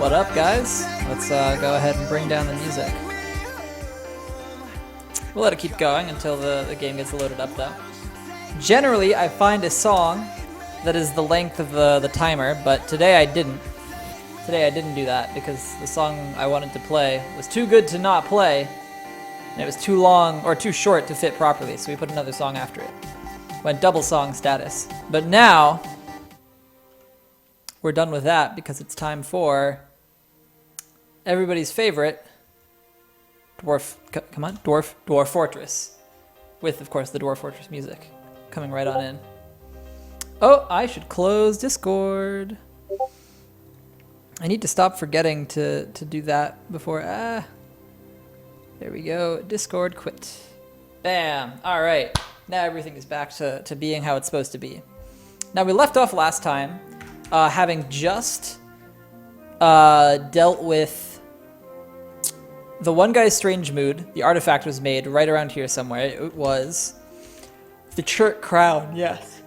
What up, guys? Let's go ahead and bring down the music. We'll let it keep going until the game gets loaded up, though. Generally, I find a song that is the length of the timer, but today I didn't. Today I didn't do that because the song I wanted to play was too good to not play, and it was too long or too short to fit properly, so we put another song after it. Went double song status. But now we're done with that because it's time for everybody's favorite Dwarf Fortress, with of course the Dwarf Fortress music coming right on in. Oh, I should close Discord. I need to stop forgetting to do that before. There we go. Discord quit. Bam. All right. Now everything is back to being how it's supposed to be. Now we left off last time having just dealt with the one guy's strange mood. The artifact was made right around here somewhere. It was the Churt Crown, yes.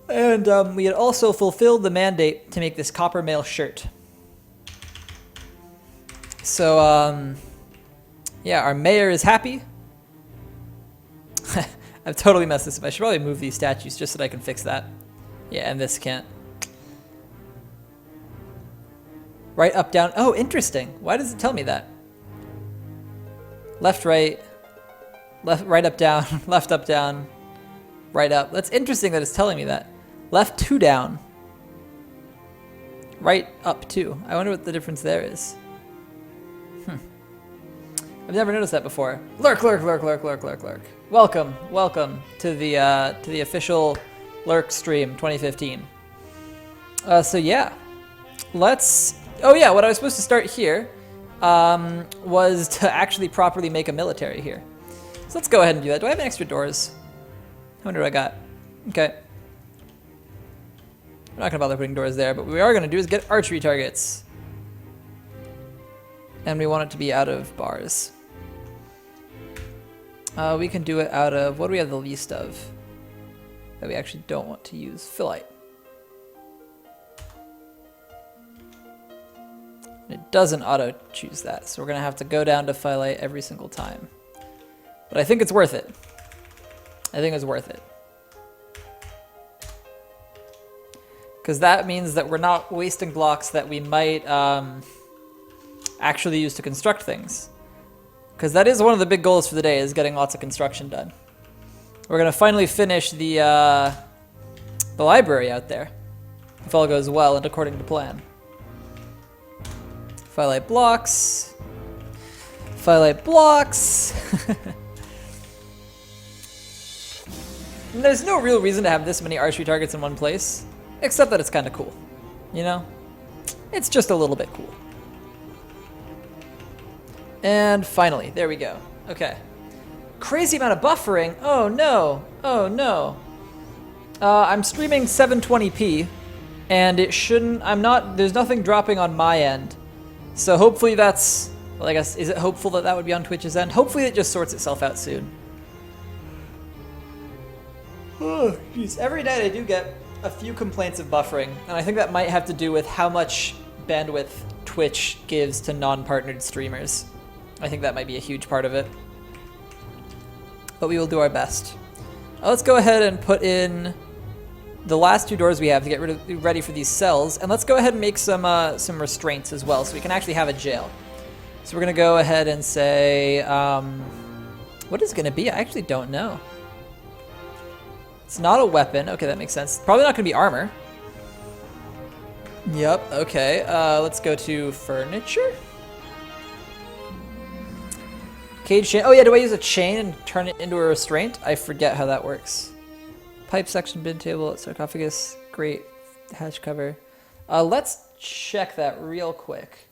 And we had also fulfilled the mandate to make this copper mail shirt. So, yeah, our mayor is happy. I've totally messed this up. I should probably move these statues just so that I can fix that. Yeah, and this can't. Right, up, down. Oh, interesting. Why does it tell me that? Left, right. Left, right, up, down. Left, up, down. Right, up. That's interesting that it's telling me that. Left, 2 down. Right, up, 2. I wonder what the difference there is. I've never noticed that before. Lurk, lurk, lurk, lurk, lurk, lurk, lurk. Welcome, welcome to the official Lurk stream 2015. So yeah, let's. Oh yeah, what I was supposed to start here was to actually properly make a military here. So let's go ahead and do that. Do I have any extra doors? How many do I got? Okay. I'm not gonna bother putting doors there, but what we are gonna do is get archery targets. And we want it to be out of bars. We can do it out of, what do we have the least of that we actually don't want to use? Phyllite. It doesn't auto choose that, so we're gonna have to go down to phyllite every single time. But I think it's worth it. I think it's worth it. Because that means that we're not wasting blocks that we might actually use to construct things. Because that is one of the big goals for the day, is getting lots of construction done. We're going to finally finish the library out there, if all goes well and according to plan. Phyllite blocks. Phyllite blocks. And there's no real reason to have this many archery targets in one place, except that it's kind of cool. You know? It's just a little bit cool. And finally, there we go. Okay. Crazy amount of buffering. Oh no. Oh no. I'm streaming 720p, and it shouldn't, there's nothing dropping on my end. So hopefully that's, well, I guess, is it hopeful that that would be on Twitch's end? Hopefully it just sorts itself out soon. Oh, jeez. Every night I do get a few complaints of buffering, and I think that might have to do with how much bandwidth Twitch gives to non-partnered streamers. I think that might be a huge part of it. But we will do our best. Let's go ahead and put in the last 2 doors we have to get ready for these cells, and let's go ahead and make some restraints as well, so we can actually have a jail. So we're gonna go ahead and say, what is it gonna be? I actually don't know. It's not a weapon. Okay, that makes sense. Probably not gonna be armor. Yep. Okay. Let's go to furniture. Cage chain. Oh yeah, do I use a chain and turn it into a restraint? I forget how that works. Pipe section, bin table, sarcophagus, grate, hatch cover. Let's check that real quick.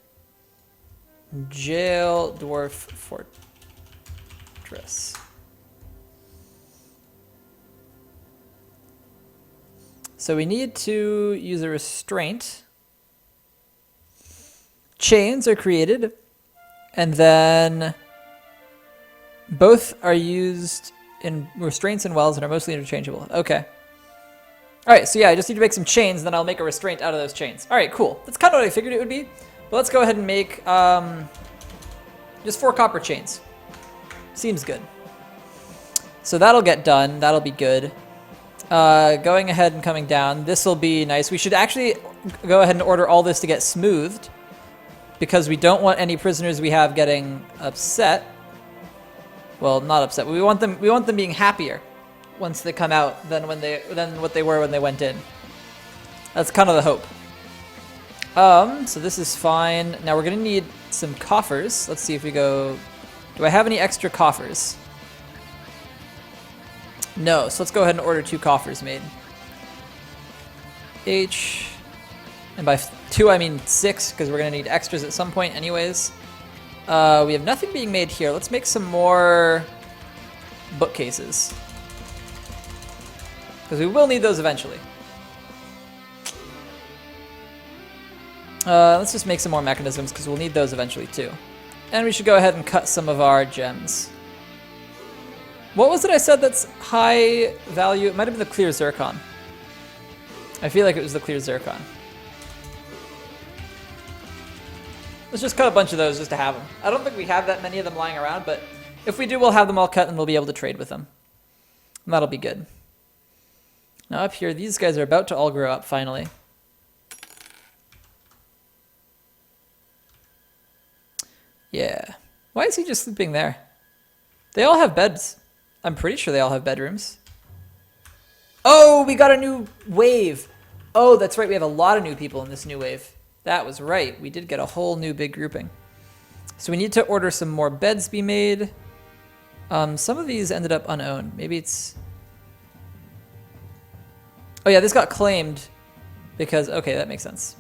Jail, dwarf, fortress. So we need to use a restraint. Chains are created, and then both are used in restraints and wells and are mostly interchangeable. Okay. All right, so yeah, I just need to make some chains, then I'll make a restraint out of those chains. All right, cool. That's kind of what I figured it would be. But let's go ahead and make just 4 copper chains. Seems good. So that'll get done. That'll be good. Going ahead and coming down, this will be nice. We should actually go ahead and order all this to get smoothed because we don't want any prisoners we have getting upset. Well, not upset. But we want them being happier once they come out than what they were when they went in. That's kind of the hope. So this is fine. Now we're gonna need some coffers. Let's see if we go. Do I have any extra coffers? No, so let's go ahead and order 2 coffers made. H, and by 2 I mean 6 because we're gonna need extras at some point anyways. We have nothing being made here. Let's make some more bookcases because we will need those eventually. Let's just make some more mechanisms because we'll need those eventually too. And we should go ahead and cut some of our gems. What was it I said that's high value? It might have been the clear zircon. I feel like it was the clear zircon. Let's just cut a bunch of those just to have them. I don't think we have that many of them lying around, but if we do, we'll have them all cut and we'll be able to trade with them. And that'll be good. Now up here, these guys are about to all grow up finally. Yeah. Why is he just sleeping there? They all have beds. I'm pretty sure they all have bedrooms. Oh, we got a new wave. Oh, that's right. We have a lot of new people in this new wave. That was right. We did get a whole new big grouping. So we need to order some more beds be made. Some of these ended up unowned. Maybe it's... Oh yeah, this got claimed because... Okay, that makes sense.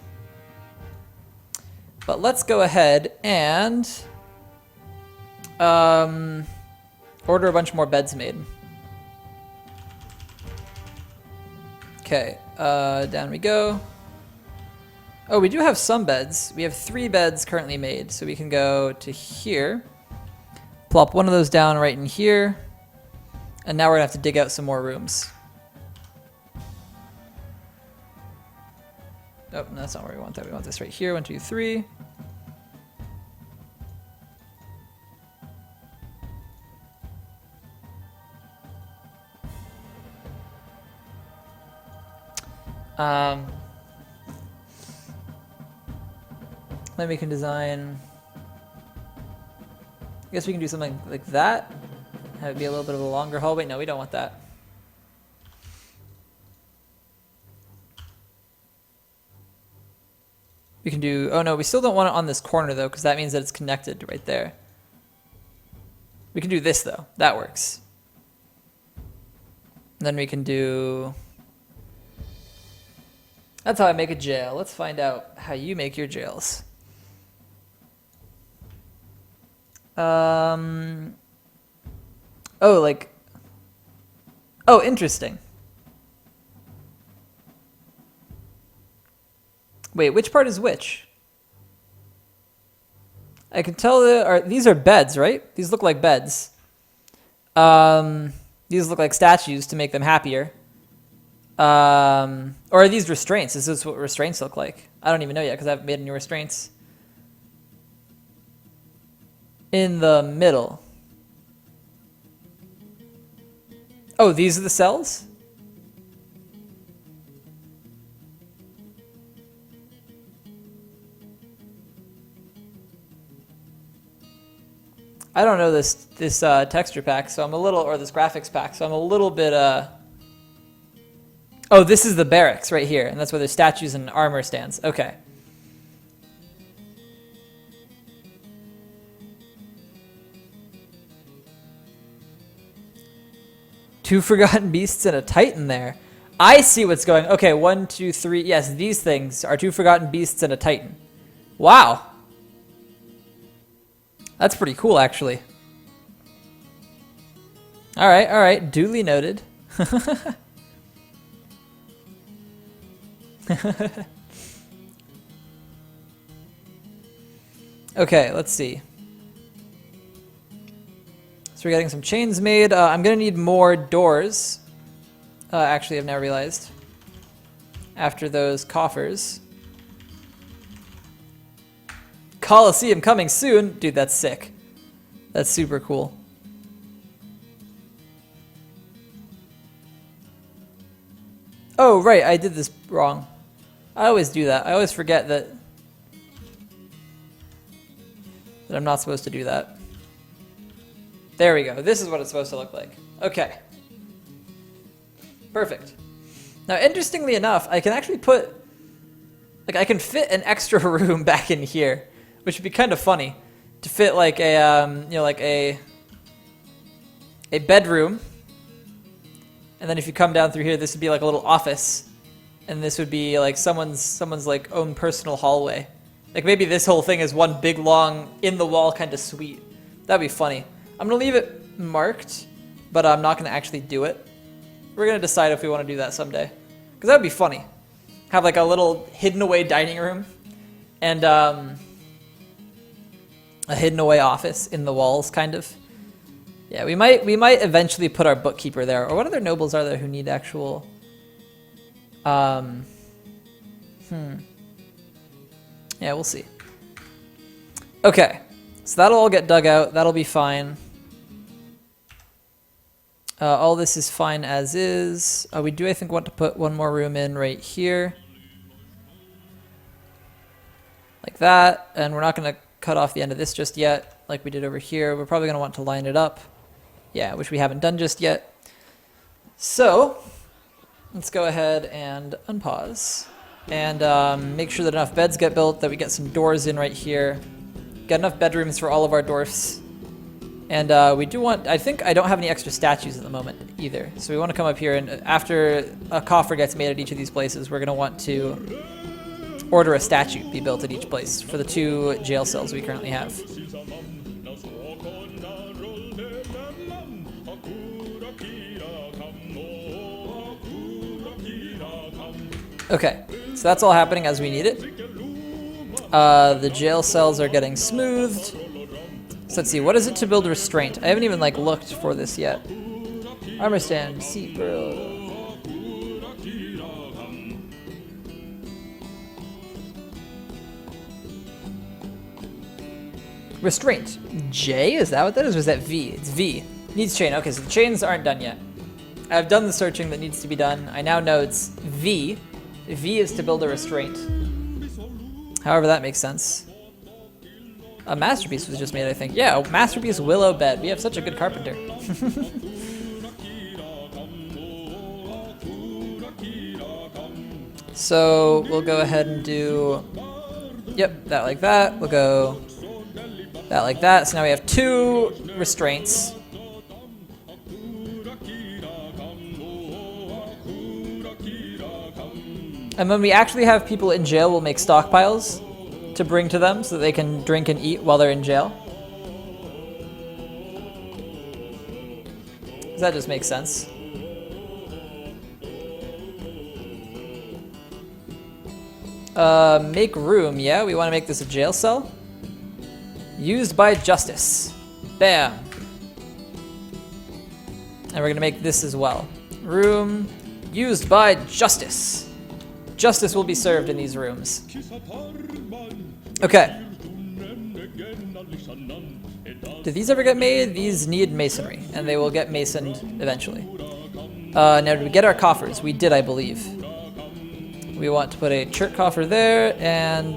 But let's go ahead and order a bunch more beds made. Okay, down we go. Oh, we do have some beds. We have 3 beds currently made, so we can go to here, plop one of those down right in here, and now we're gonna have to dig out some more rooms. Oh, no, that's not where we want that. We want this right here. 1, 2, 3. Then we can design. I guess we can do something like that. Have it be a little bit of a longer hallway. No, we don't want that. We can do, oh no, we still don't want it on this corner though, because that means that it's connected right there. We can do this though, that works. And then we can do, that's how I make a jail. Let's find out how you make your jails. Oh, like, oh, interesting. Wait, which part is which? I can tell these are beds, right? These look like beds. These look like statues to make them happier. Or are these restraints? Is this what restraints look like? I don't even know yet because I haven't made any restraints. In the middle. Oh, these are the cells? I don't know this texture pack, so I'm a little, or this graphics pack, so I'm a little bit, Oh, this is the barracks right here, and that's where there's statues and armor stands. Okay. Two forgotten beasts and a titan there. I see what's going. Okay, 1, 2, 3. Yes, these things are 2 forgotten beasts and a titan. Wow. That's pretty cool, actually. All right. Duly noted. Okay, let's see. So we're getting some chains made. I'm gonna need more doors. Actually, I've now realized. after those coffers. Coliseum coming soon. Dude, that's sick. That's super cool. Oh, right, I did this wrong. I always do that. I always forget that I'm not supposed to do that. There we go. This is what it's supposed to look like. Okay. Perfect. Now, interestingly enough, I can actually put, like, I can fit an extra room back in here, which would be kind of funny to fit like a, you know, like a bedroom. And then if you come down through here, this would be like a little office, and this would be like someone's like own personal hallway. Like maybe this whole thing is one big long in the wall kind of suite. That'd be funny. I'm gonna leave it marked, but I'm not gonna actually do it. We're gonna decide if we want to do that someday, because that'd be funny. Have like a little hidden away dining room, and a hidden away office in the walls, kind of. Yeah, we might eventually put our bookkeeper there. Or what other nobles are there who need actual... Yeah, we'll see. Okay, so that'll all get dug out. That'll be fine. All this is fine as is. We do, I think, want to put one more room in right here. Like that. And we're not going to cut off the end of this just yet, like we did over here. We're probably going to want to line it up. Yeah, which we haven't done just yet. So, let's go ahead and unpause. And make sure that enough beds get built, that we get some doors in right here. Get enough bedrooms for all of our dwarfs. And we do want, I think I don't have any extra statues at the moment either. So we want to come up here, and after a coffer gets made at each of these places, we're going to want to order a statue be built at each place for the 2 jail cells we currently have. Okay, so that's all happening as we need it. The jail cells are getting smoothed. So let's see, what is it to build restraint? I haven't even like looked for this yet. Armor stand, seat bro. Restraint. J? Is that what that is? Or is that V? It's V. Needs chain. Okay, so the chains aren't done yet. I've done the searching that needs to be done. I now know it's V. V is to build a restraint. However that makes sense. A masterpiece was just made, I think. Yeah, a masterpiece willow bed. We have such a good carpenter. So we'll go ahead and do, yep, that like that. We'll go that like that. So now we have 2 restraints. And when we actually have people in jail, we'll make stockpiles to bring to them so that they can drink and eat while they're in jail. Does that just make sense? Make room, yeah, we want to make this a jail cell. Used by justice. Bam. And we're going to make this as well. Room used by justice. Justice will be served in these rooms. Okay. Do these ever get made? These need masonry, and they will get masoned eventually. Now, did we get our coffers? We did, I believe. We want to put a chert coffer there and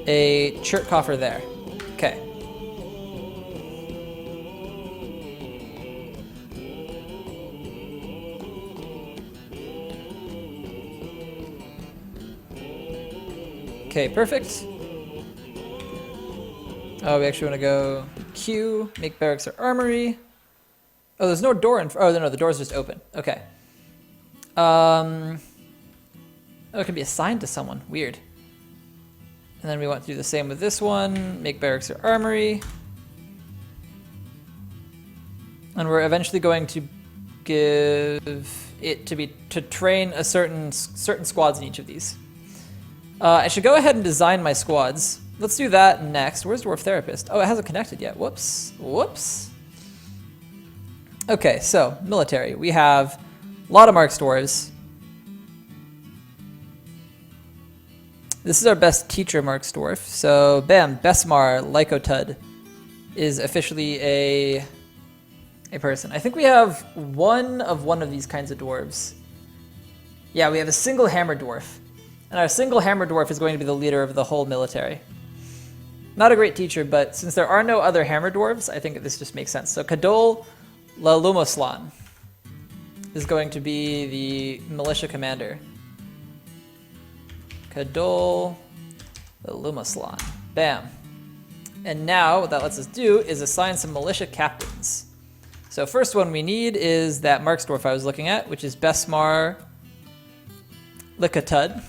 a chert coffer there. Okay. Okay, perfect. Oh, we actually want to go Q, make barracks or armory. Oh, there's no door in. Oh, no, the door's just open. Okay. Oh, it can be assigned to someone. Weird. And then we want to do the same with this one. Make barracks or armory. And we're eventually going to give it to train a certain squads in each of these. I should go ahead and design my squads. Let's do that next. Where's Dwarf Therapist? Oh, it hasn't connected yet. Whoops. Whoops. Okay, so military. We have a lot of Marks dwarves. This is our best teacher, Mark's Dwarf. So, bam, Besmar Lycotud is officially a person. I think we have one of these kinds of dwarves. Yeah, we have a single hammer dwarf. And our single hammer dwarf is going to be the leader of the whole military. Not a great teacher, but since there are no other hammer dwarves, I think this just makes sense. So Kadol Lalumoslan is going to be the militia commander. Kadol Lalumoslan. Bam. And now what that lets us do is assign some militia captains. So first one we need is that Mark's Dwarf I was looking at, which is Besmar Lycotud.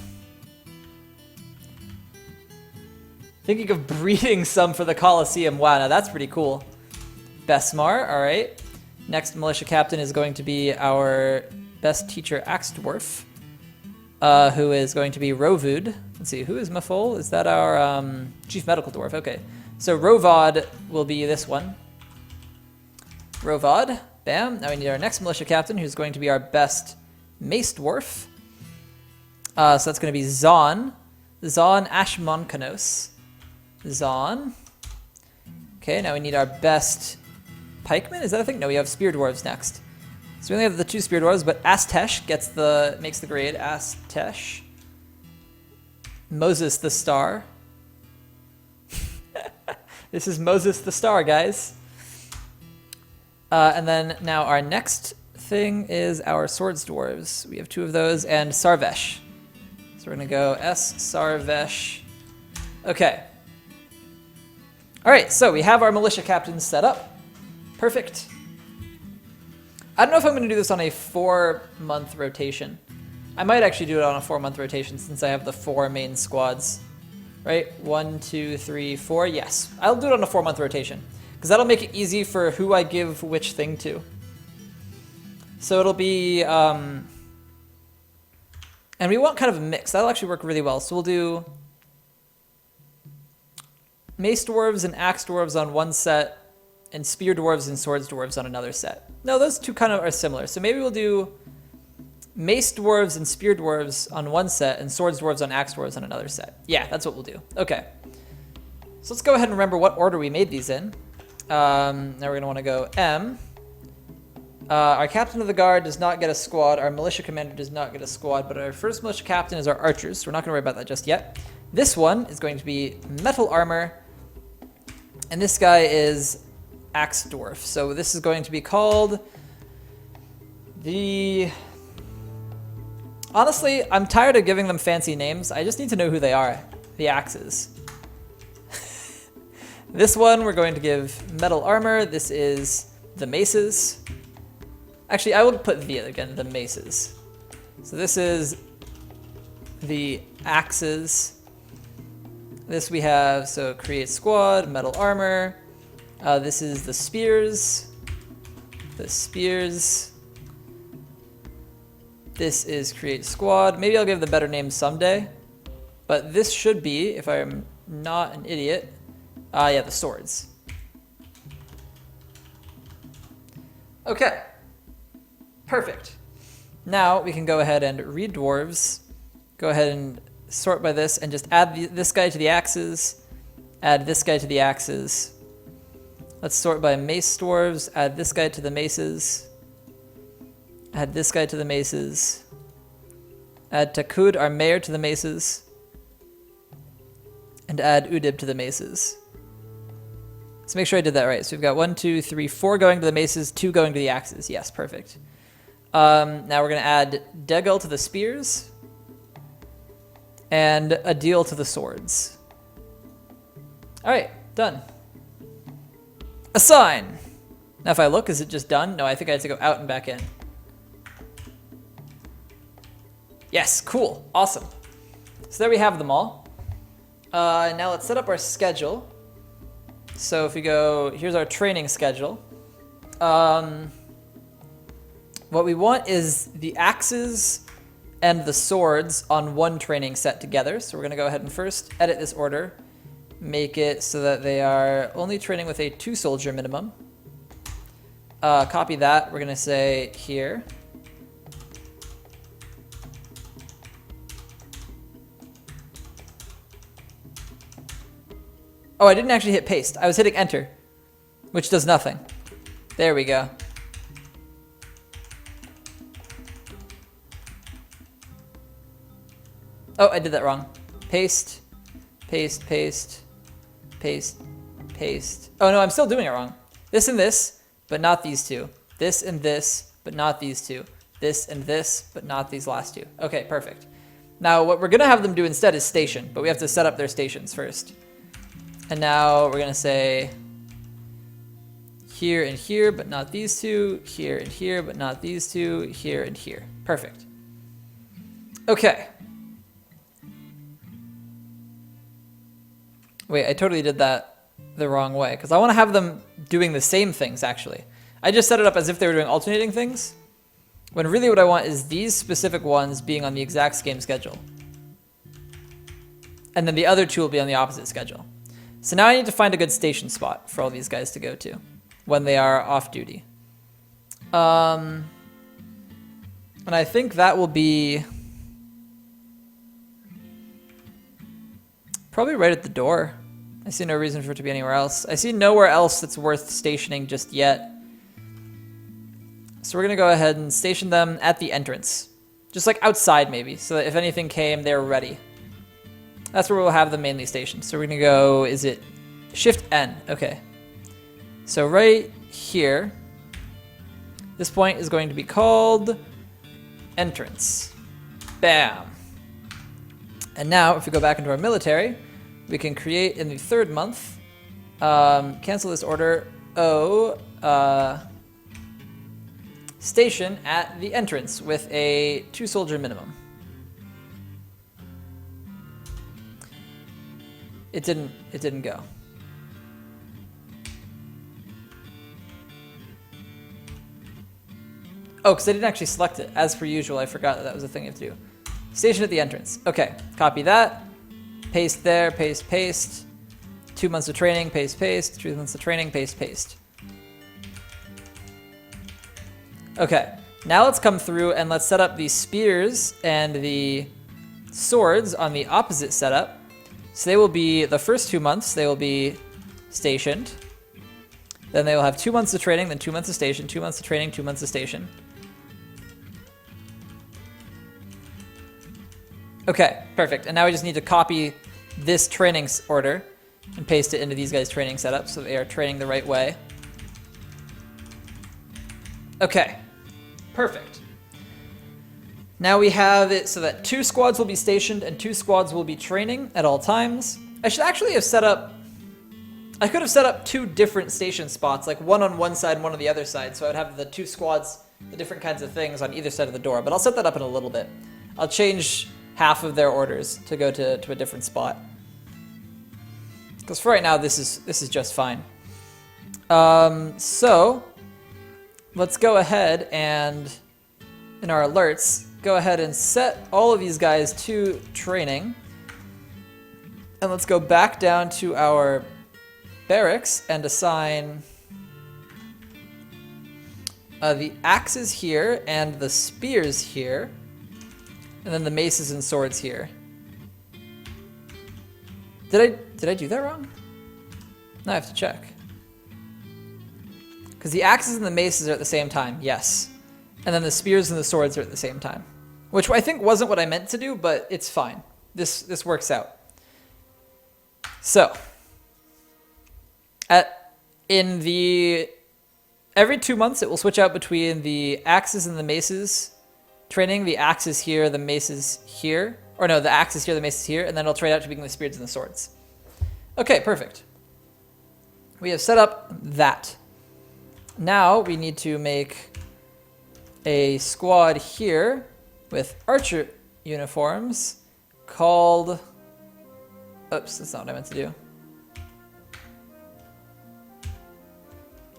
Thinking of breeding some for the Colosseum. Wow, now that's pretty cool. Besmar, all right. Next militia captain is going to be our best teacher, Axe Dwarf, who is going to be Rovud. Let's see, who is Mafol? Is that our chief medical dwarf? Okay, so Rovod will be this one. Rovod, bam. Now we need our next militia captain, who's going to be our best mace dwarf. So that's going to be Zon Ashmonkanos. Zon. Okay, now we need our best pikeman. Is that a thing? No, we have spear dwarves next. So we only have the 2 spear dwarves, but Astesh makes the grade. Astesh. Moses the Star. This is Moses the Star, guys. And then now our next thing is our swords dwarves. We have 2 of those, and Sarvesh. So we're gonna go S Sarvesh. Okay. All right, so we have our militia captains set up. Perfect. I don't know if I'm gonna do this on a 4-month rotation. I might actually do it on a 4-month rotation since I have the 4 main squads. Right, 1, 2, 3, 4, yes. I'll do it on a 4-month rotation because that'll make it easy for who I give which thing to. So it'll be, and we want kind of a mix. That'll actually work really well. So we'll do mace dwarves and axe dwarves on one set, and spear dwarves and swords dwarves on another set. No, those 2 kind of are similar. So maybe we'll do mace dwarves and spear dwarves on one set, and swords dwarves on axe dwarves on another set. Yeah, that's what we'll do. Okay. So let's go ahead and remember what order we made these in. Now we're going to want to go M. Our captain of the guard does not get a squad. Our militia commander does not get a squad, but our first militia captain is our archers, so we're not going to worry about that just yet. This one is going to be metal armor, and this guy is axe dwarf. So this is going to be called the... Honestly, I'm tired of giving them fancy names. I just need to know who they are. The axes. This one we're going to give metal armor. This is the maces. Actually, I will put the again, the maces. So this is the axes. This we have, so create squad, metal armor. This is the spears. The spears. This is create squad. Maybe I'll give the better name someday. But this should be, if I'm not an idiot, yeah, the swords. Okay. Perfect. Now we can go ahead and read dwarves. Go ahead and sort by this and just add this guy to the axes. Add this guy to the axes. Let's sort by mace dwarves. Add this guy to the maces. Add this guy to the maces. Add Takud, our mayor, to the maces. And add Udib to the maces. Let's make sure I did that right. So we've got 1, 2, 3, 4 going to the maces, 2 going to the axes. Yes, perfect. Now we're going to add Degel to the spears. And Adil to the swords. Alright, done. Assign! Now if I look, is it just done? No, I think I have to go out and back in. Yes, cool, awesome. So there we have them all. Now let's set up our schedule. So if we go, here's our training schedule. What we want is the axes and the swords on one training set together. So we're gonna go ahead and first edit this order, make it so that they are only training with a 2-soldier minimum. Copy that, we're gonna say here. Oh, I didn't actually hit paste. I was hitting enter, which does nothing. There we go. Oh, I did that wrong. Paste, paste, paste, paste, paste. Oh no, I'm still doing it wrong. This and this, but not these two. This and this, but not these two. This and this, but not these last two. Okay, perfect. Now what we're gonna have them do instead is station, but we have to set up their stations first. And now we're gonna say here and here, but not these two, here and here, but not these two, here and here. Perfect. Okay. Wait, I totally did that the wrong way, because I want to have them doing the same things, actually. I just set it up as if they were doing alternating things, when really what I want is these specific ones being on the exact game schedule. And then the other two will be on the opposite schedule. So now I need to find a good station spot for all these guys to go to when they are off duty. And I think that will be probably right at the door. I see no reason for it to be anywhere else. I see nowhere else that's worth stationing just yet. So we're going to go ahead and station them at the entrance. Just like outside maybe, so that if anything came, they're ready. That's where we'll have them mainly stationed. So we're going to go, is it Shift N? Okay. So right here, this point is going to be called entrance. Bam. And now if we go back into our military, we can create in the 3rd month, cancel this order, station at the entrance with a 2-soldier minimum. It didn't go. Oh, because I didn't actually select it. As per usual, I forgot that was a thing you have to do. Station at the entrance. Okay, copy that. Paste there, paste, paste. 2 months of training, paste, paste. 3 months of training, paste, paste. Okay, now let's come through and let's set up the spears and the swords on the opposite setup. So they will be, the first 2 months, they will be stationed. Then they will have 2 months of training, then 2 months of station, 2 months of training, 2 months of station. Okay, perfect. And now we just need to copy this training order and paste it into these guys' training setup so they are training the right way. Okay, perfect. Now we have it so that 2 squads will be stationed and 2 squads will be training at all times. I should actually have set up, I could have set up 2 different station spots, like one on one side and one on the other side, so I'd have the 2 squads, the different kinds of things on either side of the door, but I'll set that up in a little bit. I'll change half of their orders to go to a different spot. Because for right now, this is just fine. So let's go ahead and, in our alerts, go ahead and set all of these guys to training. And let's go back down to our barracks and assign the axes here and the spears here. And then the maces and swords here. Did I do that wrong? Now I have to check. Because the axes and the maces are at the same time, yes. And then the spears and the swords are at the same time. Which I think wasn't what I meant to do, but it's fine. This works out. So, every 2 months it will switch out between the axes and the maces training. The axes here, the maces here. Or no, the axes here, the maces here, and then it'll trade out to being the spears and the swords. Okay, perfect. We have set up that. Now we need to make a squad here with archer uniforms called... Oops, that's not what I meant to do.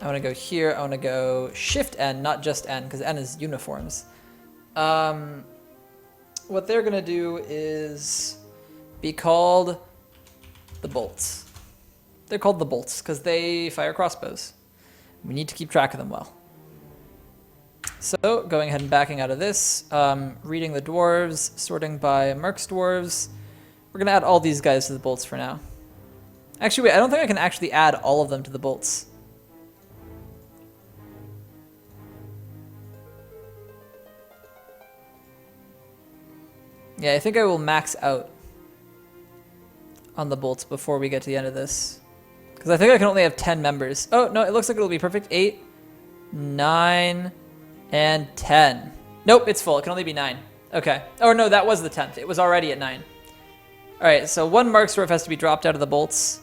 I want to go here. I want to go Shift N, not just N, because N is uniforms. What they're going to do is be called the bolts. They're called the bolts because they fire crossbows. We need to keep track of them well. So going ahead and backing out of this, reading the dwarves, sorting by Merc's dwarves. We're going to add all these guys to the bolts for now. Actually, wait, I don't think I can actually add all of them to the bolts. Yeah, I think I will max out on the bolts before we get to the end of this. Because I think I can only have 10 members. Oh, no, it looks like it'll be perfect. 8, 9, and 10. Nope, it's full. It can only be 9. Okay. Oh, no, that was the 10th. It was already at 9. All right, so one Marksdwarf has to be dropped out of the bolts.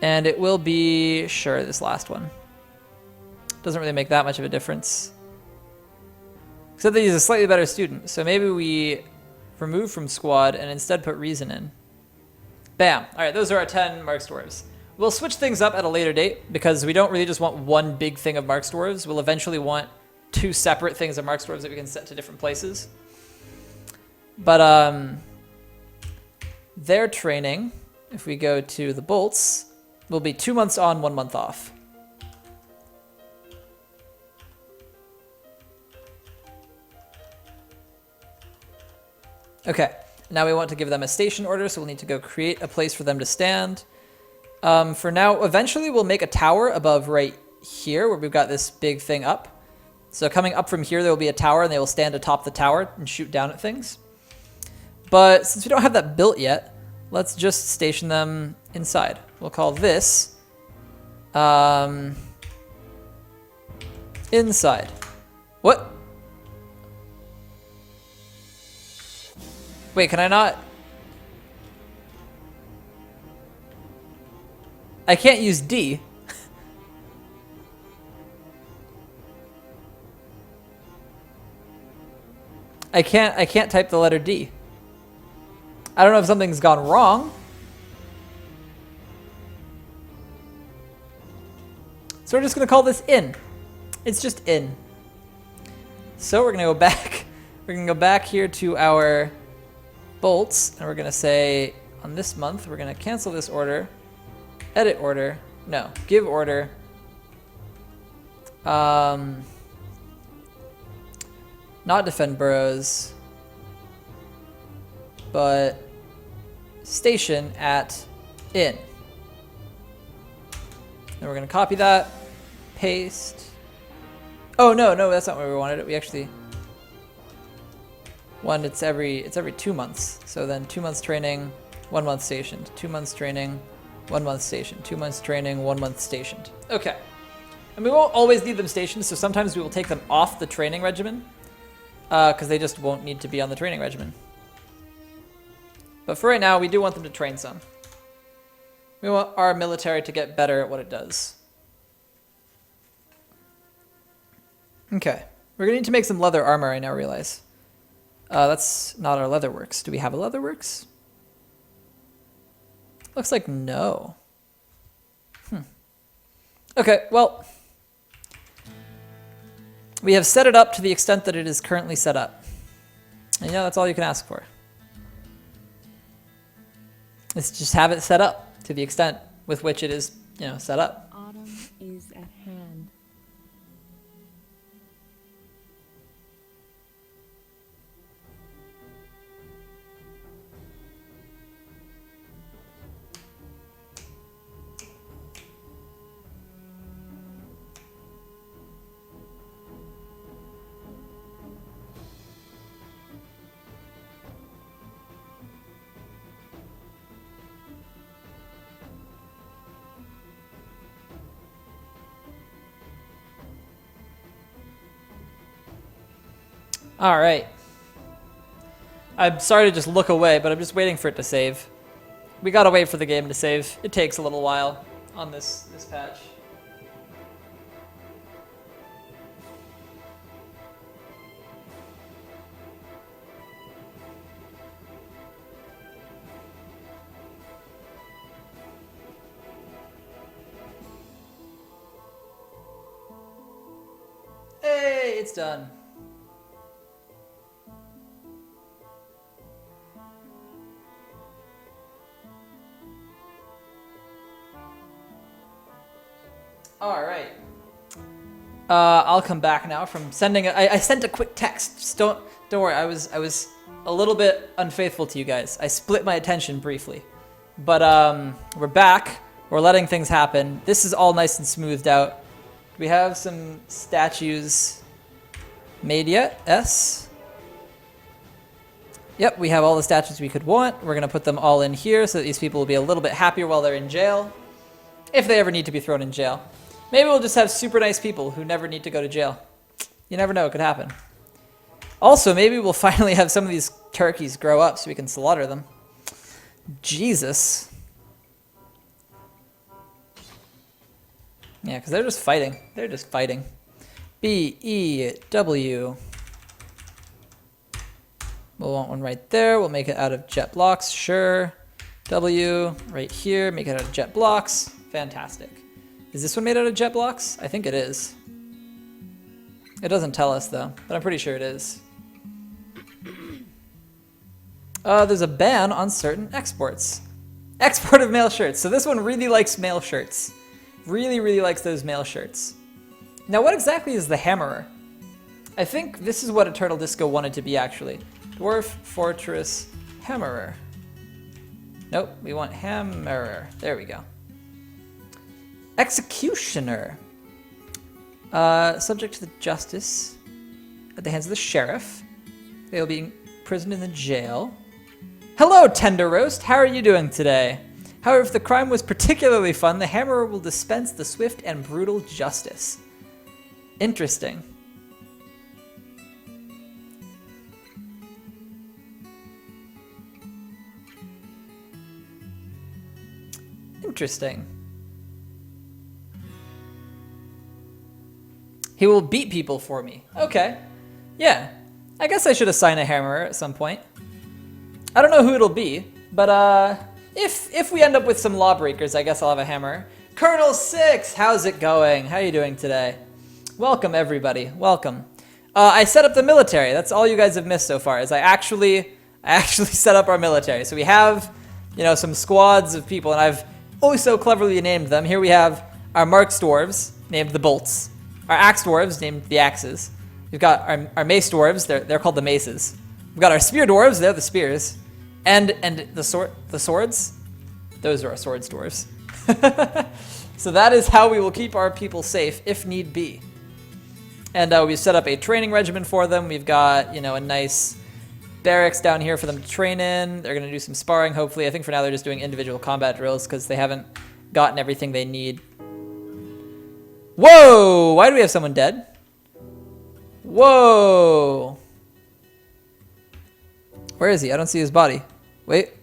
And it will be, sure, this last one. Doesn't really make that much of a difference. Except that he's a slightly better student. So maybe we remove from squad and instead put reason in. Bam. All right, those are our 10 Marksdwarves. We'll switch things up at a later date because we don't really just want one big thing of Marksdwarves. We'll eventually want 2 separate things of Marksdwarves that we can set to different places. But their training, if we go to the bolts, will be 2 months on, 1 month off. Okay, now we want to give them a station order, so we'll need to go create a place for them to stand. For now, eventually we'll make a tower above right here where we've got this big thing up. So coming up from here, there will be a tower and they will stand atop the tower and shoot down at things. But since we don't have that built yet, let's just station them inside. We'll call this inside. What? Wait, can I not? I can't use D. I can't type the letter D. I don't know if something's gone wrong. So we're just gonna call this in. It's just in. So we're gonna go back. We're gonna go back here to our bolts, and we're gonna say on this month we're gonna cancel this order, edit order, no, give order, not defend burrows, but station at in. And we're gonna copy that, paste. Oh no, that's not where we wanted it. We actually it's every 2 months. So then 2 months training, 1 month stationed. 2 months training, 1 month stationed. 2 months training, 1 month stationed. Okay. And we won't always need them stationed, so sometimes we will take them off the training regimen because they just won't need to be on the training regimen. But for right now, we do want them to train some. We want our military to get better at what it does. Okay. We're going to need to make some leather armor, I now realize. That's not our leatherworks. Do we have a leatherworks? Looks like no. Okay, well, we have set it up to the extent that it is currently set up. And yeah, that's all you can ask for. Let's just have it set up to the extent with which it is, set up. Autumn is at hand. All right. I'm sorry to just look away, but I'm just waiting for it to save. We gotta wait for the game to save. It takes a little while on this patch. Hey, it's done. All right. I'll come back now from sending. I sent a quick text. Just don't worry. I was a little bit unfaithful to you guys. I split my attention briefly. But we're back. We're letting things happen. This is all nice and smoothed out. Do we have some statues made yet? S. Yep, we have all the statues we could want. We're going to put them all in here so that these people will be a little bit happier while they're in jail. If they ever need to be thrown in jail. Maybe we'll just have super nice people who never need to go to jail. You never know, it could happen. Also, maybe we'll finally have some of these turkeys grow up so we can slaughter them. Jesus. Yeah, because they're just fighting. They're just fighting. B, E, W. We'll want one right there. We'll make it out of jet blocks. Sure. W, right here. Make it out of jet blocks. Fantastic. Is this one made out of jet blocks? I think it is. It doesn't tell us, though, but I'm pretty sure it is. There's a ban on certain exports. Export of male shirts. So this one really likes male shirts. Really, really likes those male shirts. Now, what exactly is the hammerer? I think this is what Eternal Disco wanted to be, actually. Dwarf Fortress Hammerer. Nope, we want Hammerer. There we go. Executioner. Subject to the justice at the hands of the sheriff. They will be imprisoned in the jail. Hello, Tender Roast. How are you doing today? However, if the crime was particularly fun, the Hammerer will dispense the swift and brutal justice. Interesting. Interesting. He will beat people for me. Okay. Yeah. I guess I should assign a hammerer at some point. I don't know who it'll be, but if we end up with some lawbreakers, I guess I'll have a hammerer. Colonel Six, how's it going? How are you doing today? Welcome, everybody. Welcome. I set up the military. That's all you guys have missed so far, is I actually set up our military. So we have, you know, some squads of people, and I've always so cleverly named them. Here we have our Marks Dwarves, named the Bolts. Our Axe Dwarves, named the Axes. We've got our Mace Dwarves, they're called the Maces. We've got our Spear Dwarves, they're the Spears. And the Swords, those are our Swords Dwarves. So that is how we will keep our people safe, if need be. And we've set up a training regimen for them. We've got, you know, a nice barracks down here for them to train in. They're going to do some sparring, hopefully. I think for now they're just doing individual combat drills because they haven't gotten everything they need. Whoa! Why do we have someone dead? Whoa! Where is he? I don't see his body. Wait.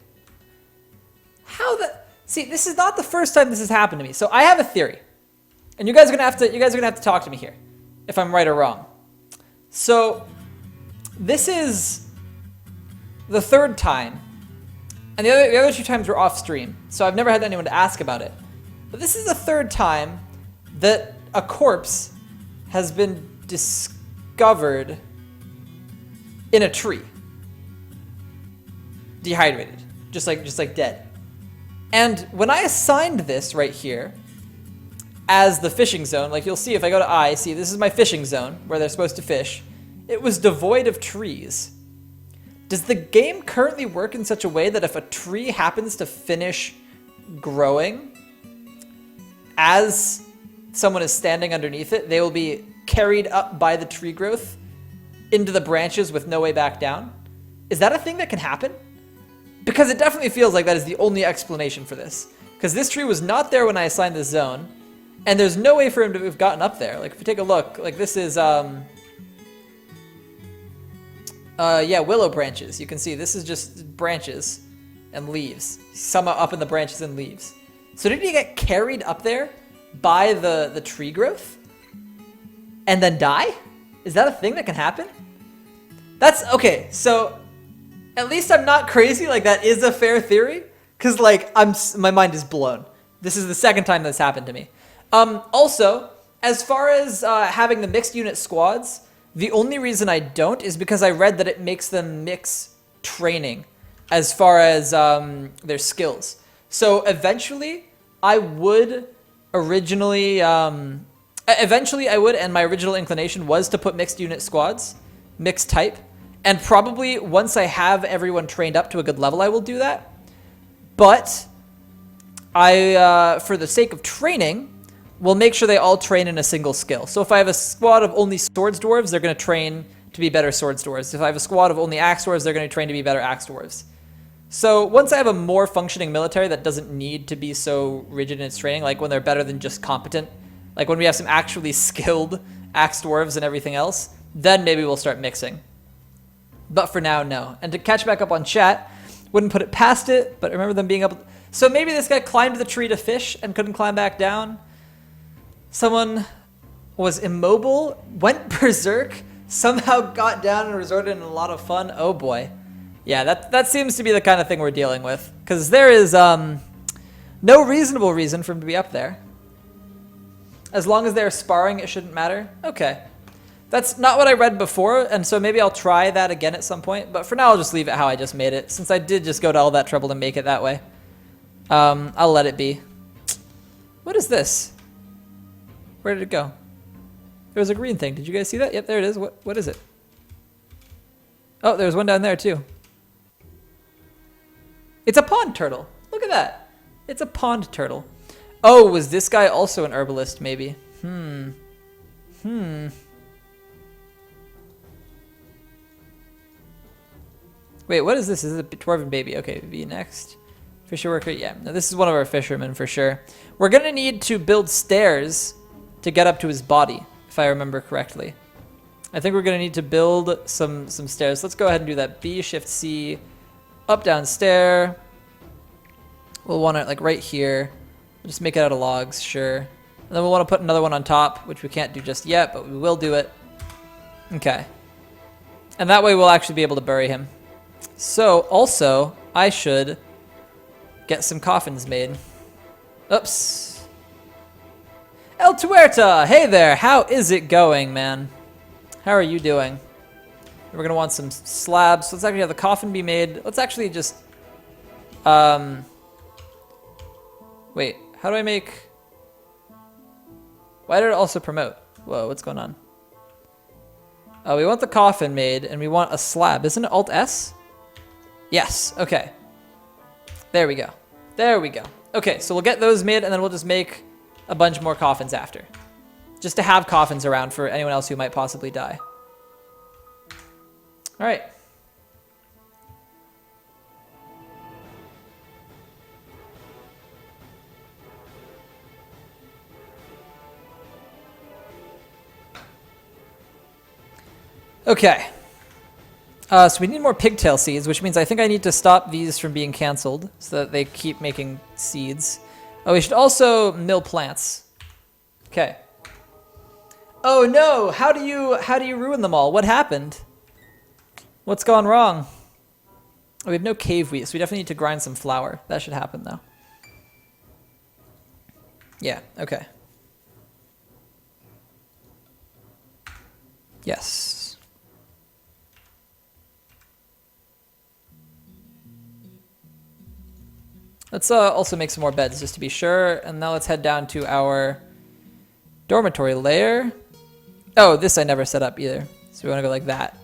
How the... See, this is not the first time this has happened to me. So I have a theory. And you guys are gonna have to talk to me here, if I'm right or wrong. So this is the third time. And the other two times were off stream. So I've never had anyone to ask about it. But this is the third time that a corpse has been discovered in a tree. Dehydrated. Just like dead. And when I assigned this right here as the fishing zone, like you'll see if I go to I, see this is my fishing zone where they're supposed to fish. It was devoid of trees. Does the game currently work in such a way that if a tree happens to finish growing as someone is standing underneath it, they will be carried up by the tree growth into the branches with no way back down? Is that a thing that can happen? Because it definitely feels like that is the only explanation for this. Because this tree was not there when I assigned this zone, and there's no way for him to have gotten up there. Like, if you take a look, like this is, yeah, willow branches. You can see this is just branches and leaves. Some are up in the branches and leaves. So did he get carried up there by the tree growth and then die? Is that a thing that can happen? That's, okay, so at least I'm not crazy, like that is a fair theory, because like my mind is blown. This is the second time that's happened to me. Also, as far as having the mixed unit squads, the only reason I don't is because I read that it makes them mix training as far as their skills. So eventually I would originally, and my original inclination was to put mixed unit squads, mixed type. And probably once I have everyone trained up to a good level, I will do that. But for the sake of training, will make sure they all train in a single skill. So if I have a squad of only swords dwarves, they're going to train to be better swords dwarves. If I have a squad of only axe dwarves, they're going to train to be better axe dwarves. So once I have a more functioning military that doesn't need to be so rigid in its training, like when they're better than just competent, like when we have some actually skilled axe dwarves and everything else, then maybe we'll start mixing. But for now, no. And to catch back up on chat, wouldn't put it past it, but remember them being able to... So maybe this guy climbed the tree to fish and couldn't climb back down. Someone was immobile, went berserk, somehow got down and resorted in a lot of fun. Oh boy. Yeah, that seems to be the kind of thing we're dealing with. Because there is no reasonable reason for him to be up there. As long as they're sparring, it shouldn't matter. Okay. That's not what I read before, and so maybe I'll try that again at some point. But for now, I'll just leave it how I just made it, since I did just go to all that trouble to make it that way. I'll let it be. What is this? Where did it go? There was a green thing. Did you guys see that? Yep, there it is. What is it? Oh, there's one down there, too. It's a pond turtle. Look at that. It's a pond turtle. Oh, was this guy also an herbalist, maybe? Wait, what is this? Is it a dwarven baby? Okay, V next. Fisher worker, yeah. No, this is one of our fishermen for sure. We're gonna need to build stairs to get up to his body, if I remember correctly. I think we're gonna need to build some stairs. Let's go ahead and do that. B, Shift C, up, down, stair. We'll want it like right here. We'll just make it out of logs, sure. And then we'll want to put another one on top, which we can't do just yet, but we will do it. Okay. And that way we'll actually be able to bury him. So, also, I should get some coffins made. Oops. El Tuerta! Hey there! How is it going, man? How are you doing? We're going to want some slabs. So let's actually have the coffin be made. Let's actually just... Wait, how do I make... Why did it also promote? Whoa, what's going on? Oh, we want the coffin made, and we want a slab. Isn't it Alt-S? Yes, okay. There we go. There we go. Okay, so we'll get those made, and then we'll just make a bunch more coffins after. Just to have coffins around for anyone else who might possibly die. All right. Okay. So we need more pigtail seeds, which means I think I need to stop these from being canceled so that they keep making seeds. Oh, we should also mill plants. Okay. Oh no! How do you ruin them all? What happened? What's gone wrong? Oh, we have no cave wheat, so we definitely need to grind some flour. That should happen though. Yeah, okay. Yes. Let's also make some more beds just to be sure. And now let's head down to our dormitory layer. Oh, this I never set up either. So we want to go like that.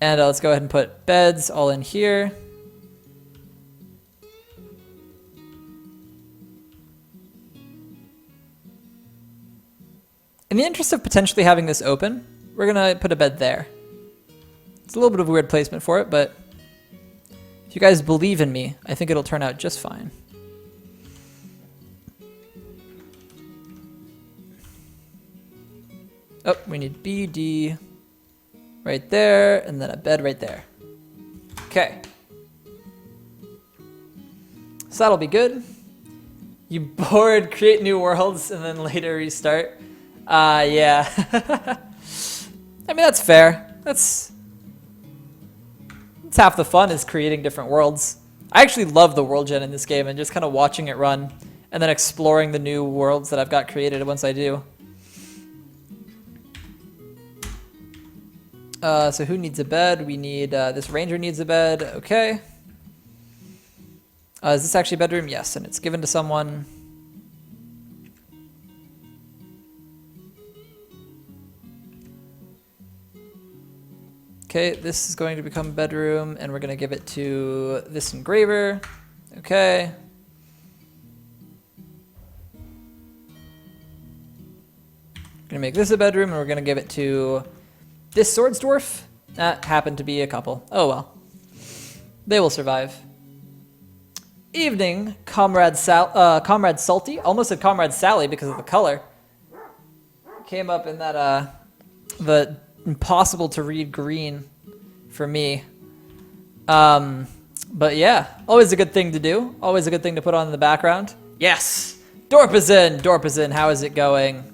And let's go ahead and put beds all in here. In the interest of potentially having this open, we're going to put a bed there. It's a little bit of a weird placement for it, but if you guys believe in me, I think it'll turn out just fine. Oh, we need B, D right there, and then a bed right there. Okay. So that'll be good. You bored, create new worlds, and then later restart. Yeah. I mean, that's fair. That's half the fun is creating different worlds. I actually love the world gen in this game and just kind of watching it run and then exploring the new worlds that I've got created once I do. So who needs a bed? We need, this ranger needs a bed. Okay. Is this actually a bedroom? Yes, and it's given to someone. Okay, this is going to become a bedroom, and we're going to give it to this engraver. Okay. gonna make this a bedroom, and we're gonna give it to this swords dwarf. That happened to be a couple. Oh well. They will survive. Evening, Comrade Salty. Almost said Comrade Sally because of the color. Came up in that, the impossible to read green for me. But yeah, always a good thing to do. Always a good thing to put on in the background. Yes! Dorpazin! Dorpazin, how is it going?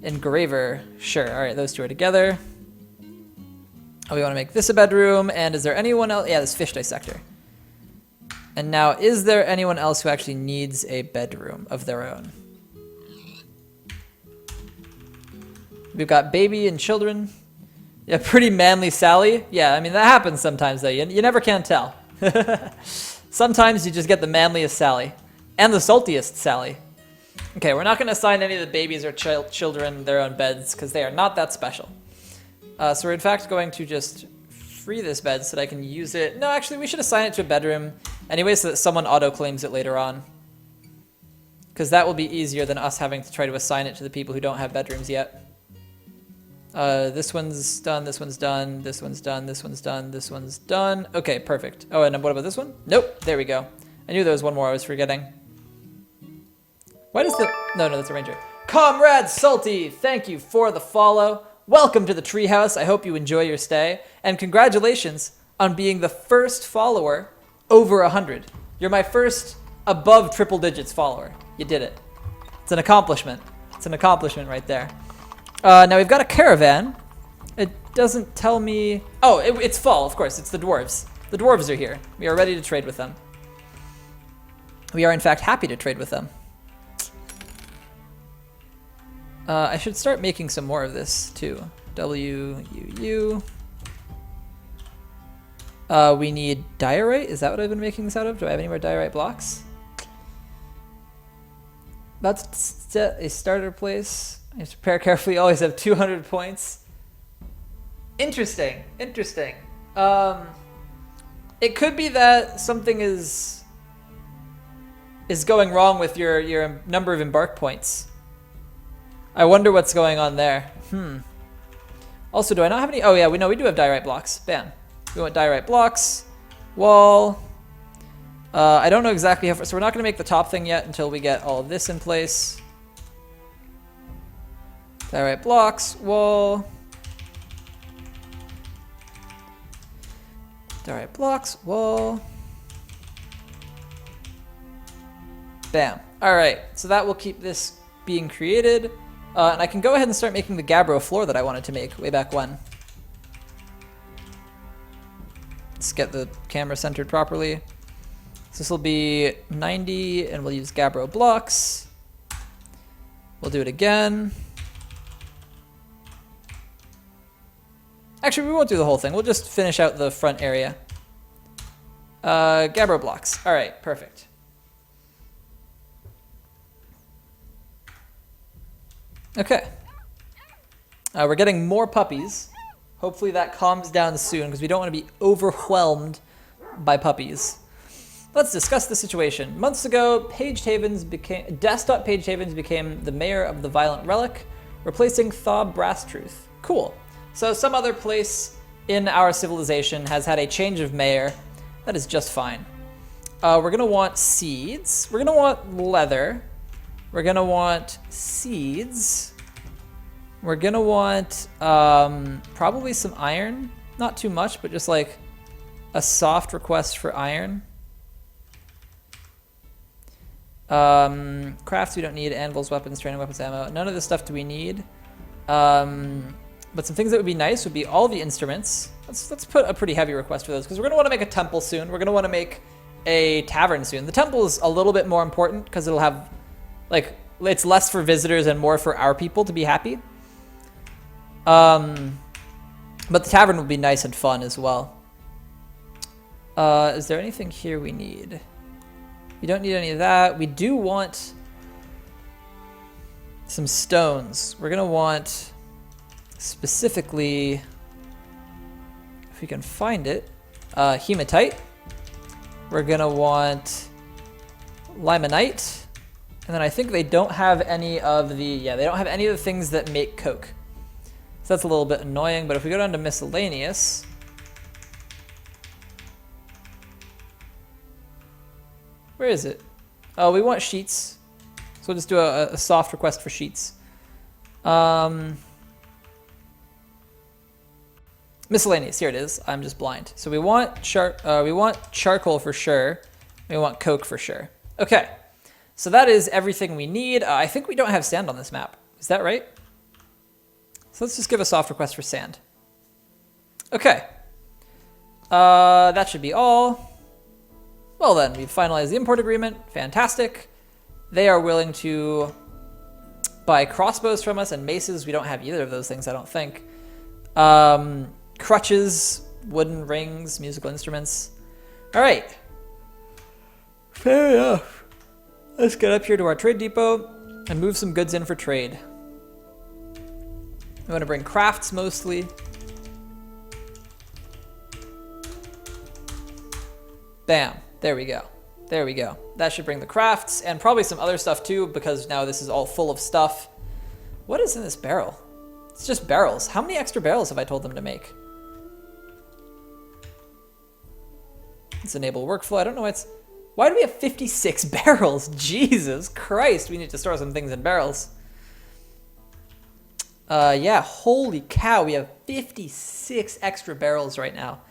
Engraver. Sure, alright, those two are together. Oh, we want to make this a bedroom, and is there anyone else? Yeah, this fish dissector. And now, is there anyone else who actually needs a bedroom of their own? We've got baby and children. Yeah, pretty manly Sally. Yeah, I mean, that happens sometimes, though. You never can tell. Sometimes you just get the manliest Sally. And the saltiest Sally. Okay, we're not going to assign any of the babies or children their own beds, because they are not that special. So we're in fact going to just free this bed so that I can use it. No, actually, we should assign it to a bedroom anyway so that someone auto-claims it later on. Because that will be easier than us having to try to assign it to the people who don't have bedrooms yet. This one's done, this one's done, this one's done, this one's done, this one's done. Okay, perfect. Oh, and what about this one? Nope, there we go. I knew there was one more I was forgetting. Why does the... No, that's a ranger. Comrade Salty, thank you for the follow. Welcome to the treehouse. I hope you enjoy your stay. And congratulations on being the first follower over 100. You're my first above triple digits follower. You did it. It's an accomplishment. It's an accomplishment right there. Now we've got a caravan. It doesn't tell me... Oh, it's fall, of course. It's the dwarves. The dwarves are here. We are ready to trade with them. We are, in fact, happy to trade with them. I should start making some more of this, too. W-U-U. We need diorite. Is that what I've been making this out of? Do I have any more diorite blocks? That's set a starter place. I have to prepare carefully. Always have 200 points. Interesting. Interesting. It could be that something is going wrong with your number of embark points. I wonder what's going on there. Also, do I not have any? Oh yeah, we do have diorite blocks. Bam. We want diorite blocks. Wall. I don't know exactly how far, so we're not going to make the top thing yet until we get all of this in place. Diorite blocks. Wall. Diorite blocks. Wall. Bam. Alright, so that will keep this being created. And I can go ahead and start making the gabbro floor that I wanted to make way back when. Let's get the camera centered properly. So this will be 90, and we'll use gabbro blocks. We'll do it again. Actually, we won't do the whole thing. We'll just finish out the front area. Gabbro blocks. All right, perfect. Okay. We're getting more puppies. Hopefully that calms down soon because we don't want to be overwhelmed by puppies. Let's discuss the situation. Months ago, Desktop Page Havens became the mayor of the Violent Relic, replacing Thaw Brasstruth. Cool. So some other place in our civilization has had a change of mayor. That is just fine. We're going to want seeds. We're going to want leather. We're going to want seeds. We're going to want probably some iron. Not too much, but just like a soft request for iron. Crafts we don't need. Anvils, weapons, training weapons, ammo. None of this stuff do we need. But some things that would be nice would be all the instruments. Let's put a pretty heavy request for those because we're going to want to make a temple soon. We're going to want to make a tavern soon. The temple is a little bit more important because it'll have, like, it's less for visitors and more for our people to be happy. But the tavern will be nice and fun as well. Is there anything here we need? We don't need any of that. We do want some stones. We're going to want specifically, if we can find it, hematite. We're going to want limonite. And then I think they don't have any of the, yeah, they don't have any of the things that make coke. So that's a little bit annoying, but if we go down to miscellaneous, where is it? Oh, we want sheets. So we'll just do a soft request for sheets. Miscellaneous, here it is. I'm just blind. So we want charcoal for sure. We want coke for sure. Okay, so that is everything we need. I think we don't have sand on this map. Is that right? So let's just give a soft request for sand. Okay. That should be all. Well then, we've finalized the import agreement. Fantastic. They are willing to buy crossbows from us and maces. We don't have either of those things, I don't think. Crutches, wooden rings, musical instruments. All right. Fair enough. Let's get up here to our trade depot and move some goods in for trade. I'm going to bring crafts mostly. Bam. There we go. There we go. That should bring the crafts and probably some other stuff too, because now this is all full of stuff. What is in this barrel? It's just barrels. How many extra barrels have I told them to make? Let's enable workflow. I don't know why it's... Why do we have 56 barrels? Jesus Christ. We need to store some things in barrels. Yeah, holy cow. We have 56 extra barrels right now.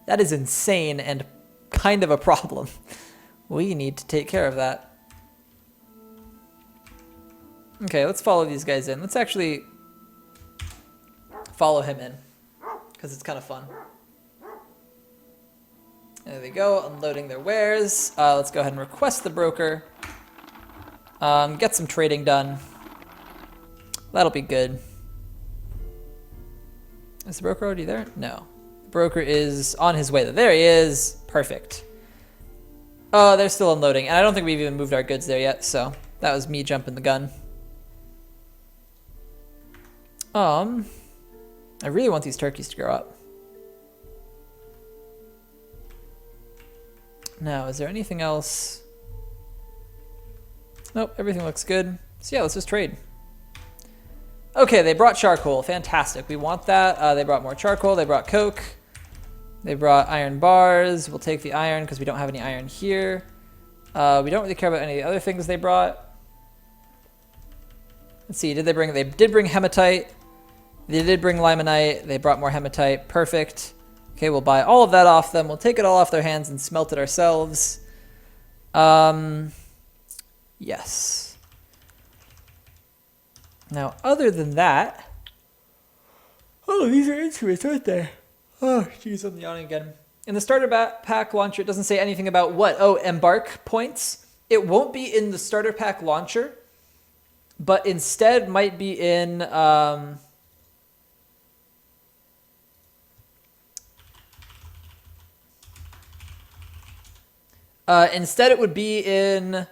That is insane and kind of a problem. We need to take care of that. Okay, let's follow these guys in. Let's actually follow him in, because it's kind of fun. There they go, unloading their wares. Let's go ahead and request the broker. Get some trading done. That'll be good. Is the broker already there? No. The broker is on his way. There he is. Perfect. Oh, they're still unloading. And I don't think we've even moved our goods there yet, so that was me jumping the gun. I really want these turkeys to grow up. Now, is there anything else? Nope, everything looks good. So yeah, let's just trade. Okay, they brought charcoal. Fantastic. We want that. They brought more charcoal. They brought coke. They brought iron bars. We'll take the iron because we don't have any iron here. We don't really care about any of the other things they brought. Let's see. They did bring hematite. They did bring limonite. They brought more hematite. Perfect. Okay, we'll buy all of that off them. We'll take it all off their hands and smelt it ourselves. Yes. Now, other than that... Oh, these are instruments, aren't they? Oh, jeez, I'm yawning again. In the starter pack launcher, it doesn't say anything about what? Oh, embark points. It won't be in the starter pack launcher, but instead might be in... instead, it would be in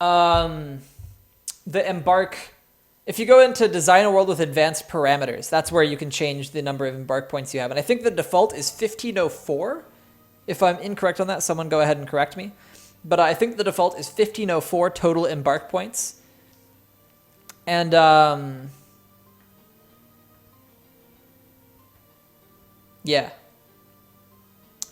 the embark. If you go into design a world with advanced parameters, that's where you can change the number of embark points you have. And I think the default is 1504. If I'm incorrect on that, someone go ahead and correct me. But I think the default is 1504 total embark points. And yeah.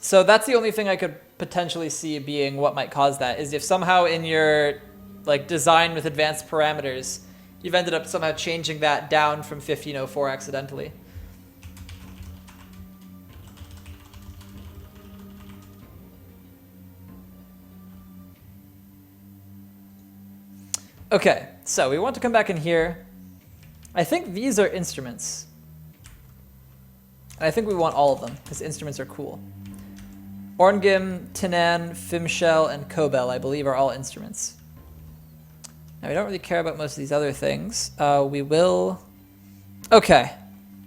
So that's the only thing I could potentially see being what might cause that, is if somehow in your like design with advanced parameters, you've ended up somehow changing that down from 1504 accidentally. Okay, so we want to come back in here. I think these are instruments. And I think we want all of them, because instruments are cool. Orngim, Tinan, Fimshell, and Kobel, I believe, are all instruments. Now, we don't really care about most of these other things. We will... Okay.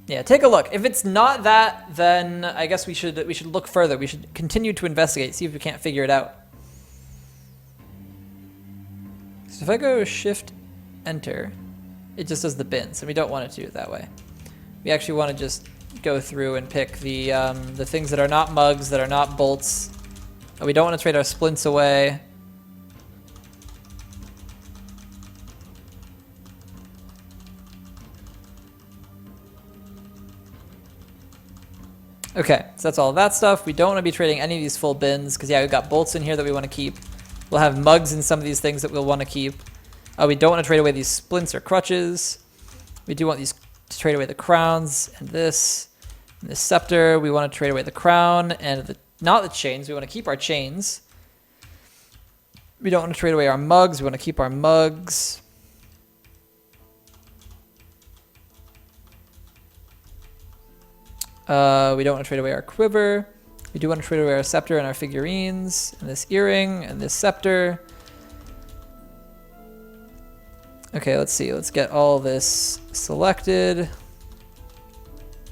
Yeah, take a look. If it's not that, then I guess we should look further. We should continue to investigate, see if we can't figure it out. So if I go Shift Enter, it just does the bins, and we don't want it to do it that way. We actually want to just go through and pick the things that are not mugs, that are not bolts. We don't want to trade our splints away. Okay, so that's all of that stuff. We don't want to be trading any of these full bins because, yeah, we've got bolts in here that we want to keep. We'll have mugs in some of these things that we'll want to keep. We don't want to trade away these splints or crutches. We do want these to trade away the crowns and this scepter. We want to trade away the crown and not the chains. We want to keep our chains. We don't want to trade away our mugs. We want to keep our mugs. We don't want to trade away our quiver. We do want to trade away our scepter and our figurines, and this earring, and this scepter. Okay, let's see. Let's get all this selected.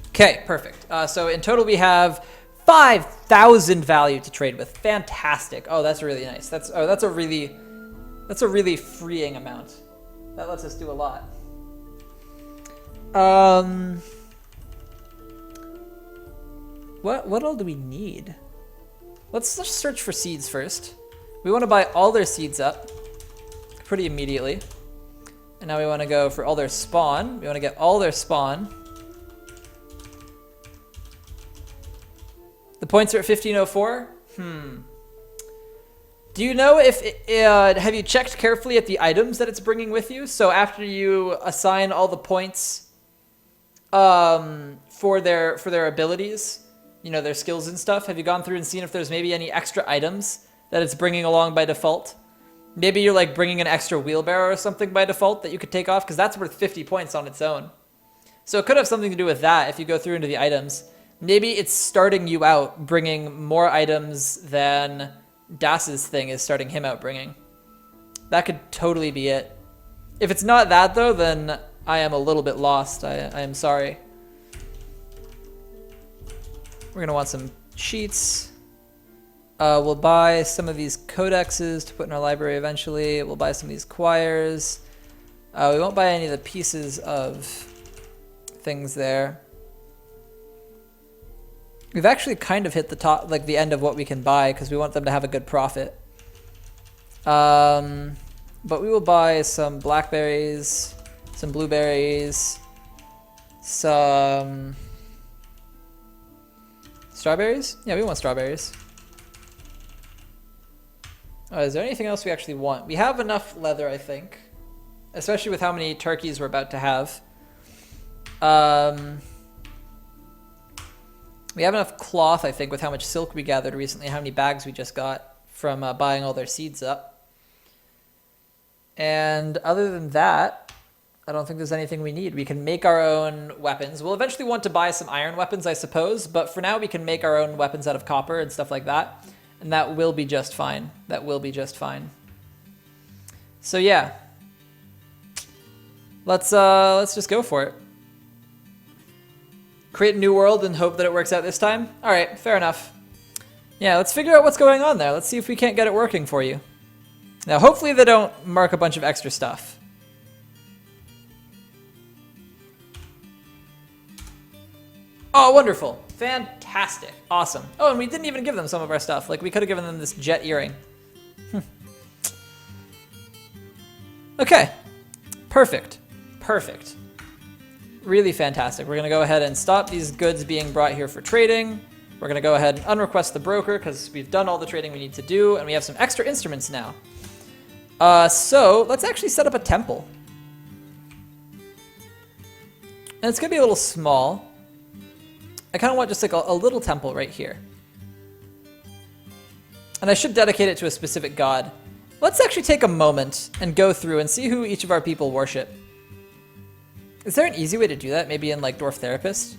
Okay, perfect. So in total we have 5,000 value to trade with. Fantastic. Oh, that's really nice. That's a really freeing amount. That lets us do a lot. What all do we need? Let's just search for seeds first. We want to buy all their seeds up pretty immediately. And now we want to go for all their spawn. We want to get all their spawn. The points are at 1504? Do you know if, have you checked carefully at the items that it's bringing with you? So after you assign all the points for their abilities, you know, their skills and stuff, have you gone through and seen if there's maybe any extra items that it's bringing along by default? Maybe you're like bringing an extra wheelbarrow or something by default that you could take off, because that's worth 50 points on its own. So it could have something to do with that if you go through into the items. Maybe it's starting you out bringing more items than Das's thing is starting him out bringing. That could totally be it. If it's not that though, then I am a little bit lost. I am sorry. We're gonna want some sheets. We'll buy some of these codexes to put in our library eventually. We'll buy some of these quires. We won't buy any of the pieces of things there. We've actually kind of hit the top, like the end of what we can buy, because we want them to have a good profit. But we will buy some blackberries, some blueberries, some strawberries? Yeah, we want strawberries. Oh, is there anything else we actually want? We have enough leather, I think. Especially with how many turkeys we're about to have. We have enough cloth, I think, with how much silk we gathered recently, how many bags we just got from buying all their seeds up. And other than that, I don't think there's anything we need. We can make our own weapons. We'll eventually want to buy some iron weapons, I suppose, but for now we can make our own weapons out of copper and stuff like that. And that will be just fine. That will be just fine. So yeah. Let's just go for it. Create a new world and hope that it works out this time? Alright, fair enough. Yeah, let's figure out what's going on there. Let's see if we can't get it working for you. Now, hopefully they don't mark a bunch of extra stuff. Oh, wonderful. Fantastic. Awesome. Oh, and we didn't even give them some of our stuff. Like, we could have given them this jet earring. Okay. Perfect. Perfect. Really fantastic. We're going to go ahead and stop these goods being brought here for trading. We're going to go ahead and unrequest the broker because we've done all the trading we need to do, and we have some extra instruments now. So let's actually set up a temple. And it's going to be a little small. I kind of want just like a little temple right here. And I should dedicate it to a specific god. Let's actually take a moment and go through and see who each of our people worship. Is there an easy way to do that? Maybe in like Dwarf Therapist?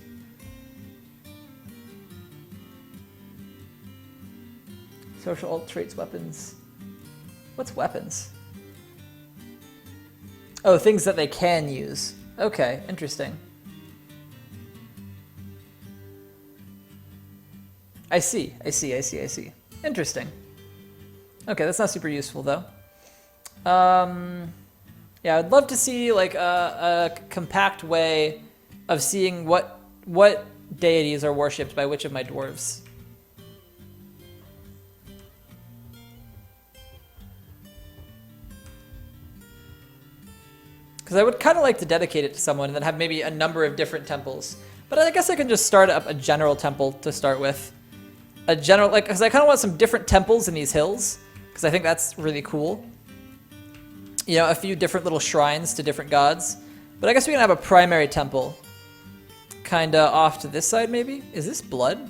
Social alt traits, weapons. What's weapons? Oh, things that they can use. Okay, interesting. I see. Interesting. Okay, that's not super useful though. Yeah, I'd love to see like a compact way of seeing what deities are worshipped by which of my dwarves. Because I would kind of like to dedicate it to someone and then have maybe a number of different temples. But I guess I can just start up a general temple to start with. A general, like, because I kind of want some different temples in these hills, because I think that's really cool. You know, a few different little shrines to different gods. But I guess we can have a primary temple. Kind of off to this side, maybe? Is this blood?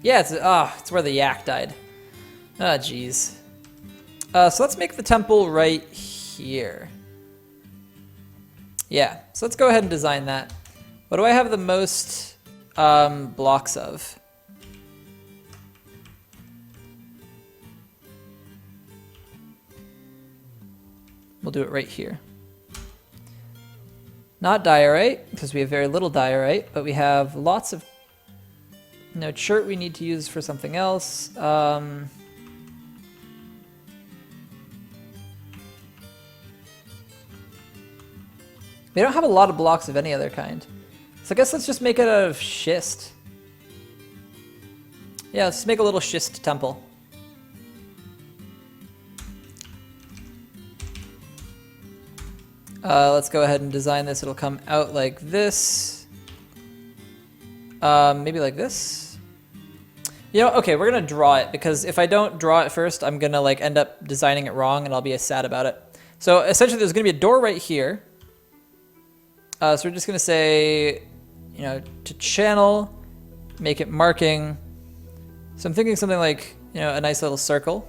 Yeah, it's where the yak died. Ah, jeez. So let's make the temple right here. Yeah, so let's go ahead and design that. What do I have the most blocks of? We'll do it right here. Not diorite, because we have very little diorite, but we have lots of... No, chert we need to use for something else. We don't have a lot of blocks of any other kind. So I guess let's just make it out of schist. Yeah, let's make a little schist temple. Let's go ahead and design this. It'll come out like this. Maybe like this. You know, okay, we're gonna draw it, because if I don't draw it first, I'm gonna like end up designing it wrong and I'll be sad about it. So essentially there's gonna be a door right here. So we're just gonna say, you know, to channel, make it marking. So I'm thinking something like, you know, a nice little circle.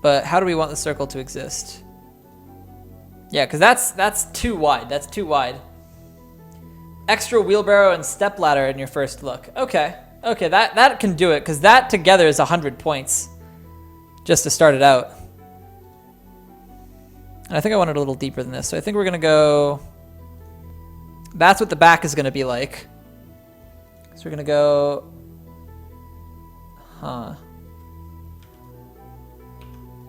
But how do we want the circle to exist? Yeah, because that's too wide. That's too wide. Extra wheelbarrow and step ladder in your first look. Okay, okay, that can do it, because that together is 100 points, just to start it out. And I think I want it a little deeper than this, so I think we're gonna go. That's what the back is gonna be like. So we're gonna go.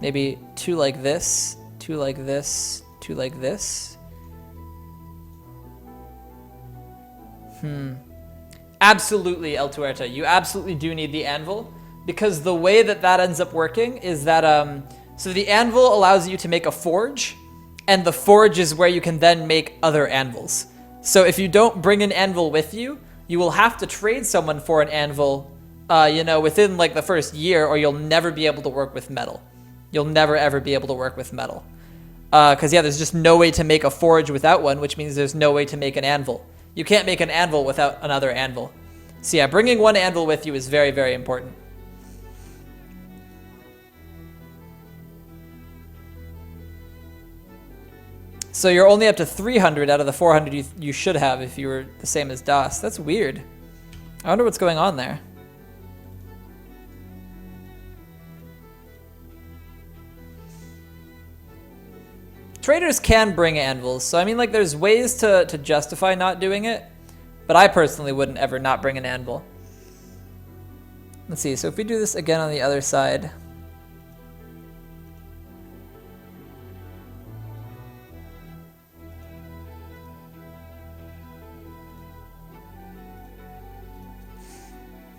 Maybe two like this, two like this, two like this. Absolutely, El Tuerta. You absolutely do need the anvil, because the way that that ends up working is that so the anvil allows you to make a forge, and the forge is where you can then make other anvils. So if you don't bring an anvil with you, you will have to trade someone for an anvil, you know, within like the first year, or you'll never be able to work with metal. You'll never ever be able to work with metal. Because yeah, there's just no way to make a forge without one, which means there's no way to make an anvil. You can't make an anvil without another anvil. So yeah, bringing one anvil with you is very, very important. So you're only up to 300 out of the 400 you should have if you were the same as Das. That's weird. I wonder what's going on there. Traders can bring anvils, so I mean, like, there's ways to justify not doing it, but I personally wouldn't ever not bring an anvil. Let's see, so if we do this again on the other side.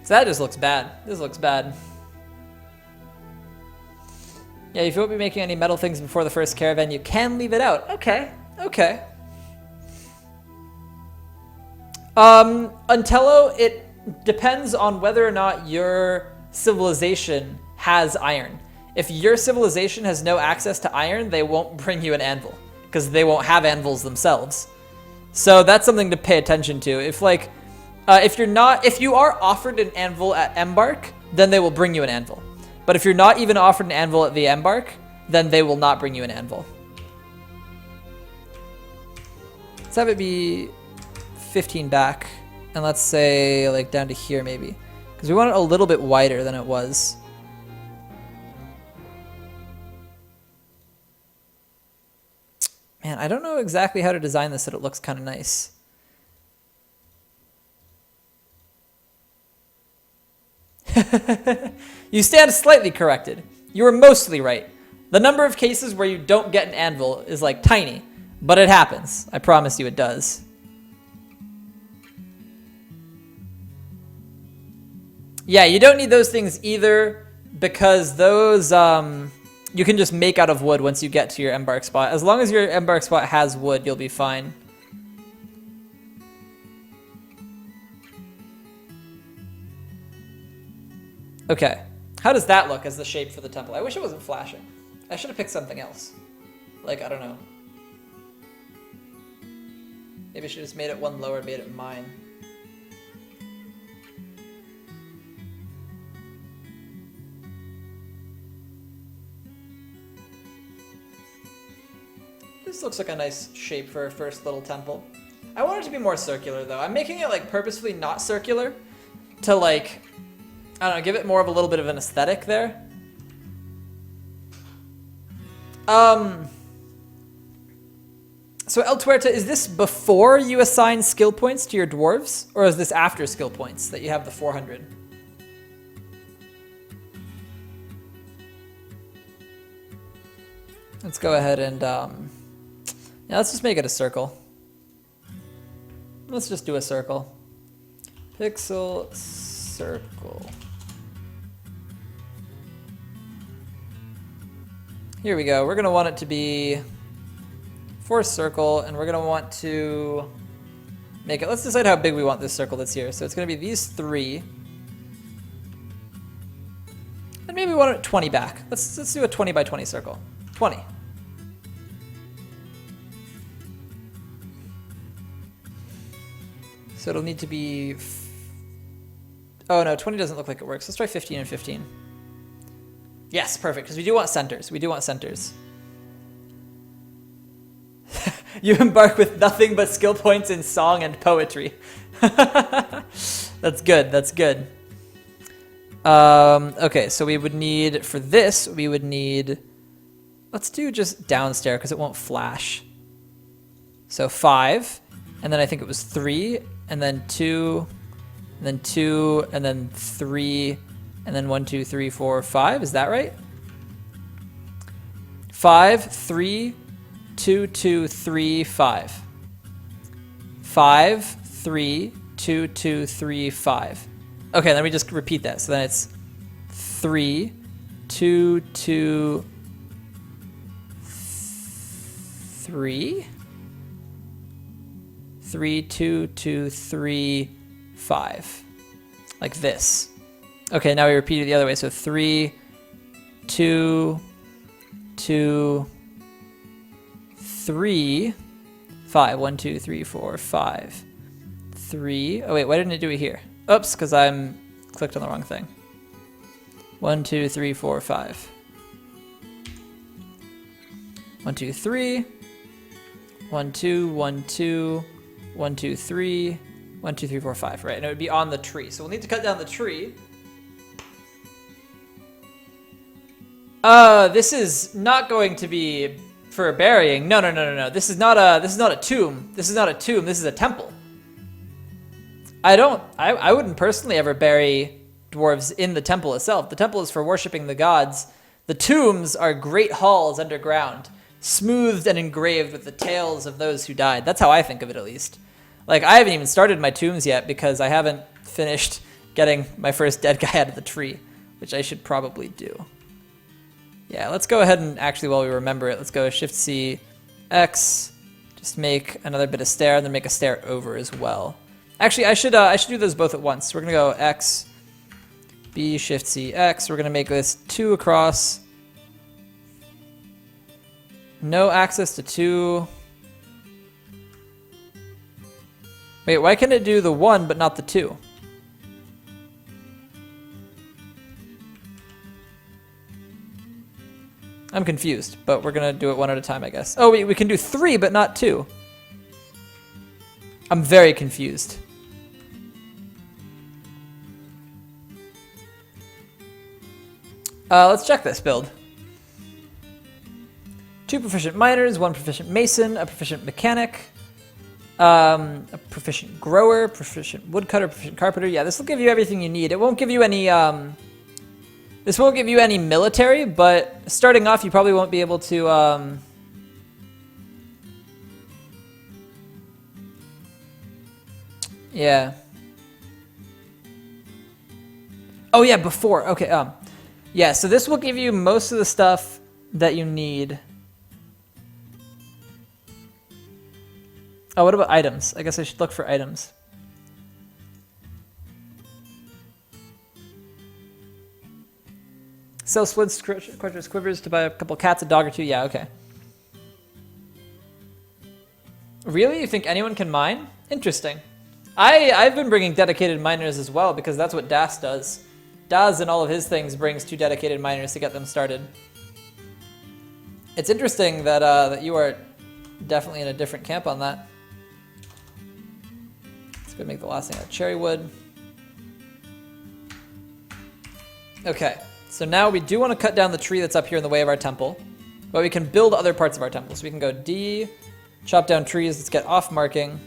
So that just looks bad. This looks bad. Yeah, if you won't be making any metal things before the first caravan, you can leave it out. Okay, okay. Untello, it depends on whether or not your civilization has iron. If your civilization has no access to iron, they won't bring you an anvil, because they won't have anvils themselves. So that's something to pay attention to. If like, if you are offered an anvil at Embark, then they will bring you an anvil. But if you're not even offered an anvil at the Embark, then they will not bring you an anvil. Let's have it be 15 back, and let's say like down to here maybe, because we want it a little bit wider than it was. Man, I don't know exactly how to design this so that it looks kind of nice. You stand slightly corrected. You were mostly right. The number of cases where you don't get an anvil is like tiny, but it happens. I promise you it does. Yeah, you don't need those things either, because those you can just make out of wood once you get to your embark spot. As long as your embark spot has wood, you'll be fine. Okay. How does that look as the shape for the temple? I wish it wasn't flashing. I should have picked something else. Like, I don't know. Maybe I should have just made it one lower and made it mine. This looks like a nice shape for a first little temple. I want it to be more circular though. I'm making it like purposefully not circular to like, I don't know, give it more of a little bit of an aesthetic there. So El Tuerta, is this before you assign skill points to your dwarves? Or is this after skill points that you have the 400? Let's go ahead and, yeah, let's just make it a circle. Let's just do a circle. Pixel circle. Here we go. We're going to want it to be force circle, and we're going to want to make it. Let's decide how big we want this circle that's here. So it's going to be these three. And maybe we want it 20 back. Let's do a 20 by 20 circle. 20. So it'll need to be... Oh no, 20 doesn't look like it works. Let's try 15 and 15. Yes, perfect, because we do want centers. We do want centers. You embark with nothing but skill points in song and poetry. That's good, that's good. Okay, so we would need, for this, we would need... Let's do just downstairs, because it won't flash. So 5, and then I think it was 3, and then 2, and then 2, and then 3, and then 1, 2, 3, 4, 5. Is that right? 5, 3, 2, 2, 3, 5. 5, 3, 2, 2, 3, 5. Okay, let me just repeat that. So then it's 3, 2, 2, 3. 3, 2, 2, 3, 5. Like this. Okay, now we repeat it the other way. So 3, 2, 2, 3, 5. 1, 2, 3, 4, 5. 3. Oh wait, why didn't it do it here? Oops, because I'm clicked on the wrong thing. 1, 2, 3, 4, 5. 1, 2, 3. 1, 2, 1, 2. 1, 2, 3. 1, 2, 3, 4, 5. Right, and it would be on the tree. So we'll need to cut down the tree. This is not going to be for burying. No, no, no, no, no. This is not a tomb. This is not a tomb. This is a temple. I wouldn't personally ever bury dwarves in the temple itself. The temple is for worshiping the gods. The tombs are great halls underground, smoothed and engraved with the tales of those who died. That's how I think of it, at least. Like, I haven't even started my tombs yet because I haven't finished getting my first dead guy out of the tree, which I should probably do. Yeah, let's go ahead and actually, while we remember it, let's go Shift-C, X, just make another bit of stair, and then make a stair over as well. Actually, I should do those both at once. We're going to go X, B, Shift-C, X. We're going to make this 2 across. No access to 2. Wait, why can it do the 1 but not the 2? I'm confused, but we're gonna do it one at a time, I guess. Oh, we can do 3 but not 2. I'm very confused. Let's check this build. 2 proficient miners, 1 proficient mason, a proficient mechanic, a proficient grower, proficient woodcutter, proficient carpenter. Yeah, this will give you everything you need. It won't give you any, this won't give you any military, but starting off, you probably won't be able to, yeah. Oh yeah, before, okay, yeah, so this will give you most of the stuff that you need. Oh, what about items? I guess I should look for items. Sell splints, quarters, quivers to buy a couple cats, a dog or two. Yeah, okay. Really? You think anyone can mine? Interesting. I've been bringing dedicated miners as well because that's what Das does. Das in all of his things brings 2 dedicated miners to get them started. It's interesting that that you are definitely in a different camp on that. Let's go make the last thing out of cherry wood. Okay, so now we do want to cut down the tree that's up here in the way of our temple, but we can build other parts of our temple. So we can go D, chop down trees, let's get off marking.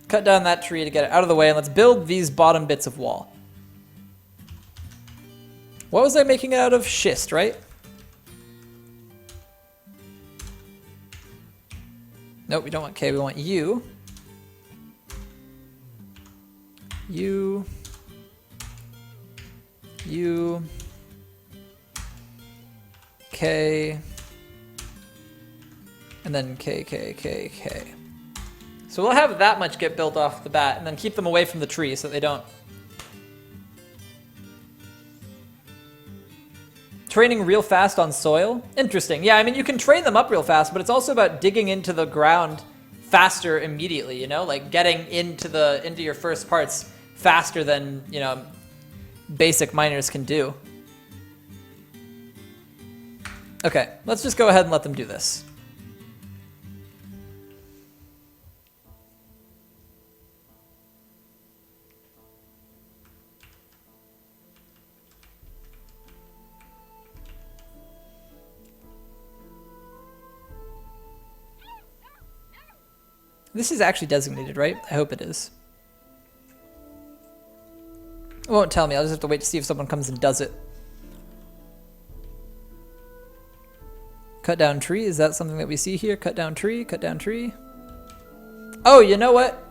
Cut down that tree to get it out of the way, and let's build these bottom bits of wall. What was I making it out of? Schist, right? Nope, we don't want K, we want U. U. U. K. And then K, K, K, K. So we'll have that much get built off the bat, and then keep them away from the tree so that they don't. Training real fast on soil? Interesting. Yeah, I mean, you can train them up real fast, but it's also about digging into the ground faster immediately, you know? Like getting into your first parts faster than, you know, basic miners can do. Okay, let's just go ahead and let them do this. This is actually designated, right? I hope it is. It won't tell me. I'll just have to wait to see if someone comes and does it. Cut down tree. Is that something that we see here? Cut down tree. Cut down tree. Oh, you know what?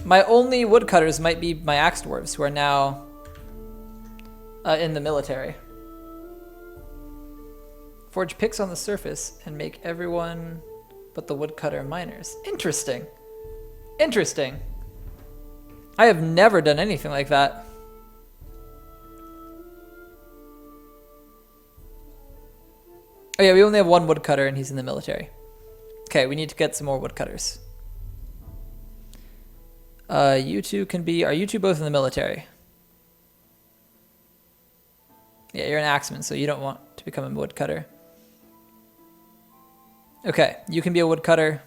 My only woodcutters might be my axe dwarves, who are now in the military. Forge picks on the surface and make everyone but the woodcutter miners. Interesting. Interesting. I have never done anything like that. Oh yeah, we only have one woodcutter and he's in the military. Okay, we need to get some more woodcutters. You two can be... Are you two both in the military? Yeah, you're an axeman, so you don't want to become a woodcutter. Okay, you can be a woodcutter.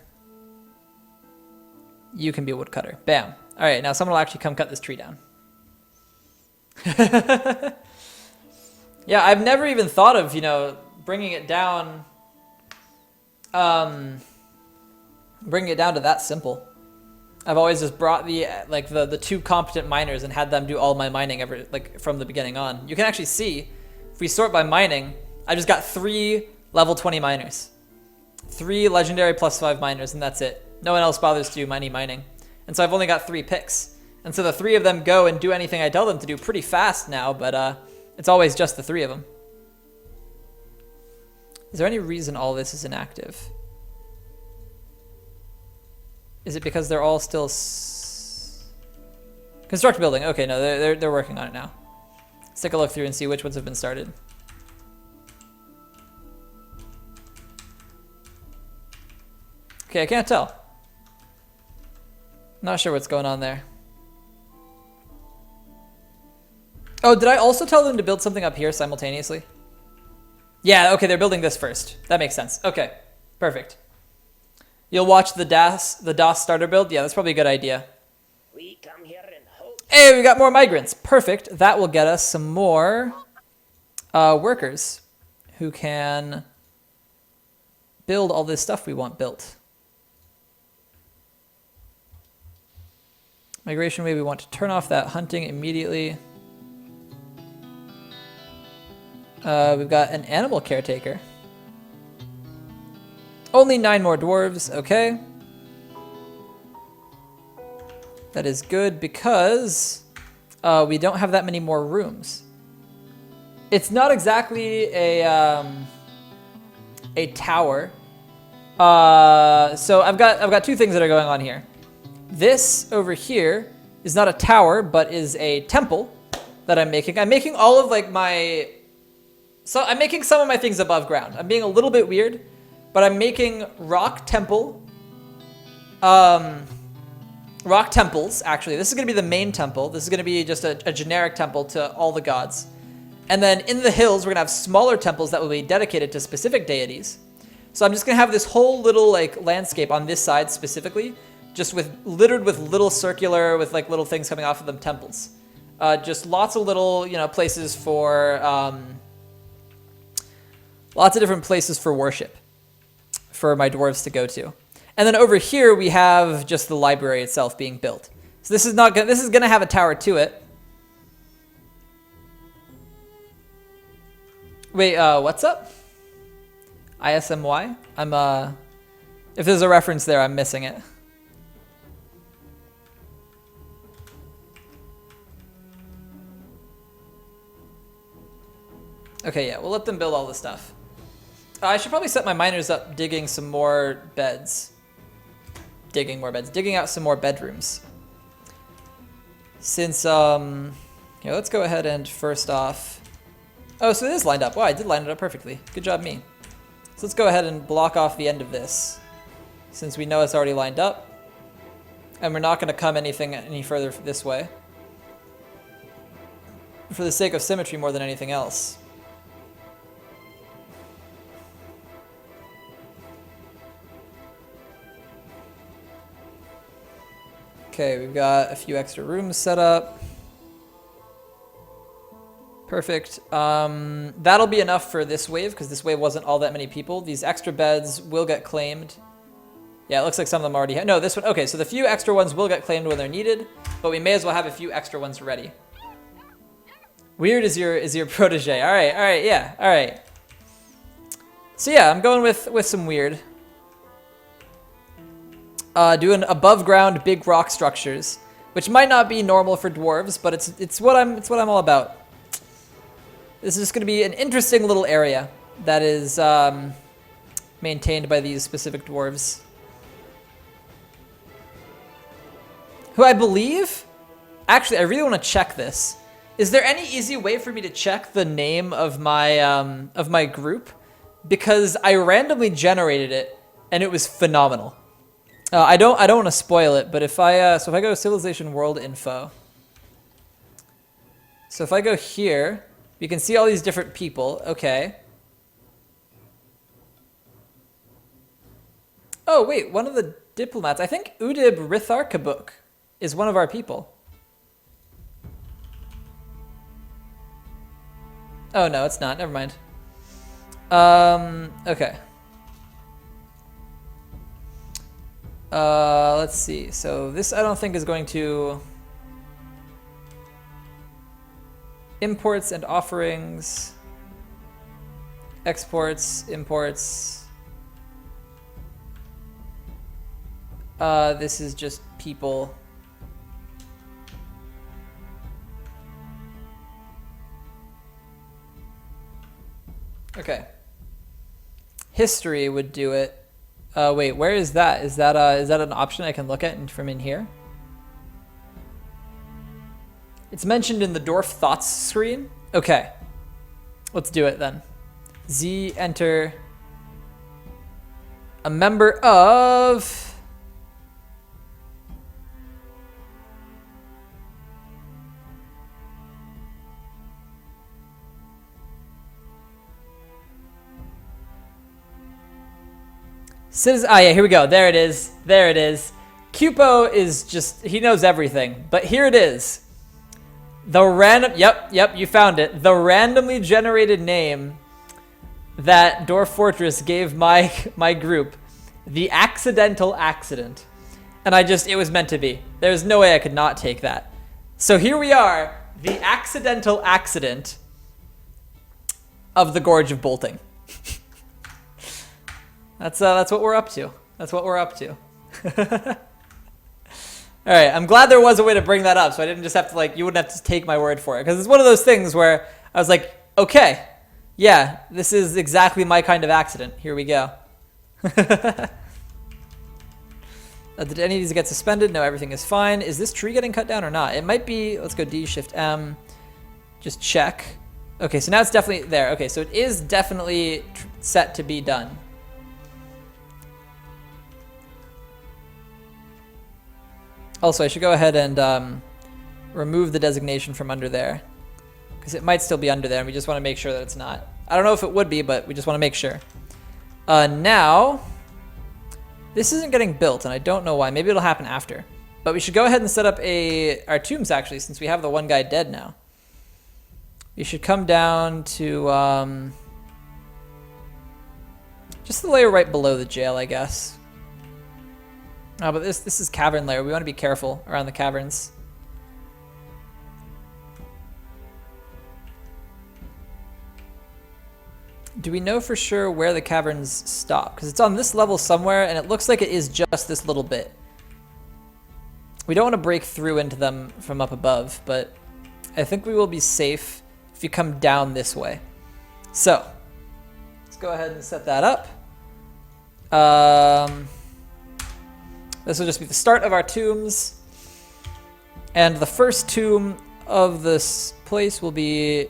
You can be a woodcutter. Bam. All right, now someone will actually come cut this tree down. Yeah, I've never even thought of, you know, bringing it down to that simple. I've always just brought the 2 competent miners and had them do all my mining from the beginning on. You can actually see, if we sort by mining, I just got 3 level 20 miners. 3 legendary +5 miners, and that's it. No one else bothers to do any mining. And so I've only got 3 picks. And so the 3 of them go and do anything I tell them to do pretty fast now, but it's always just the 3 of them. Is there any reason all this is inactive? Is it because they're all still... Construct building. Okay, no, they're working on it now. Let's take a look through and see which ones have been started. Okay, I can't tell. Not sure what's going on there. Oh, did I also tell them to build something up here simultaneously? Yeah, okay, they're building this first. That makes sense. Okay, perfect. You'll watch the DAS starter build? Yeah, that's probably a good idea. We come here and hope. Hey, we got more migrants. Perfect. That will get us some more workers who can build all this stuff we want built. Migration wave, we want to turn off that hunting immediately. We've got an animal caretaker. Only 9 more dwarves, okay. That is good because we don't have that many more rooms. It's not exactly a tower. So I've got 2 things that are going on here. This over here is not a tower, but is a temple that I'm making. I'm making all of like my So I'm making some of my things above ground. I'm being a little bit weird, but I'm making rock temple. Rock temples, actually. This is going to be the main temple. This is going to be just a generic temple to all the gods. And then in the hills, we're going to have smaller temples that will be dedicated to specific deities. So I'm just going to have this whole little like landscape on this side specifically, just littered with little circular, with like little things coming off of them temples. Just lots of little, places for, lots of different places for worship for my dwarves to go to. And then over here we have just the library itself being built. So this is going to have a tower to it. Wait, what's up? ISMY? If there's a reference there, I'm missing it. Okay, yeah, we'll let them build all this stuff. I should probably set my miners up digging some more beds. Digging out some more bedrooms. Since, let's go ahead and first off... Oh, so it is lined up. Wow, I did line it up perfectly. Good job, me. So let's go ahead and block off the end of this, since we know it's already lined up. And we're not going to come any further this way. For the sake of symmetry more than anything else. Okay, we've got a few extra rooms set up. Perfect. That'll be enough for this wave, because this wave wasn't all that many people. These extra beds will get claimed. Yeah, it looks like some of them already have. No, this one. Okay, so the few extra ones will get claimed when they're needed, but we may as well have a few extra ones ready. Weird is your protege. All right, yeah, all right. So yeah, I'm going with some weird. Doing above ground big rock structures, which might not be normal for dwarves, but it's what I'm all about. This is just going to be an interesting little area that is maintained by these specific dwarves, who I believe. Actually, I really want to check this. Is there any easy way for me to check the name of my group? Because I randomly generated it and it was phenomenal. I don't want to spoil it, but if I go to Civilization World Info. So if I go here, you can see all these different people. Okay. Oh wait, one of the diplomats. I think Udib Ritharkabuk is one of our people. Oh no, it's not. Never mind. Okay. Let's see. So this I don't think is going to... Imports and offerings. Exports, imports. This is just people. Okay. History would do it. Wait, where is that? Is that an option I can look at from in here? It's mentioned in the Dwarf Thoughts screen. Okay. Let's do it then. Z, enter. A member of... Citizen, yeah, here we go. There it is. There it is. Cupo is just, he knows everything. But here it is. The random, yep, you found it. The randomly generated name that Dwarf Fortress gave my group. The Accidental Accident. And it was meant to be. There's no way I could not take that. So here we are. The Accidental Accident of the Gorge of Bolting. That's what we're up to. That's what we're up to. All right, I'm glad there was a way to bring that up, so I didn't just have to you wouldn't have to take my word for it, because it's one of those things where I was like, okay, yeah, this is exactly my kind of accident. Here we go. Did any of these get suspended? No, everything is fine. Is this tree getting cut down or not? It might be. Let's go D, Shift, M. Just check. Okay, so now it's definitely there. Okay, so it is definitely set to be done. Also, I should go ahead and remove the designation from under there, because it might still be under there, and we just want to make sure that it's not. I don't know if it would be, but we just want to make sure. Now, this isn't getting built, and I don't know why. Maybe it'll happen after. But we should go ahead and set up our tombs, actually, since we have the one guy dead now. We should come down to just the layer right below the jail, I guess. Oh, but this is cavern layer. We want to be careful around the caverns. Do we know for sure where the caverns stop? Because it's on this level somewhere, and it looks like it is just this little bit. We don't want to break through into them from up above, but I think we will be safe if you come down this way. So, let's go ahead and set that up. This will just be the start of our tombs. And the first tomb of this place will be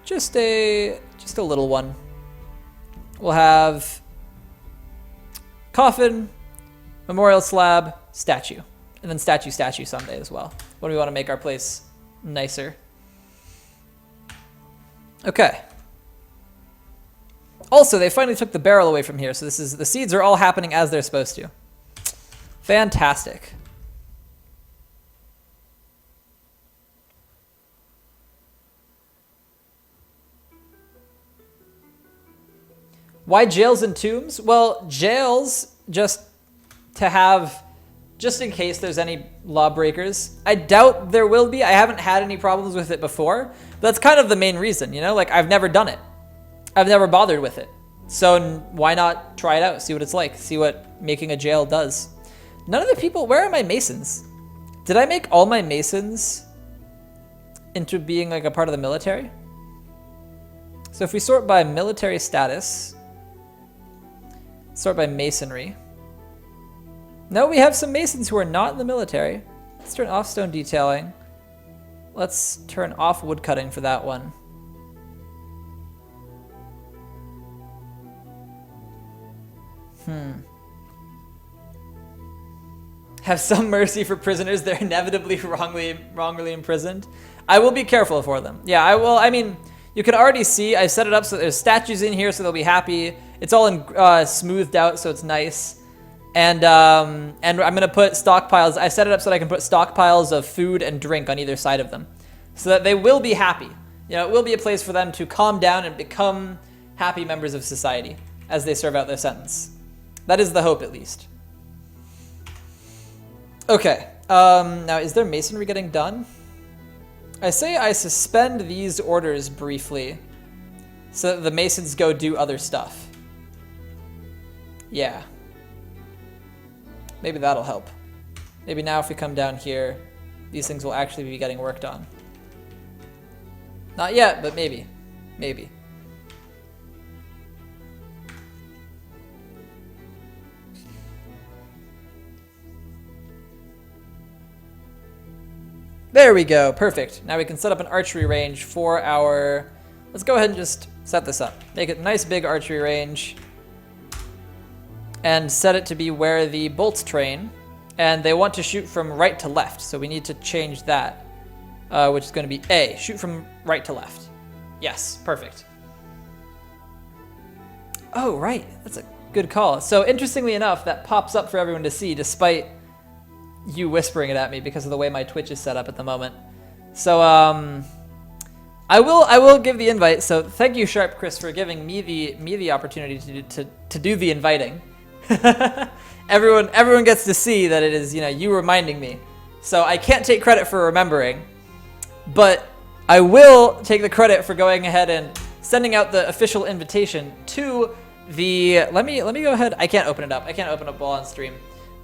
just a little one. We'll have coffin, memorial slab, statue, and then statue someday as well, when we want to make our place nicer. Okay. Also, they finally took the barrel away from here, so the seeds are all happening as they're supposed to. Fantastic. Why jails and tombs? Well, jails just in case there's any lawbreakers. I doubt there will be. I haven't had any problems with it before. But that's kind of the main reason, you know? Like, I've never done it. I've never bothered with it. So why not try it out, see what it's like, see what making a jail does. None of the people, where are my masons? Did I make all my masons into being like a part of the military? So if we sort by military status, sort by masonry. No, we have some masons who are not in the military. Let's turn off stone detailing. Let's turn off woodcutting for that one. Have some mercy for prisoners. They're inevitably wrongly imprisoned. I will be careful for them. Yeah, I will. I mean, you can already see I set it up so there's statues in here so they'll be happy. It's all smoothed out so it's nice. And I'm gonna put stockpiles. I set it up so that I can put stockpiles of food and drink on either side of them, so that they will be happy. You know, it will be a place for them to calm down and become happy members of society as they serve out their sentence. That is the hope, at least. Okay. Now, is there masonry getting done? I say I suspend these orders briefly, so that the masons go do other stuff. Yeah. Maybe that'll help. Maybe now if we come down here, these things will actually be getting worked on. Not yet, but maybe. Maybe. There we go. Perfect. Now we can set up an archery range for our... Let's go ahead and just set this up. Make it a nice big archery range. And set it to be where the bolts train. And they want to shoot from right to left, so we need to change that. Which is going to be A. Shoot from right to left. Yes, perfect. Oh, right. That's a good call. So interestingly enough, that pops up for everyone to see, despite you whispering it at me because of the way my Twitch is set up at the moment. So I will give the invite. So thank you, Sharp Chris, for giving me the opportunity to do the inviting. Everyone gets to see that it is, you know, you reminding me. So I can't take credit for remembering, but I will take the credit for going ahead and sending out the official invitation to the. Let me go ahead. I can't open it up. I can't open up while on stream.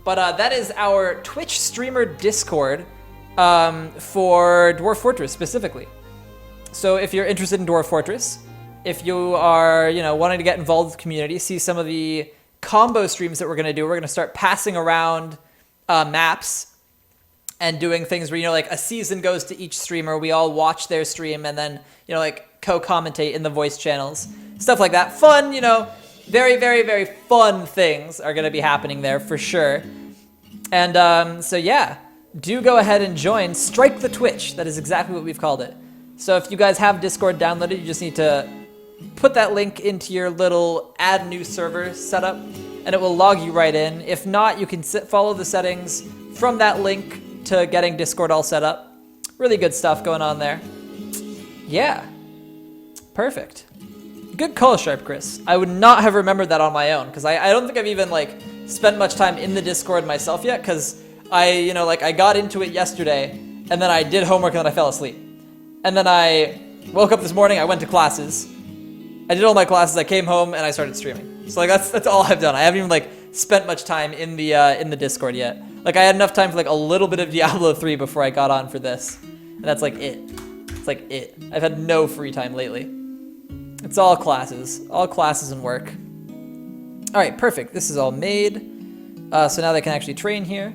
But that is our Twitch streamer Discord for Dwarf Fortress specifically. So if you're interested in Dwarf Fortress, if you are, you know, wanting to get involved with the community, see some of the combo streams that we're going to do. We're going to start passing around maps and doing things where, like a season goes to each streamer. We all watch their stream and then, like co-commentate in the voice channels. Stuff like that. Fun, very, very, very fun things are going to be happening there for sure. And so yeah, do go ahead and join. Strike the Twitch. That is exactly what we've called it. So if you guys have Discord downloaded, you just need to put that link into your little add new server setup, and it will log you right in. If not, you can follow the settings from that link to getting Discord all set up. Really good stuff going on there. Yeah. Perfect. Good call, Sharp Chris. I would not have remembered that on my own, because I don't think I've even, spent much time in the Discord myself yet, because I got into it yesterday, and then I did homework, and then I fell asleep. And then I woke up this morning, I went to classes. I did all my classes, I came home, and I started streaming. So, that's all I've done. I haven't even, spent much time in the Discord yet. I had enough time for, a little bit of Diablo 3 before I got on for this. And that's, it. It's, it. I've had no free time lately. It's all classes and work. All right, perfect. This is all made. So now they can actually train here.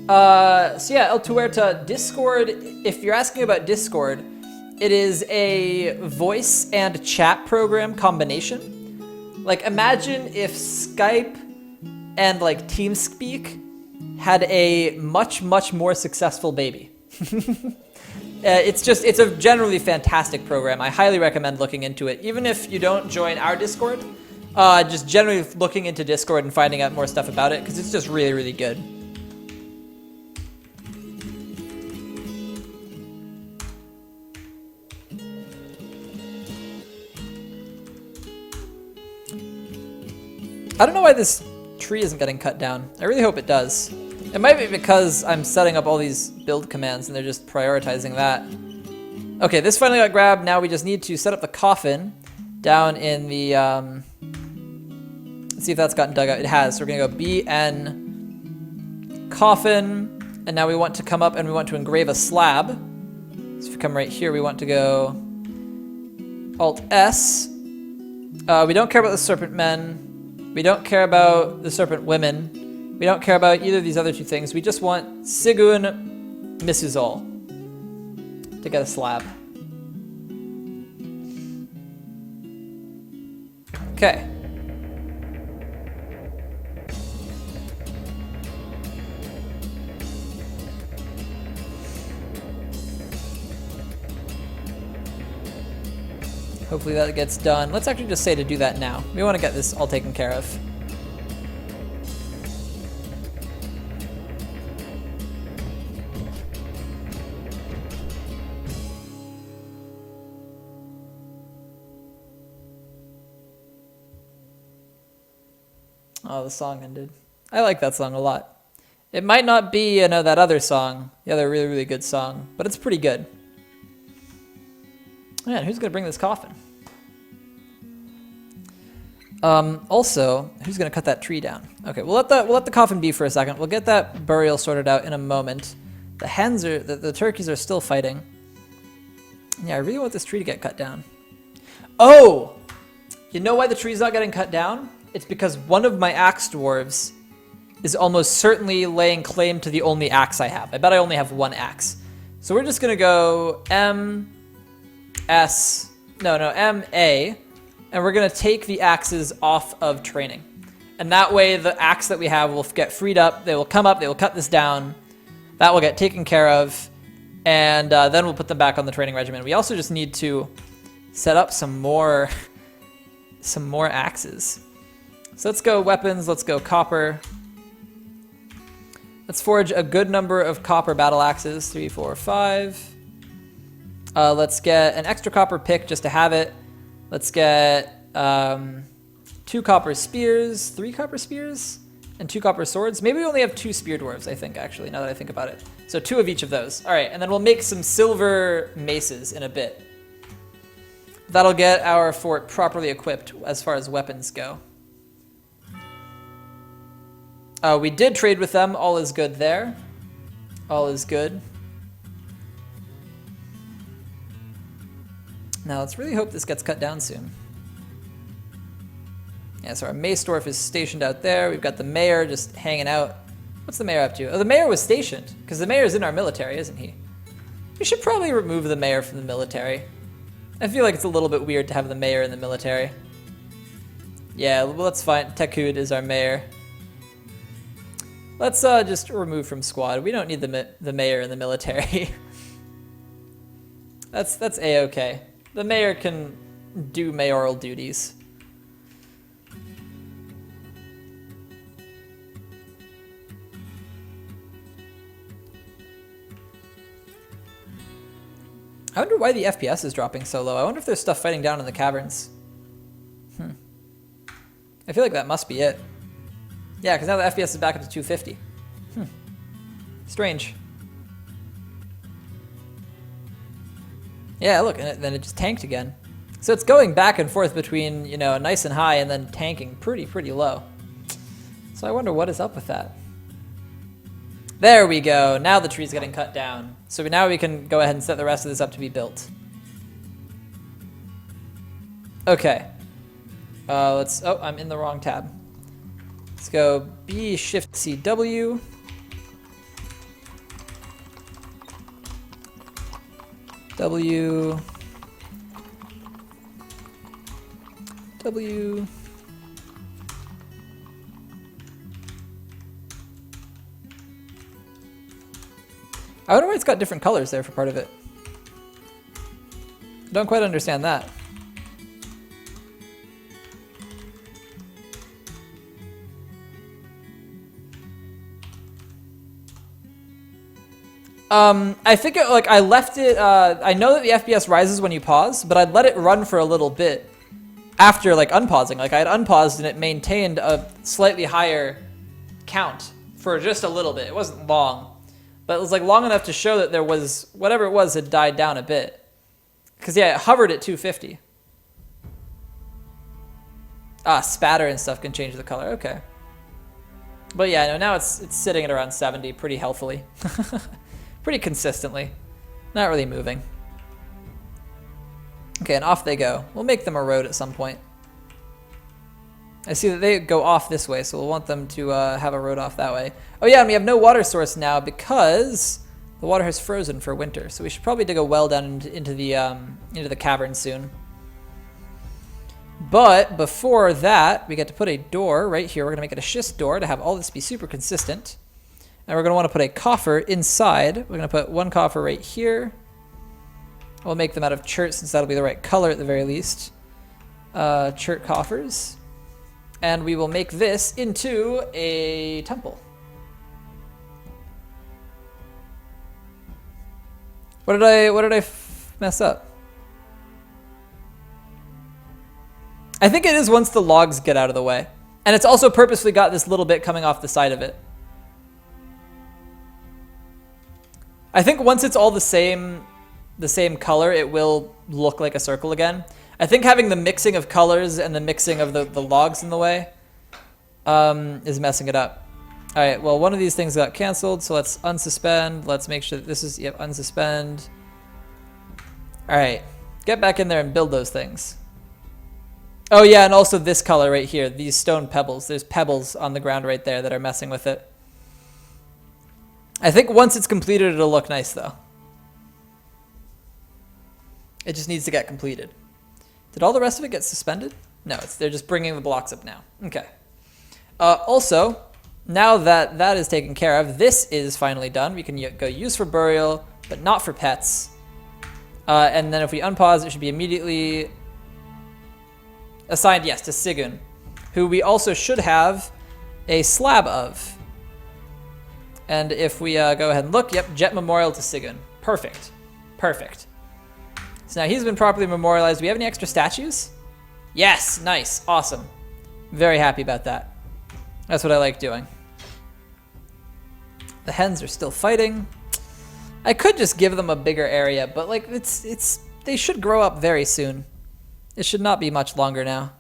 So yeah, El Tuerta, Discord, if you're asking about Discord, it is a voice and chat program combination. Imagine if Skype and TeamSpeak had a much, much more successful baby. It's a generally fantastic program. I highly recommend looking into it. Even if you don't join our Discord, just generally looking into Discord and finding out more stuff about it, because it's just really, really good. I don't know why this tree isn't getting cut down. I really hope it does. It might be because I'm setting up all these build commands and they're just prioritizing that. Okay, this finally got grabbed. Now we just need to set up the coffin down in the... let's see if that's gotten dug out. It has. So we're going to go BN coffin. And now we want to come up and we want to engrave a slab. So if we come right here, we want to go Alt S. We don't care about the serpent men. We don't care about the serpent women. We don't care about either of these other two things. We just want Sigun Misuzol to get a slab. Okay. Hopefully that gets done. Let's actually just say to do that now. We want to get this all taken care of. Oh, the song ended. I like that song a lot. It might not be, that other song, the other really, really good song, but it's pretty good. Man, who's gonna bring this coffin? Also, who's gonna cut that tree down? Okay, we'll let the coffin be for a second. We'll get that burial sorted out in a moment. The hens are, the turkeys are still fighting. Yeah, I really want this tree to get cut down. Oh! You know why the tree's not getting cut down? It's because one of my axe dwarves is almost certainly laying claim to the only axe I have. I bet I only have one axe. So we're just gonna go M, A, and we're gonna take the axes off of training. And that way the axe that we have will get freed up, they will come up, they will cut this down, that will get taken care of, and then we'll put them back on the training regimen. We also just need to set up some more axes. So let's go weapons, let's go copper. Let's forge a good number of copper battle axes, 3, 4, 5. Let's get an extra copper pick just to have it. Let's get 2 copper spears, 3 copper spears, and 2 copper swords. Maybe we only have 2 spear dwarves, I think, actually, now that I think about it. So 2 of each of those. All right, and then we'll make some silver maces in a bit. That'll get our fort properly equipped as far as weapons go. We did trade with them. All is good there. All is good. Now let's really hope this gets cut down soon. Yeah, so our mace dwarf is stationed out there. We've got the mayor just hanging out. What's the mayor up to? Oh, the mayor was stationed, because the mayor's in our military, isn't he? We should probably remove the mayor from the military. I feel like it's a little bit weird to have the mayor in the military. Yeah, well, let's find Tekud is our mayor. Let's just remove from squad. We don't need the mayor in the military. That's a-okay. The mayor can do mayoral duties. I wonder why the FPS is dropping so low. I wonder if there's stuff fighting down in the caverns. I feel like that must be it. Yeah, because now the FPS is back up to 250. Strange. Yeah, look, and then it just tanked again. So it's going back and forth between, you know, nice and high and then tanking pretty low. So I wonder what is up with that. There we go. Now the tree's getting cut down. So now we can go ahead and set the rest of this up to be built. Okay. Oh, I'm in the wrong tab. Let's go B, Shift, C, W. W. W. I wonder why it's got different colors there for part of it. I don't quite understand that. I think I left it, I know that the FPS rises when you pause, but I'd let it run for a little bit after like unpausing. Like I had unpaused and it maintained a slightly higher count for just a little bit. It wasn't long, but it was like long enough to show that there was, whatever it was had died down a bit. Cause yeah, it hovered at 250. Ah, spatter and stuff can change the color, okay. But yeah, no, now it's sitting at around 70 pretty healthily. Pretty consistently. Not really moving. Okay, and off they go. We'll make them a road at some point. I see that they go off this way, so we'll want them to have a road off that way. Oh yeah, and we have no water source now because the water has frozen for winter. So we should probably dig a well down into the cavern soon. But before that, we get to put a door right here. We're gonna make it a schist door to have all this be super consistent. And we're going to want to put a coffer inside. We're going to put one coffer right here. We'll make them out of chert since that'll be the right color at the very least. Chert coffers. And we will make this into a temple. What did I mess up? I think it is once the logs get out of the way. And it's also purposely got this little bit coming off the side of it. I think once it's all the same color, it will look like a circle again. I think having the mixing of colors and the mixing of the logs in the way is messing it up. All right, well, one of these things got canceled, so let's unsuspend. Let's make sure that this is, yep, unsuspend. All right, get back in there and build those things. Oh yeah, and also this color right here, these stone pebbles. There's pebbles on the ground right there that are messing with it. I think once it's completed, it'll look nice though. It just needs to get completed. Did all the rest of it get suspended? No, they're just bringing the blocks up now. Okay. Also, now that that is taken care of, this is finally done. We can go use for burial, but not for pets. And then if we unpause, it should be immediately assigned, yes, to Sigun, who we also should have a slab of. And if we go ahead and look, yep, Jet Memorial to Sigun. Perfect. Perfect. So now he's been properly memorialized. Do we have any extra statues? Yes, nice, awesome. Very happy about that. That's what I like doing. The hens are still fighting. I could just give them a bigger area, but like they should grow up very soon. It should not be much longer now.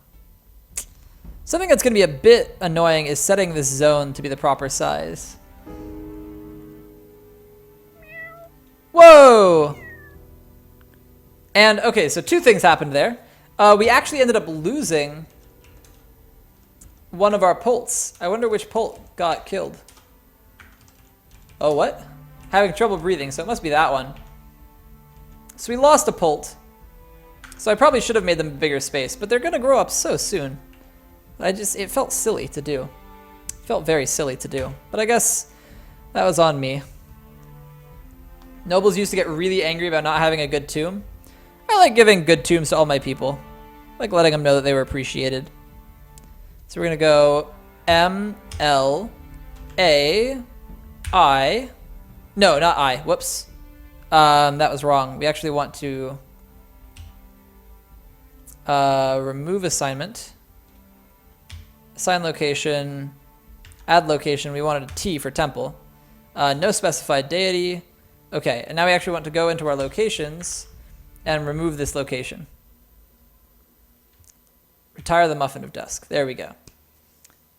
Something that's gonna be a bit annoying is setting this zone to be the proper size. Whoa! And okay, so two things happened there. We actually ended up losing one of our poults. I wonder which poult got killed. Oh, what? Having trouble breathing, so it must be that one. So we lost a Polt. So I probably should have made them a bigger space, but they're gonna grow up so soon. It felt silly to do. It felt very silly to do. But I guess that was on me. Nobles used to get really angry about not having a good tomb. I like giving good tombs to all my people. I like letting them know that they were appreciated. So we're gonna go M, L, A, I. No, not I. Whoops. That was wrong. We actually want to remove assignment. Assign location. Add location. We wanted a T for temple. No specified deity. Okay, and now we actually want to go into our locations and remove this location. Retire the Muffin of Dusk. There we go.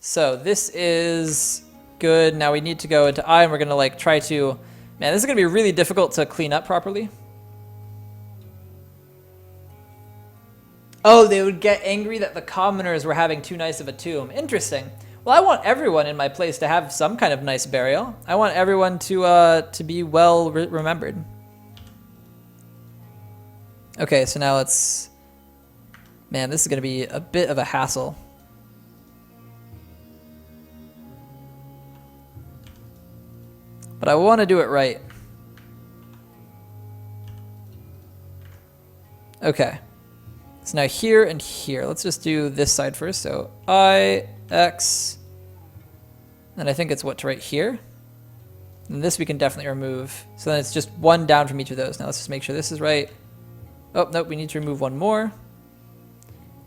So this is good. Now we need to go into I, and we're going to like try to... Man, this is going to be really difficult to clean up properly. Oh, they would get angry that the commoners were having too nice of a tomb. Interesting. Well, I want everyone in my place to have some kind of nice burial. I want everyone to be well remembered. Okay, so now let's... Man, this is going to be a bit of a hassle. But I want to do it right. Okay. So now here and here. Let's just do this side first. So I, X, and I think it's what's right here. And this we can definitely remove. So then it's just one down from each of those. Now let's just make sure this is right. Oh, nope, we need to remove one more.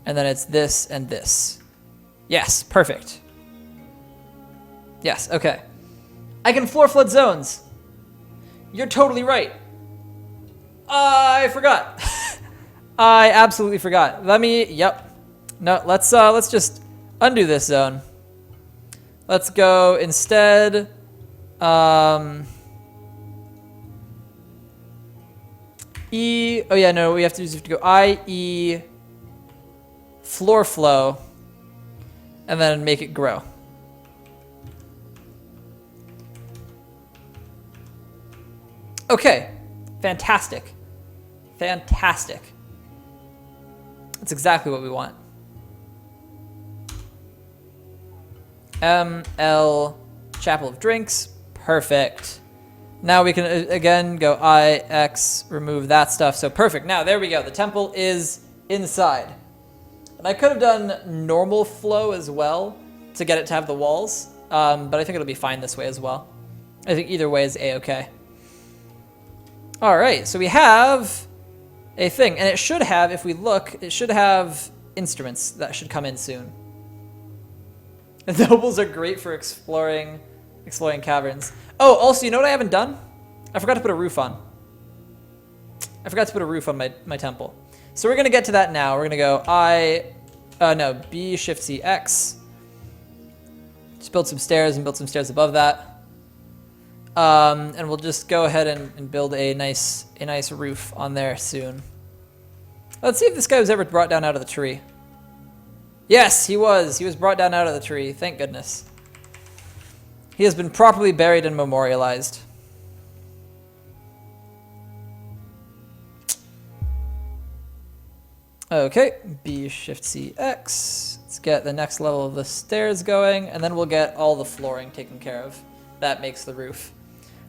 And then it's this and this. Yes, perfect. Yes, okay. I can floor flood zones. You're totally right. I forgot. I absolutely forgot. Yep. No, let's just undo this zone. Let's go instead. E. Oh yeah, no, we have to go I, E, floor flow, and then make it grow. Okay, fantastic. Fantastic. That's exactly what we want. ML Chapel of Drinks. Perfect. Now we can again go I, X, remove that stuff. So perfect. Now there we go. The temple is inside. And I could have done normal flow as well to get it to have the walls. But I think it'll be fine this way as well. I think either way is A-okay. All right, so we have a thing, and it should have, if we look, it should have instruments that should come in soon. The nobles are great for exploring caverns. Oh, also, you know what I haven't done? I forgot to put a roof on. I forgot to put a roof on my temple. So we're gonna get to that now. We're gonna go B, Shift C, X. Just build some stairs and build some stairs above that. And we'll just go ahead and build a nice roof on there soon. Let's see if this guy was ever brought down out of the tree. Yes, he was. He was brought down out of the tree. Thank goodness. He has been properly buried and memorialized. Okay, B, Shift C, X. Let's get the next level of the stairs going, and then we'll get all the flooring taken care of. That makes the roof.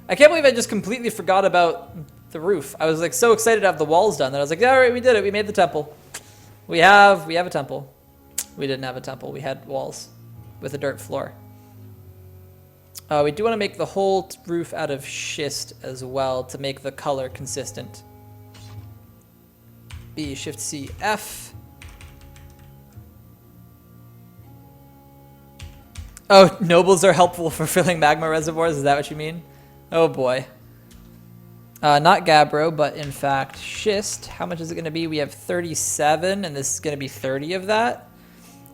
I can't believe I just completely forgot about the roof. I was like so excited to have the walls done that I was like, yeah, all right, we did it. We made the temple. We have a temple. We didn't have a temple. We had walls with a dirt floor. We do want to make the whole roof out of schist as well to make the color consistent. B, Shift C, F. Oh, nobles are helpful for filling magma reservoirs. Is that what you mean? Oh boy. Not gabbro, but in fact schist. How much is it going to be? We have 37, and this is going to be 30 of that.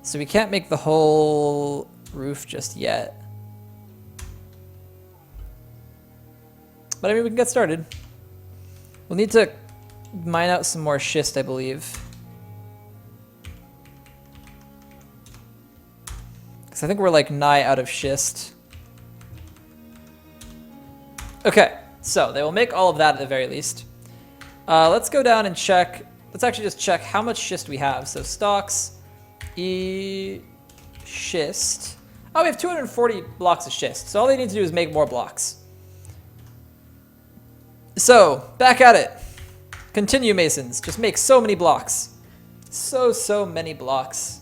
So we can't make the whole roof just yet. But I mean, we can get started. We'll need to mine out some more schist, I believe. Because I think we're like nigh out of schist. Okay, so they will make all of that at the very least. Let's go down and check. Let's actually just check how much schist we have. So stocks, schist. Oh, we have 240 blocks of schist. So all they need to do is make more blocks. So, back at it. Continue, masons. Just make so many blocks. So many blocks.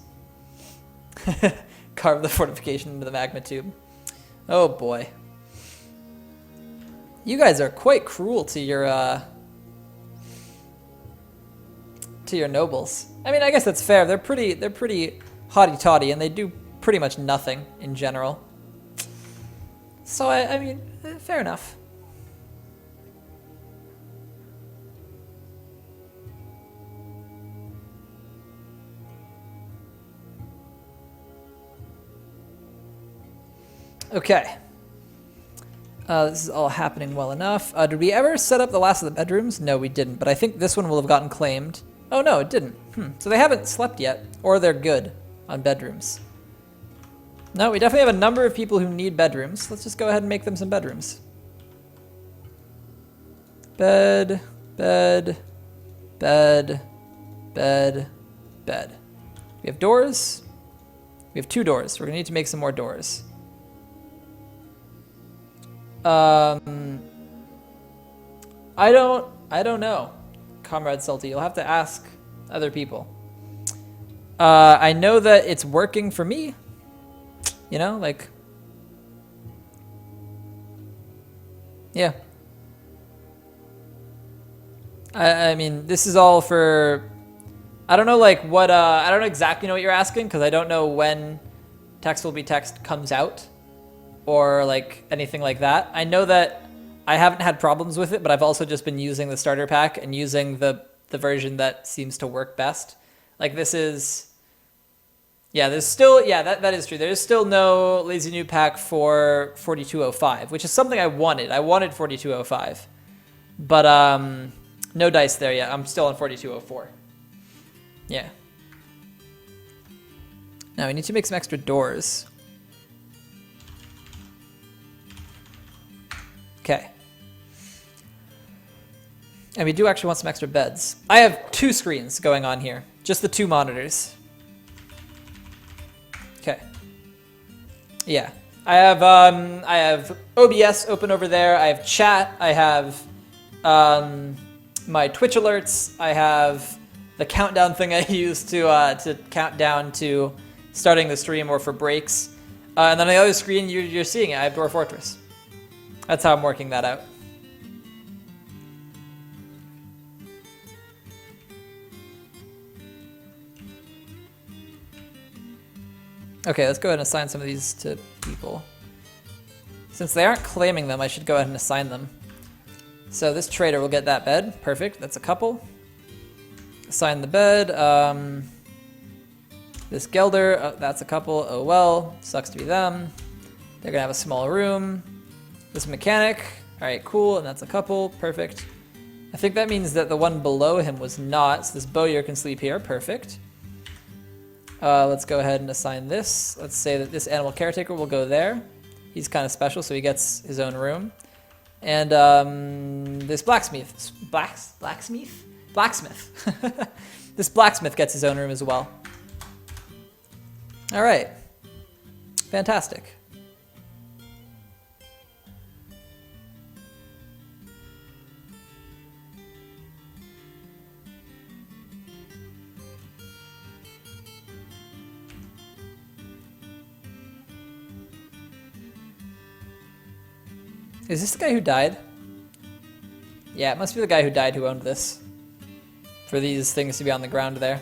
Carve the fortification into the magma tube. Oh boy. You guys are quite cruel to your nobles. I mean, I guess that's fair. They're pretty haughty-taughty, and they do pretty much nothing in general. So I mean, fair enough. Okay. This is all happening well enough. Did we ever set up the last of the bedrooms? No, we didn't, but I think this one will have gotten claimed. Oh no, it didn't. So they haven't slept yet, or they're good on bedrooms. No, we definitely have a number of people who need bedrooms. Let's just go ahead and make them some bedrooms. Bed, bed, bed, bed, bed. We have doors. We have 2 doors. We're gonna need to make some more doors. I don't know, Comrade Salty. You'll have to ask other people. I know that it's working for me. You know, like, yeah. I mean, this is all for, I don't know, like, what, I don't exactly know what you're asking, because I don't know when Text Will Be Text comes out, or, like, anything like that. I know that I haven't had problems with it, but I've also just been using the starter pack and using the version that seems to work best. Like, this is, yeah, there's still, yeah, that is true. There's still no Lazy New Pack for 4205, which is something I wanted. I wanted 4205, but no dice there yet. I'm still on 4204. Yeah. Now we need to make some extra doors. Okay. And we do actually want some extra beds. I have 2 screens going on here. Just the 2 monitors. Okay. Yeah. I have OBS open over there. I have chat. I have my Twitch alerts. I have the countdown thing I use to count down to starting the stream or for breaks. And then on the other screen, you're seeing it. I have Dwarf Fortress. That's how I'm working that out. Okay, let's go ahead and assign some of these to people. Since they aren't claiming them, I should go ahead and assign them. So this trader will get that bed. Perfect, that's a couple. Assign the bed. This Gelder, that's a couple. Oh well, sucks to be them. They're gonna have a small room. This mechanic, all right, cool, and that's a couple, perfect. I think that means that the one below him was not, so this bowyer can sleep here, perfect. Let's go ahead and assign this. Let's say that this animal caretaker will go there. He's kind of special, so he gets his own room. And this blacksmith. This blacksmith gets his own room as well. All right, fantastic. Is this the guy who died? Yeah, it must be the guy who died who owned this. For these things to be on the ground there.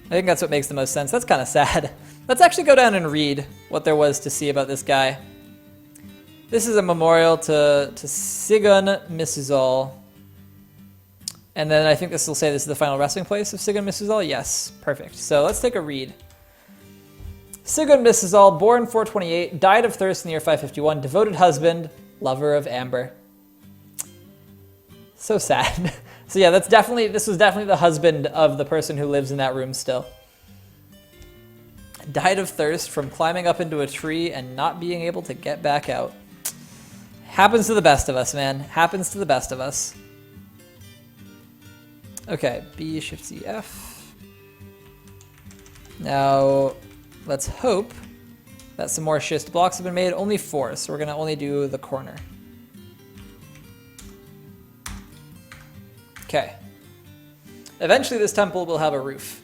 I think that's what makes the most sense. That's kind of sad. Let's actually go down and read what there was to see about this guy. This is a memorial to Sigun Misuzal. And then I think this will say this is the final resting place of Sigun Misuzal. Yes, perfect. So let's take a read. Sigun Misuzal, born 428, died of thirst in the year 551, devoted husband, lover of amber. So sad. So yeah, this was definitely the husband of the person who lives in that room still. Died of thirst from climbing up into a tree and not being able to get back out. Happens to the best of us, man. Happens to the best of us. Okay, B, Shift, C, F. Now, let's hope that some more schist blocks have been made. Only 4, so we're going to only do the corner. Okay. Eventually this temple will have a roof.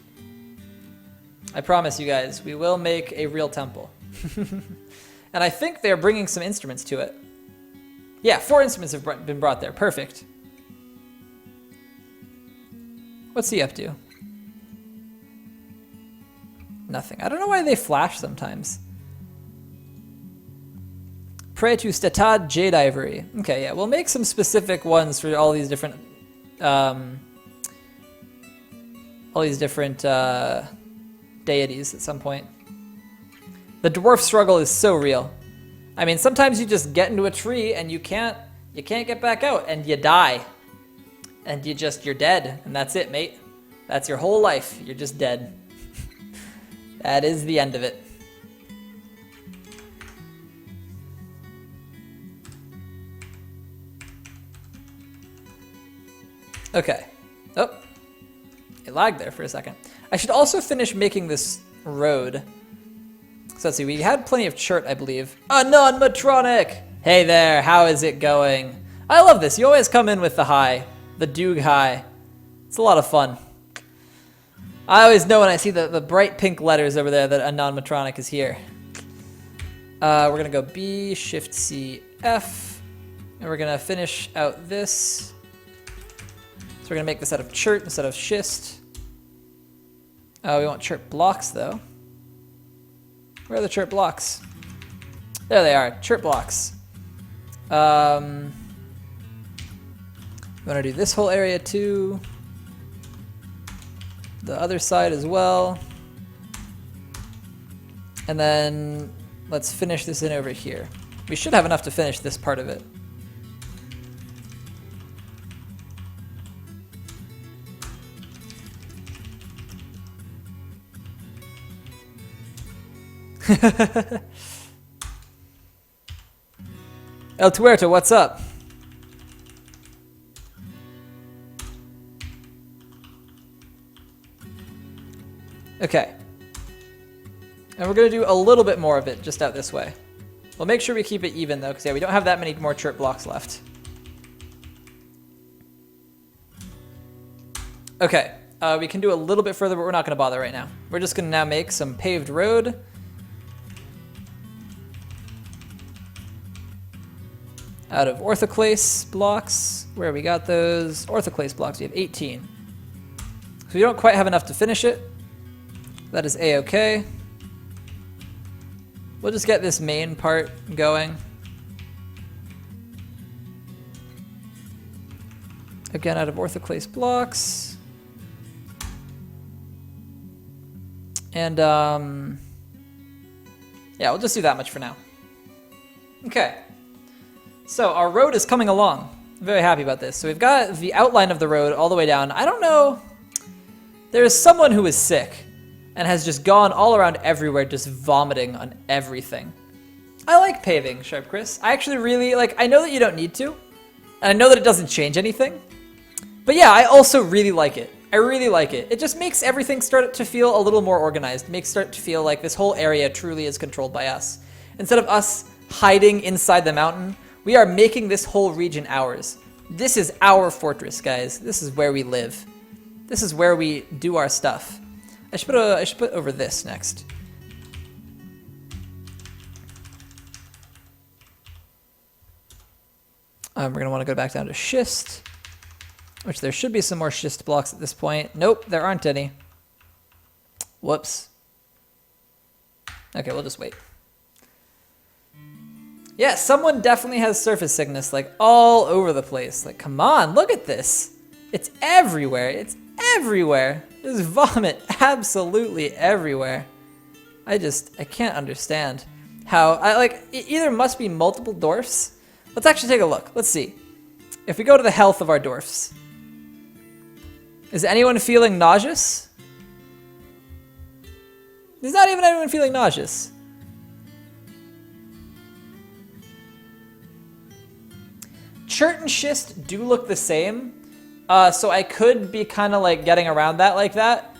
I promise you guys, we will make a real temple. And I think they're bringing some instruments to it. Yeah, 4 instruments have been brought there. Perfect. What's he up to? Nothing. I don't know why they flash sometimes. Pray to Statad Jade Ivory. Okay, yeah, we'll make some specific ones for all these different deities at some point. The dwarf struggle is so real. I mean, sometimes you just get into a tree and you can't get back out and you die. And you're dead, and that's it, mate. That's your whole life. You're just dead. That is the end of it. Okay. Oh. It lagged there for a second. I should also finish making this road. So let's see, we had plenty of chert, I believe. A non-matronic! Hey there, how is it going? I love this. You always come in with the high. The Doog high. It's a lot of fun. I always know when I see the bright pink letters over there that a non-matronic is here. We're going to go B, Shift, C, F. And we're going to finish out this. So we're going to make this out of chert instead of schist. We want chert blocks, though. Where are the chert blocks? There they are, chert blocks. We want to do this whole area too. The other side as well. And then let's finish this in over here. We should have enough to finish this part of it. El Tuerto, what's up? Okay. And we're going to do a little bit more of it just out this way. We'll make sure we keep it even though, because yeah, we don't have that many more chert blocks left. Okay. We can do a little bit further, but we're not going to bother right now. We're just going to now make some paved road. Out of orthoclase blocks. Where we got those orthoclase blocks? We have 18. So we don't quite have enough to finish it. That is a-okay. We'll just get this main part going. Again, out of orthoclase blocks. And yeah, we'll just do that much for now. Okay. So our road is coming along. I'm very happy about this. So we've got the outline of the road all the way down. I don't know. There is someone who is sick and has just gone all around everywhere, just vomiting on everything. I like paving, Sharp Chris. I actually really like. I know that you don't need to, and I know that it doesn't change anything. But yeah, I also really like it. I really like it. It just makes everything start to feel a little more organized. Makes start to feel like this whole area truly is controlled by us. Instead of us hiding inside the mountain, we are making this whole region ours. This is our fortress, guys. This is where we live. This is where we do our stuff. I should put over this next. We're gonna want to go back down to schist, which there should be some more schist blocks at this point. Nope, there aren't any. Whoops. Okay, we'll just wait. Yeah, someone definitely has surface sickness, like, all over the place. Like, come on, look at this. It's everywhere. It's everywhere. There's vomit absolutely everywhere. I can't understand how, it either must be multiple dwarfs. Let's actually take a look. Let's see. If we go to the health of our dwarfs. Is anyone feeling nauseous? There's not even anyone feeling nauseous. Chert and schist do look the same, so I could be kind of like getting around that like that.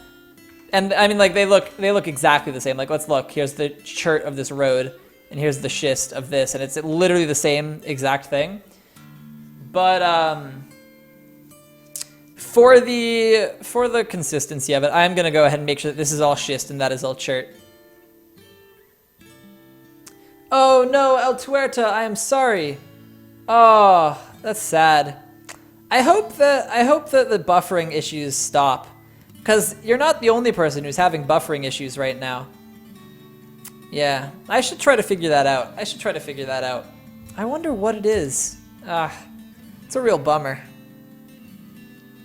And I mean, like they look exactly the same. Like let's look. Here's the chert of this road, and here's the schist of this, and it's literally the same exact thing. But for the consistency of it, I'm gonna go ahead and make sure that this is all schist and that is all chert. Oh no, El Tuerta, I am sorry. Oh, that's sad. I hope that the buffering issues stop, because you're not the only person who's having buffering issues right now. Yeah, I should try to figure that out. I wonder what it is. It's a real bummer.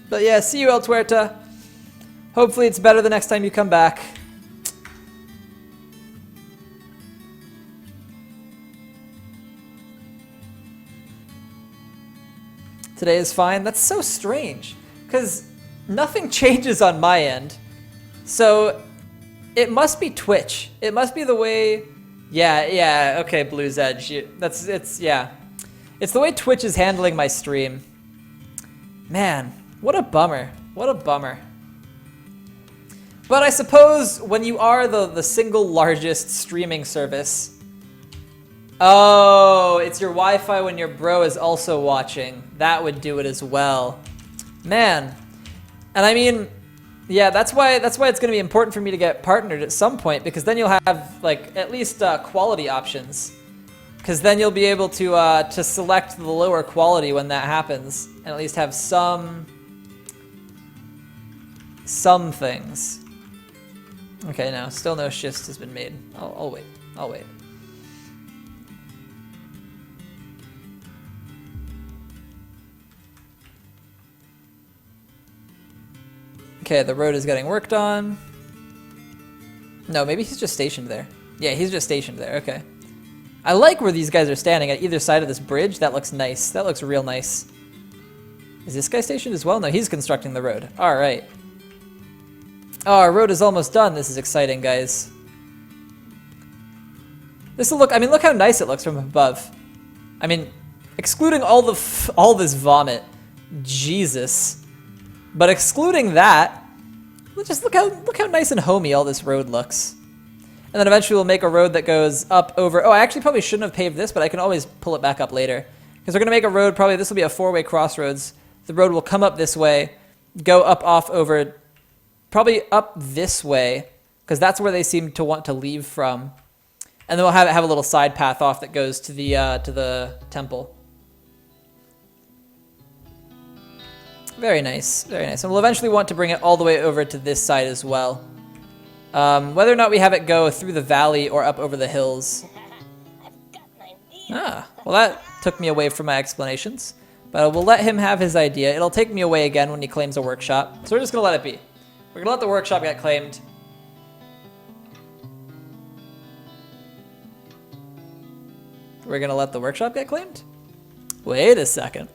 But yeah, see you, El Tuerta. Hopefully it's better the next time you come back. Today is fine. That's so strange, because nothing changes on my end. So it must be Twitch. It must be the way. Yeah. Okay, Blue's Edge. It's the way Twitch is handling my stream. Man, what a bummer. But I suppose when you are the single largest streaming service. Oh, it's your Wi-Fi when your bro is also watching. That would do it as well. Man. And I mean, yeah, that's why it's going to be important for me to get partnered at some point, because then you'll have like at least quality options. Because then you'll be able to select the lower quality when that happens, and at least have some things. Okay, no, still no schist has been made. I'll wait. Okay, the road is getting worked on. No, maybe he's just stationed there. Yeah, he's just stationed there. Okay. I like where these guys are standing at either side of this bridge. That looks nice. That looks real nice. Is this guy stationed as well? No, he's constructing the road. All right. Oh, our road is almost done. This is exciting, guys. This will look. I mean, look how nice it looks from above. I mean, excluding all this vomit, Jesus. But excluding that, just look how nice and homey all this road looks. And then eventually we'll make a road that goes up over... Oh, I actually probably shouldn't have paved this, but I can always pull it back up later. Because we're going to make a road, probably this will be a 4-way crossroads. The road will come up this way, go up off over... Probably up this way, because that's where they seem to want to leave from. And then we'll have a little side path off that goes to the temple. Very nice, very nice. And we'll eventually want to bring it all the way over to this side as well. Whether or not we have it go through the valley or up over the hills. Ah, well that took me away from my explanations. But we'll let him have his idea. It'll take me away again when he claims a workshop. So we're just going to let it be. We're going to let the workshop get claimed. We're going to let the workshop get claimed? Wait a second.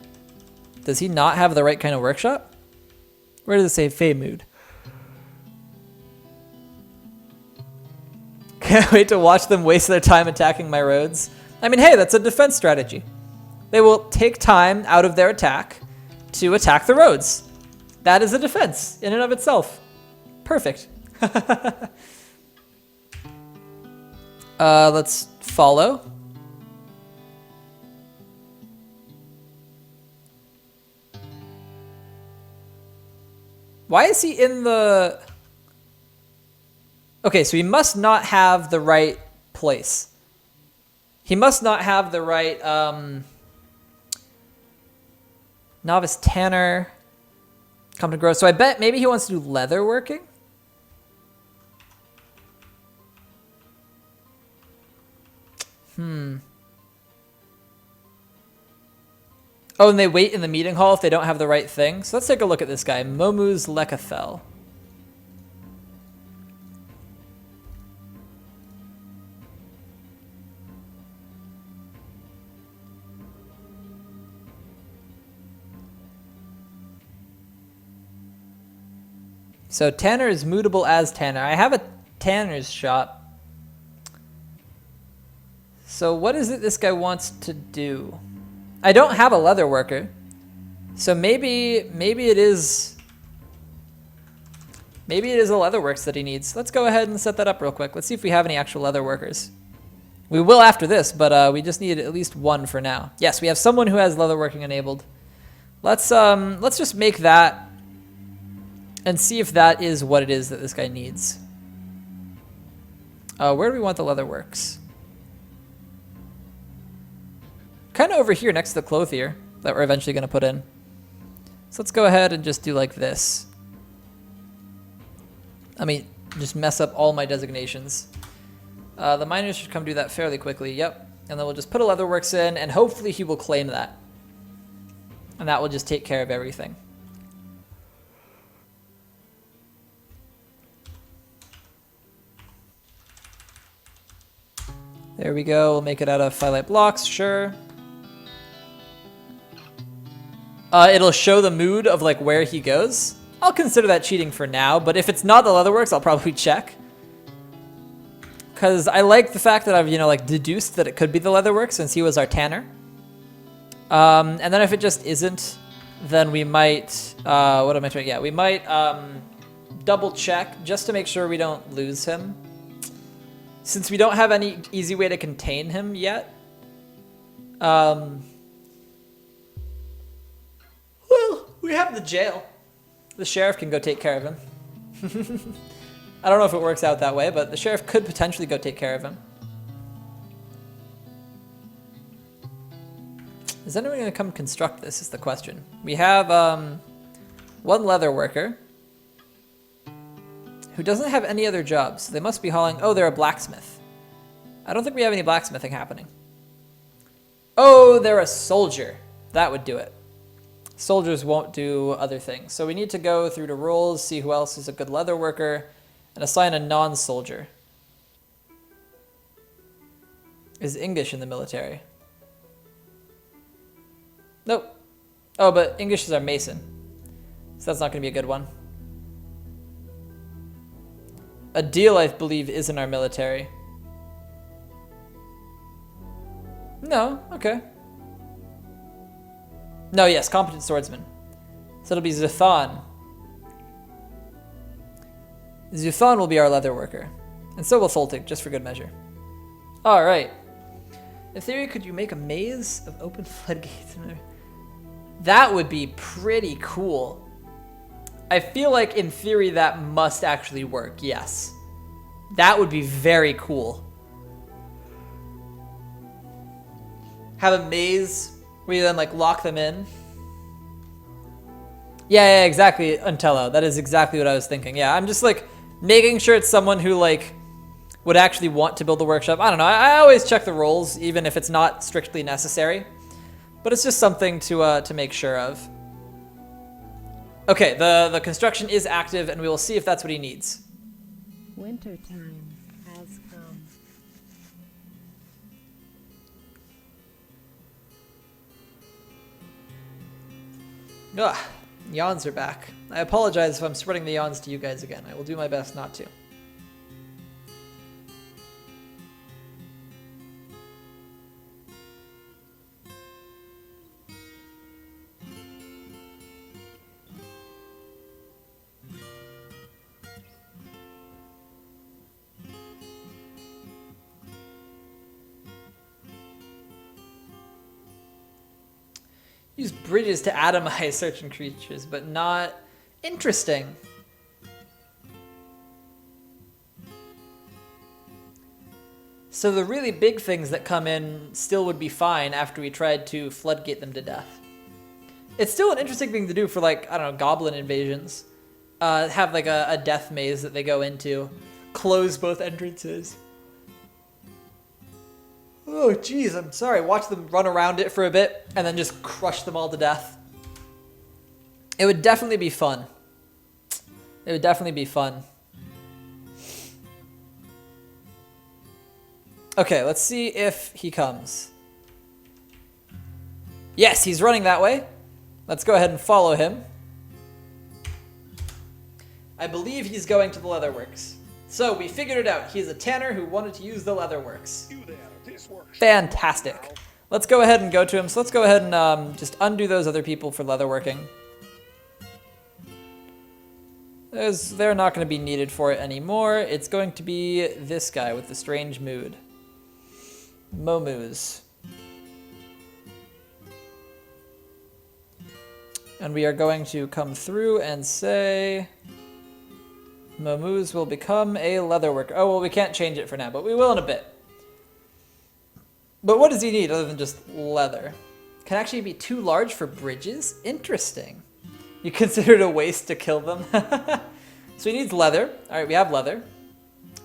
Does he not have the right kind of workshop? Where does it say Fey Mood? Can't wait to watch them waste their time attacking my roads. I mean, hey, that's a defense strategy. They will take time out of their attack to attack the roads. That is a defense in and of itself. Perfect. Let's follow. Why is he in the... Okay, so he must not have the right place. He must not have the right novice tanner. Come to grow. So I bet maybe he wants to do leather working. Oh, and they wait in the meeting hall if they don't have the right thing. So let's take a look at this guy, Momuz Lekathel. So Tanner is mootable as Tanner. I have a Tanner's shop. So what is it this guy wants to do? I don't have a leather worker. So maybe it is a leatherworks that he needs. Let's go ahead and set that up real quick. Let's see if we have any actual leather workers. We will after this, but we just need at least one for now. Yes, we have someone who has leatherworking enabled. Let's just make that and see if that is what it is that this guy needs. Where do we want the leatherworks? Kind of over here next to the clothier that we're eventually going to put in. So let's go ahead and just do like this. I mean, just mess up all my designations. The miners should come do that fairly quickly. Yep. And then we'll just put a leatherworks in, and hopefully he will claim that. And that will just take care of everything. There we go. We'll make it out of phyllite blocks, sure. It'll show the mood of like where he goes. I'll consider that cheating for now, but if it's not the leatherworks, I'll probably check. Because I like the fact that I've, you know, like deduced that it could be the leatherworks since he was our tanner. And then if it just isn't, then we might, what am I trying? Yeah, we might double check just to make sure we don't lose him. Since we don't have any easy way to contain him yet. Well, we have the jail. The sheriff can go take care of him. I don't know if it works out that way, but the sheriff could potentially go take care of him. Is anyone going to come construct this is the question. We have one leather worker who doesn't have any other jobs. So they must be hauling... Oh, they're a blacksmith. I don't think we have any blacksmithing happening. Oh, they're a soldier. That would do it. Soldiers won't do other things. So we need to go through the roles, see who else is a good leather worker, and assign a non-soldier. Is English in the military? Nope. Oh, but English is our mason. So that's not going to be a good one. A deal, I believe, is in our military. No, okay. No, yes, competent swordsman. So it'll be Zuthan. Zuthan will be our leather worker. And so will Tholtig, just for good measure. Alright. In theory, could you make a maze of open floodgates? That would be pretty cool. I feel like in theory that must actually work, yes. That would be very cool. Have a maze where you then like lock them in. Yeah, exactly, Untello. That is exactly what I was thinking. Yeah, I'm just like making sure it's someone who like would actually want to build the workshop. I don't know. I always check the roles, even if it's not strictly necessary. But it's just something to make sure of. Okay, the construction is active, and we will see if that's what he needs. Winter time has come. Ugh, yawns are back. I apologize if I'm spreading the yawns to you guys again. I will do my best not to. Use bridges to atomize certain creatures, but not interesting. So the really big things that come in still would be fine after we tried to floodgate them to death. It's still an interesting thing to do for, like, I don't know, goblin invasions. Have like a death maze that they go into. Close both entrances. Oh, jeez, I'm sorry. Watch them run around it for a bit and then just crush them all to death. It would definitely be fun. It would definitely be fun. Okay, let's see if he comes. Yes, he's running that way. Let's go ahead and follow him. I believe he's going to the Leatherworks. So we figured it out. He's a tanner who wanted to use the Leatherworks. Fantastic. Let's go ahead and go to him. So let's go ahead and just undo those other people for leatherworking. They're not going to be needed for it anymore. It's going to be this guy with the strange mood. Momus. And we are going to come through and say... Momus will become a leatherworker. Oh, well, we can't change it for now, but we will in a bit. But what does he need other than just leather? Can actually be too large for bridges? Interesting. You consider it a waste to kill them? So he needs leather. All right, we have leather.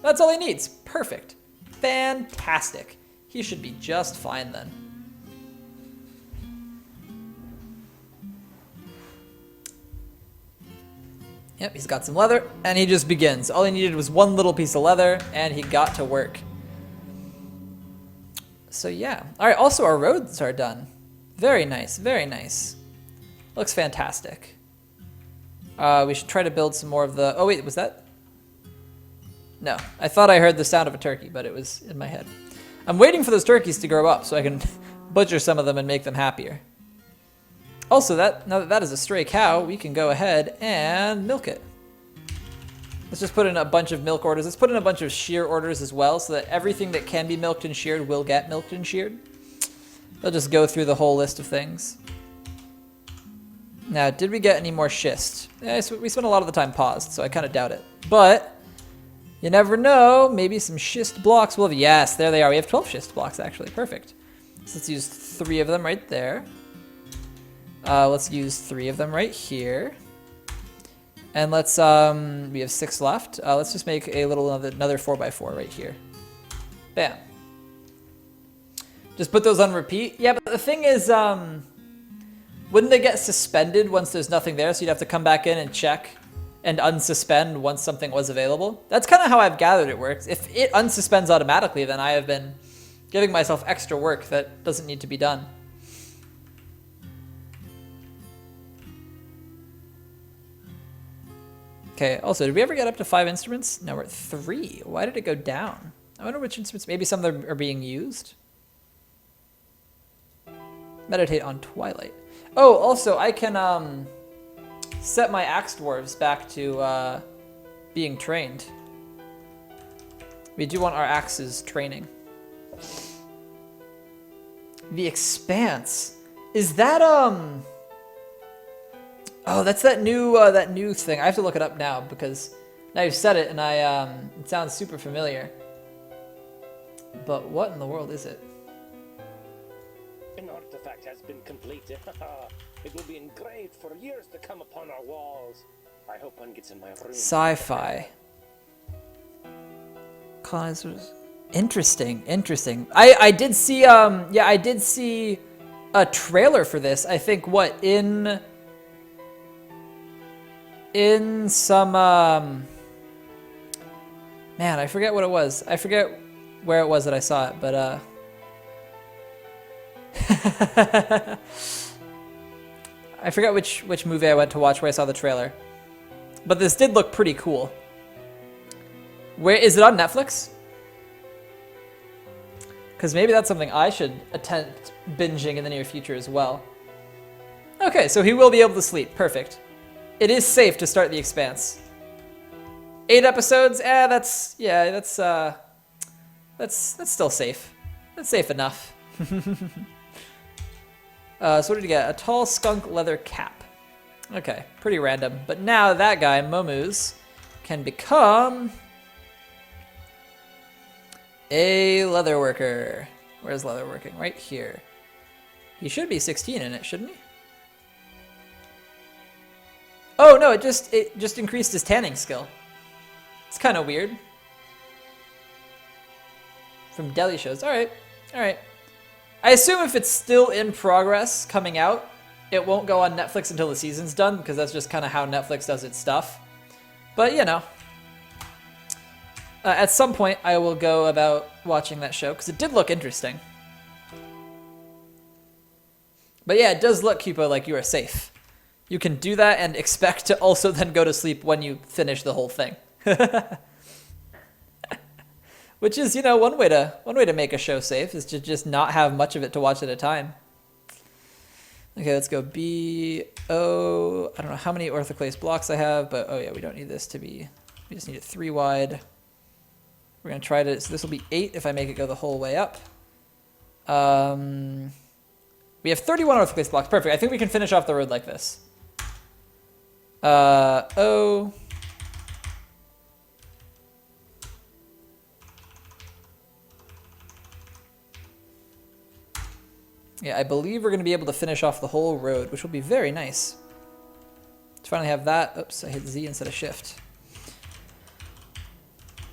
That's all he needs. Perfect. Fantastic. He should be just fine then. Yep, he's got some leather, and he just begins. All he needed was one little piece of leather, and he got to work. So yeah. All right, also our roads are done. Very nice, very nice. Looks fantastic. We should try to build some more of the... Oh wait, was that... No, I thought I heard the sound of a turkey, but it was in my head. I'm waiting for those turkeys to grow up so I can butcher some of them and make them happier. Also, now that that is a stray cow, we can go ahead and milk it. Let's just put in a bunch of milk orders. Let's put in a bunch of shear orders as well so that everything that can be milked and sheared will get milked and sheared. They'll just go through the whole list of things. Now, did we get any more schist? Yeah, we spent a lot of the time paused, so I kind of doubt it. But you never know. Maybe some schist blocks will have... Yes, there they are. We have 12 schist blocks, actually. Perfect. So let's use 3 of them right there. Let's use 3 of them right here. And let's, we have 6 left. Let's just make a little, another 4x4 right here. Bam. Just put those on repeat. Yeah, but the thing is, wouldn't they get suspended once there's nothing there? So you'd have to come back in and check and unsuspend once something was available. That's kind of how I've gathered it works. If it unsuspends automatically, then I have been giving myself extra work that doesn't need to be done. Okay, also, did we ever get up to 5 instruments? No, we're at 3. Why did it go down? I wonder which instruments, maybe some of them are being used? Meditate on Twilight. Oh, also, I can set my axe dwarves back to being trained. We do want our axes training. The Expanse. Is that, Oh, that's that new thing. I have to look it up now because now you've said it and it sounds super familiar. But what in the world is it? An artifact has been completed. It will be engraved for years to come upon our walls. I hope one gets in my room. Sci-fi. Colonizers. Interesting, interesting. I did see yeah, I did see a trailer for this. I think in some man, I forget what it was. I forget where it was that I saw it, but I forget which movie I went to watch where I saw the trailer. But this did look pretty cool. Where is it on Netflix? Because maybe that's something I should attempt binging in the near future as well. Okay, so he will be able to sleep. Perfect. It is safe to start The Expanse. 8 episodes? That's still safe. That's safe enough. So what did you get? A tall skunk leather cap. Okay, pretty random. But now that guy, Momus, can become a leather worker. Where's leather working? Right here. He should be 16 in it, shouldn't he? Oh no, it just increased his tanning skill. It's kind of weird. From deli shows. All right. I assume if it's still in progress coming out, it won't go on Netflix until the season's done because that's just kind of how Netflix does its stuff. But you know, at some point I will go about watching that show because it did look interesting. But yeah, it does look, Cupo, like you are safe. You can do that and expect to also then go to sleep when you finish the whole thing. Which is, you know, one way to make a show safe is to just not have much of it to watch at a time. Okay, let's go B, O. I don't know how many orthoclase blocks I have, but oh yeah, we don't need this to be, we just need it 3 wide. We're gonna try to, so this will be 8 if I make it go the whole way up. We have 31 orthoclase blocks, perfect. I think we can finish off the road like this. O. Yeah, I believe we're going to be able to finish off the whole road, which will be very nice. To finally have that. Oops, I hit Z instead of shift.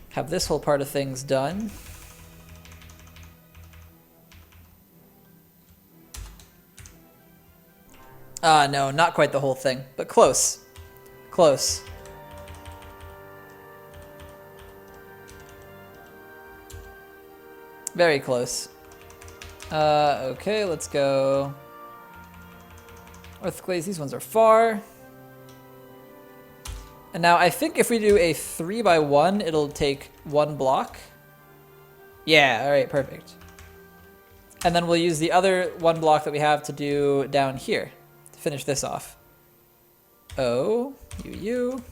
Have this whole part of things done. No, not quite the whole thing, but close. Close. Very close. Okay, let's go. Orthoclase, these ones are far. And now I think if we do a 3x1, it'll take 1 block. Yeah, alright, perfect. And then we'll use the other 1 block that we have to do down here to finish this off. O, U.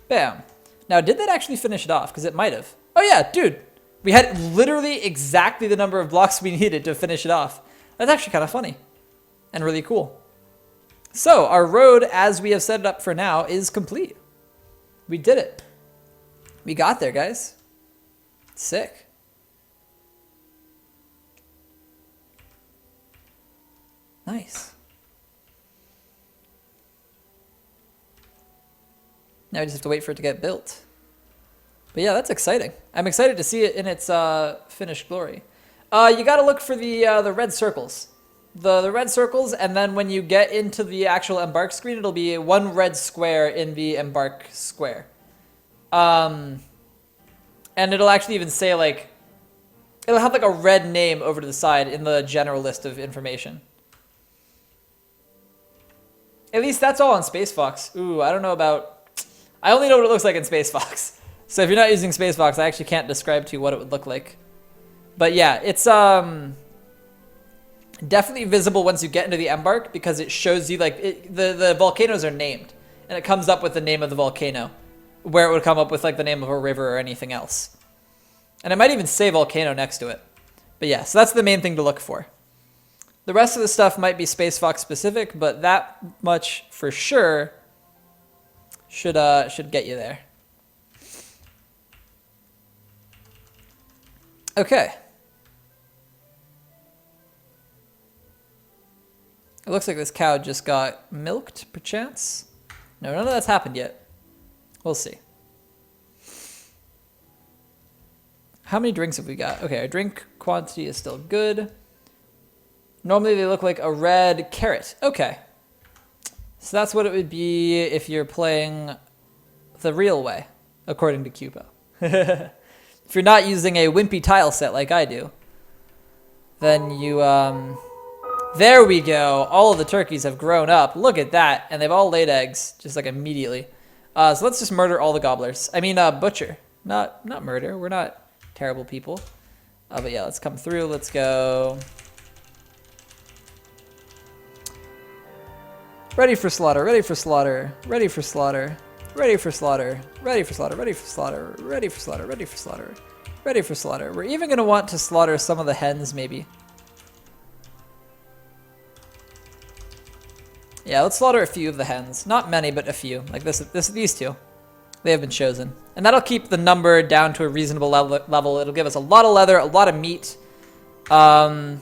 Bam. Now, did that actually finish it off? Because it might have. Oh yeah, dude. We had literally exactly the number of blocks we needed to finish it off. That's actually kind of funny. And really cool. So, our road, as we have set it up for now, is complete. We did it. We got there, guys. Sick. Nice. Now we just have to wait for it to get built. But yeah, that's exciting. I'm excited to see it in its finished glory. You got to look for the red circles. The red circles, and then when you get into the actual embark screen, it'll be 1 red square in the embark square. And it'll actually even say, like, it'll have like a red name over to the side in the general list of information. At least that's all on Space Fox. Ooh, I don't know about... I only know what it looks like in Space Fox. So if you're not using Space Fox, I actually can't describe to you what it would look like. But yeah, it's definitely visible once you get into the embark because it shows you like the volcanoes are named and it comes up with the name of the volcano where it would come up with like the name of a river or anything else. And it might even say volcano next to it. But yeah, so that's the main thing to look for. The rest of the stuff might be Space Fox specific, but that much for sure should get you there. Okay. It looks like this cow just got milked, perchance. No, none of that's happened yet. We'll see. How many drinks have we got? Okay, our drink quantity is still good. Normally they look like a red carrot. Okay. So that's what it would be if you're playing the real way, according to Cupo. If you're not using a wimpy tile set like I do, then you, there we go. All of the turkeys have grown up. Look at that. And they've all laid eggs, just like immediately. So let's just murder all the gobblers. I mean, butcher. Not murder. We're not terrible people. But yeah, let's come through. Let's go. Ready for slaughter, ready for slaughter, ready for slaughter, ready for slaughter, ready for slaughter, ready for slaughter, ready for slaughter, ready for slaughter, ready for slaughter. We're even going to want to slaughter some of the hens, maybe. Yeah, let's slaughter a few of the hens. Not many, but a few. Like these two. They have been chosen. And that'll keep the number down to a reasonable level. It'll give us a lot of leather, a lot of meat. And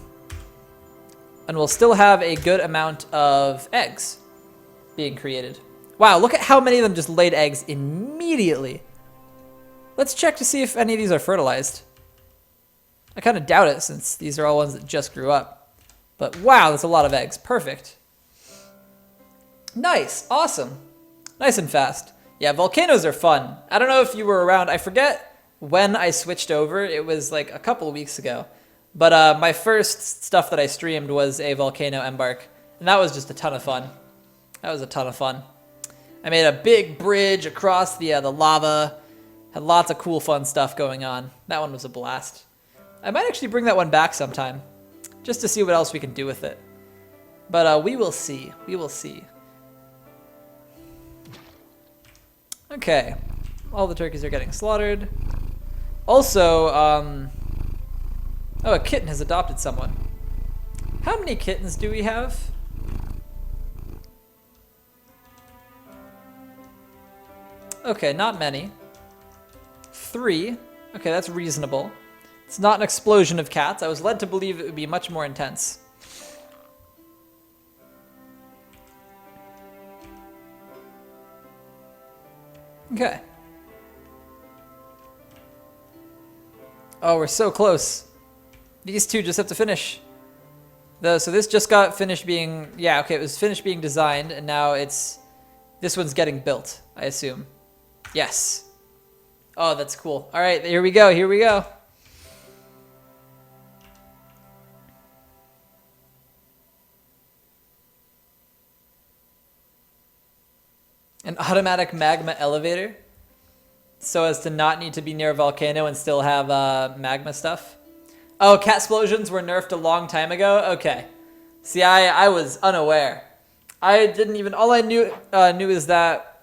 we'll still have a good amount of eggs being created. Wow, look at how many of them just laid eggs immediately. Let's check to see if any of these are fertilized. I kind of doubt it since these are all ones that just grew up. But wow, that's a lot of eggs. Perfect. Nice. Awesome. Nice and fast. Yeah, volcanoes are fun. I don't know if you were around. I forget when I switched over. It was like a couple of weeks ago. But my first stuff that I streamed was a volcano embark. And that was just a ton of fun. That was a ton of fun. I made a big bridge across the lava. Had lots of cool, fun stuff going on. That one was a blast. I might actually bring that one back sometime, just to see what else we can do with it. But we will see. We will see. Okay. All the turkeys are getting slaughtered. Also, oh, a kitten has adopted someone. How many kittens do we have? Okay, not many. 3. Okay, that's reasonable. It's not an explosion of cats. I was led to believe it would be much more intense. Okay. Oh, we're so close. These two just have to finish. So this just got finished being... Yeah, okay, it was finished being designed, and now it's... This one's getting built, I assume. Yes. Oh, that's cool. All right, here we go, here we go. An automatic magma elevator, so as to not need to be near a volcano and still have magma stuff. Oh, cat explosions were nerfed a long time ago? Okay. See, I was unaware. I didn't even... All I knew is that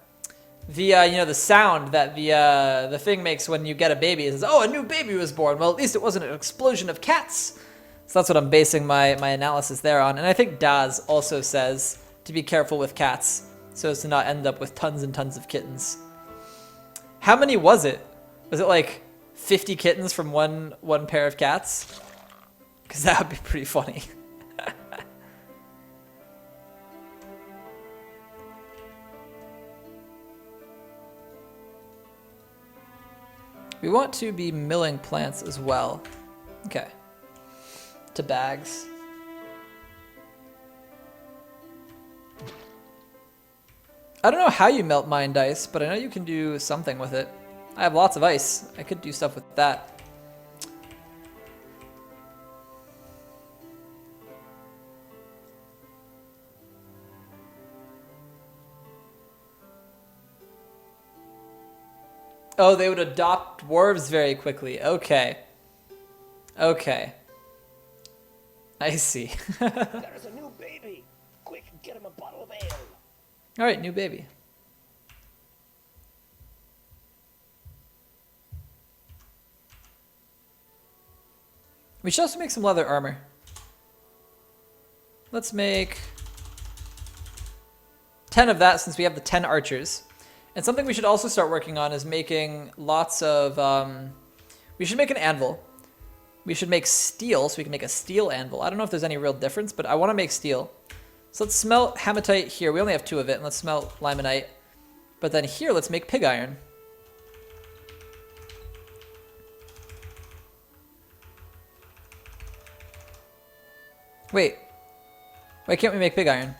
the you know, the sound that the thing makes when you get a baby is, oh, a new baby was born. Well, at least it wasn't an explosion of cats. So that's what I'm basing my analysis there on. And I think Daz also says to be careful with cats, so as to not end up with tons and tons of kittens. How many was it? Was it like 50 kittens from one pair of cats? Because that would be pretty funny. We want to be milling plants as well. Okay. To bags. I don't know how you melt mined ice, but I know you can do something with it. I have lots of ice. I could do stuff with that. Oh, they would adopt dwarves very quickly. Okay. Okay. I see. There's a new baby. Quick, get him a bottle of ale. All right, new baby. We should also make some leather armor. Let's make 10 of that since we have the 10 archers. And something we should also start working on is making lots of... we should make an anvil. We should make steel, so we can make a steel anvil. I don't know if there's any real difference, but I want to make steel. So let's smelt hematite here. We only have 2 of it, and let's smelt limonite. But then here, let's make pig iron. Wait. Why can't we make pig iron?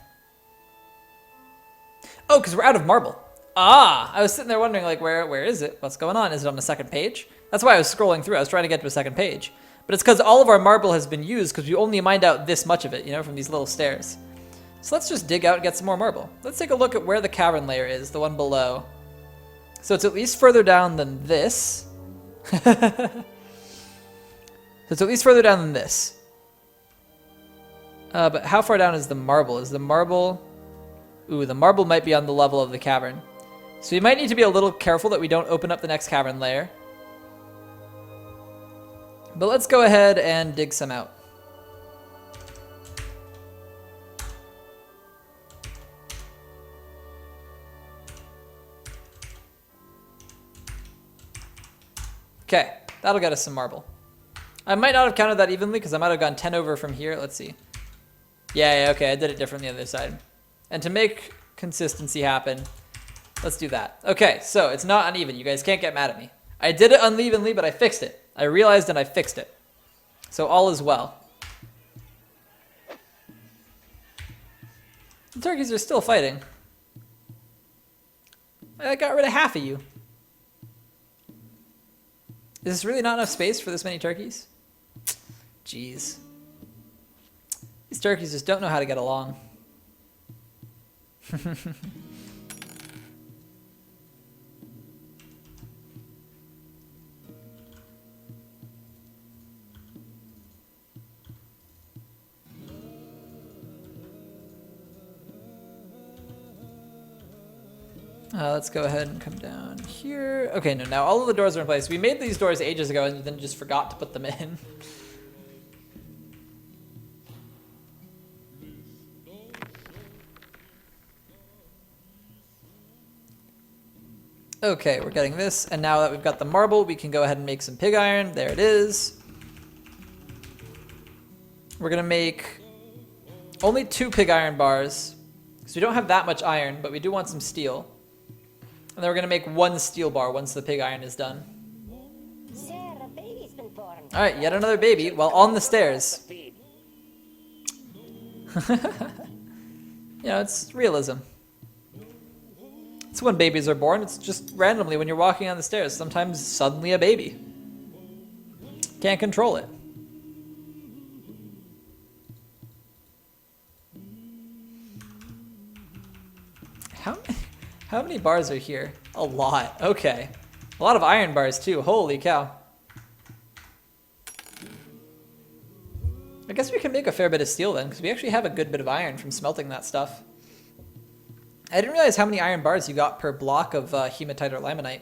Oh, because we're out of marble. Ah, I was sitting there wondering, like, where is it? What's going on? Is it on the second page? That's why I was scrolling through. I was trying to get to a second page. But it's because all of our marble has been used because we only mined out this much of it, you know, from these little stairs. So let's just dig out and get some more marble. Let's take a look at where the cavern layer is, the one below. So it's at least further down than this. So it's at least further down than this. But how far down is the marble? Is the marble... Ooh, the marble might be on the level of the cavern. So we might need to be a little careful that we don't open up the next cavern layer. But let's go ahead and dig some out. Okay, that'll get us some marble. I might not have counted that evenly because I might have gone 10 over from here. Let's see. Yeah, okay, I did it different the other side. And to make consistency happen, let's do that. Okay, so it's not uneven. You guys can't get mad at me. I did it unevenly, but I fixed it. I realized and I fixed it. So all is well. The turkeys are still fighting. I got rid of half of you. Is this really not enough space for this many turkeys? Jeez. These turkeys just don't know how to get along. Let's go ahead and come down here. Okay, no, now all of the doors are in place. We made these doors ages ago and then just forgot to put them in. Okay, we're getting this, and now that we've got the marble, we can go ahead and make some pig iron. There it is. We're gonna make only 2 pig iron bars, because we don't have that much iron, but we do want some steel. And then we're gonna make 1 steel bar once the pig iron is done. Sir, a baby's been born. Alright, yet another baby, while on the stairs. Feed. You know, it's realism. It's when babies are born, it's just randomly when you're walking on the stairs. Sometimes suddenly a baby. Can't control it. How many bars are here? A lot. Okay. A lot of iron bars too. Holy cow. I guess we can make a fair bit of steel then, because we actually have a good bit of iron from smelting that stuff. I didn't realize how many iron bars you got per block of hematite or limonite.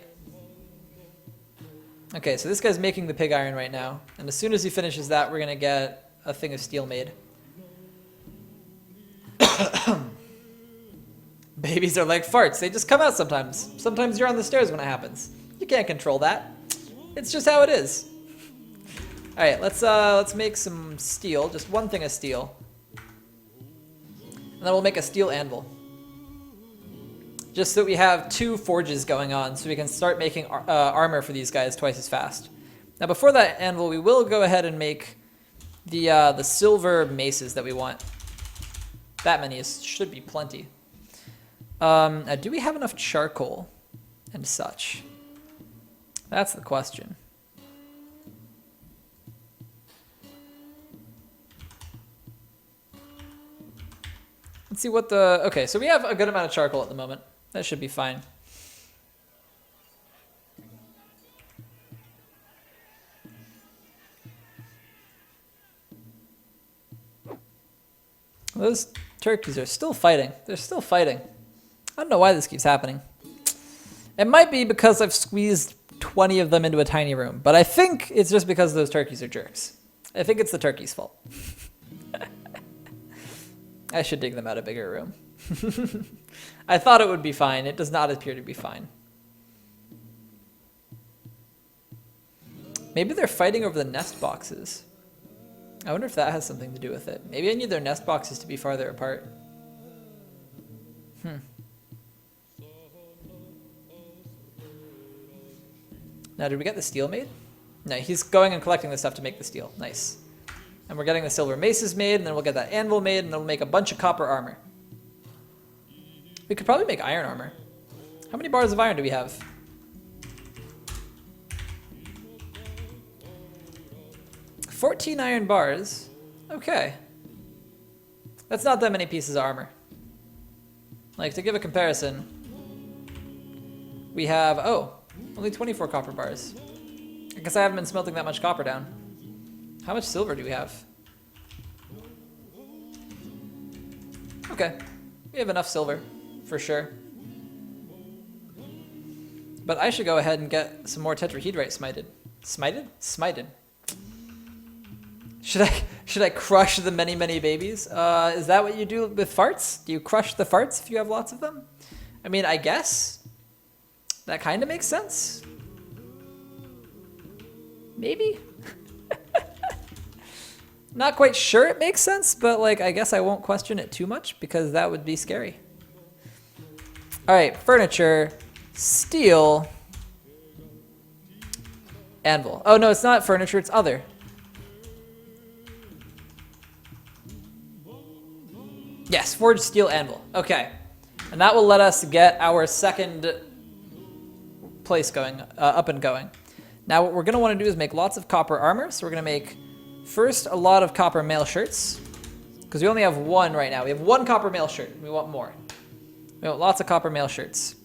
Okay, so this guy's making the pig iron right now, and as soon as he finishes that, we're gonna get a thing of steel made. Babies are like farts, they just come out sometimes. Sometimes you're on the stairs when it happens. You can't control that. It's just how it is. Alright, let's make some steel, just 1 thing of steel. And then we'll make a steel anvil. Just so that we have 2 forges going on, so we can start making armor for these guys twice as fast. Now before that anvil, we will go ahead and make the silver maces that we want. That many should be plenty. Do we have enough charcoal and such? That's the question. Let's see what the... Okay, so we have a good amount of charcoal at the moment. That should be fine. Those turkeys are still fighting. They're still fighting. I don't know why this keeps happening. It might be because I've squeezed 20 of them into a tiny room, but I think it's just because those turkeys are jerks. I think it's the turkey's fault. I should dig them out a bigger room. I thought it would be fine. It does not appear to be fine. Maybe they're fighting over the nest boxes. I wonder if that has something to do with it. Maybe I need their nest boxes to be farther apart. Now, did we get the steel made? No, he's going and collecting the stuff to make the steel. Nice. And we're getting the silver maces made, and then we'll get that anvil made, and then we'll make a bunch of copper armor. We could probably make iron armor. How many bars of iron do we have? 14 iron bars. Okay. That's not that many pieces of armor. Like, to give a comparison, we have, only 24 copper bars. I guess I haven't been smelting that much copper down. How much silver do we have? Okay. We have enough silver, for sure. But I should go ahead and get some more tetrahedrite smited. Smited? Smited. Should I crush the many, many babies? Is that what you do with farts? Do you crush the farts if you have lots of them? I mean, I guess that kind of makes sense. Maybe? Not quite sure it makes sense, but like, I guess I won't question it too much because that would be scary. All right, furniture, steel, anvil. Oh no, it's not furniture, it's other. Yes, forged steel anvil. Okay. And that will let us get our second place going, up and going. Now what we're going to want to do is make lots of copper armor. So we're going to make first a lot of copper mail shirts. Because we only have 1 right now. We have 1 copper mail shirt. We want more. We want lots of copper mail shirts.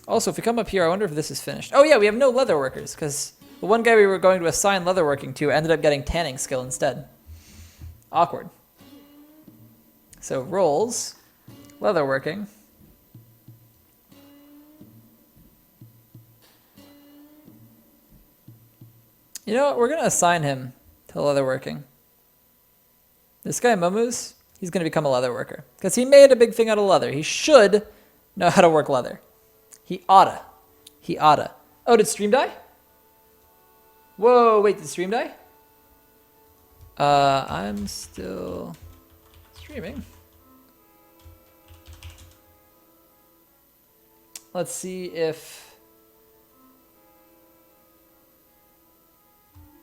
Also, if we come up here, I wonder if this is finished. Oh yeah, we have no leather workers. Because the one guy we were going to assign leather working to ended up getting tanning skill instead. Awkward. So rolls, leatherworking. You know what? We're going to assign him to leatherworking. This guy, Momus, he's going to become a leather worker. Because he made a big thing out of leather. He should know how to work leather. He oughta. He oughta. Oh, did stream die? Whoa, wait, did stream die? I'm still streaming. Let's see if...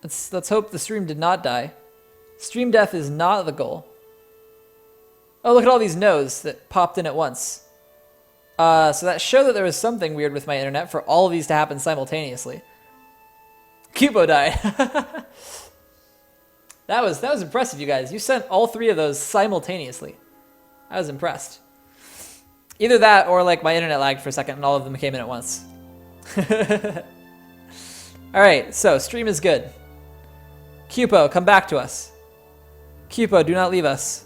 Let's hope the stream did not die. Stream death is not the goal. Oh, look at all these no's that popped in at once. So that showed that there was something weird with my internet for all of these to happen simultaneously. Cubo died. That was impressive, you guys. You sent all 3 of those simultaneously. I was impressed. Either that or like my internet lagged for a second and all of them came in at once. Alright, so stream is good. Cupo, come back to us. Cupo, do not leave us.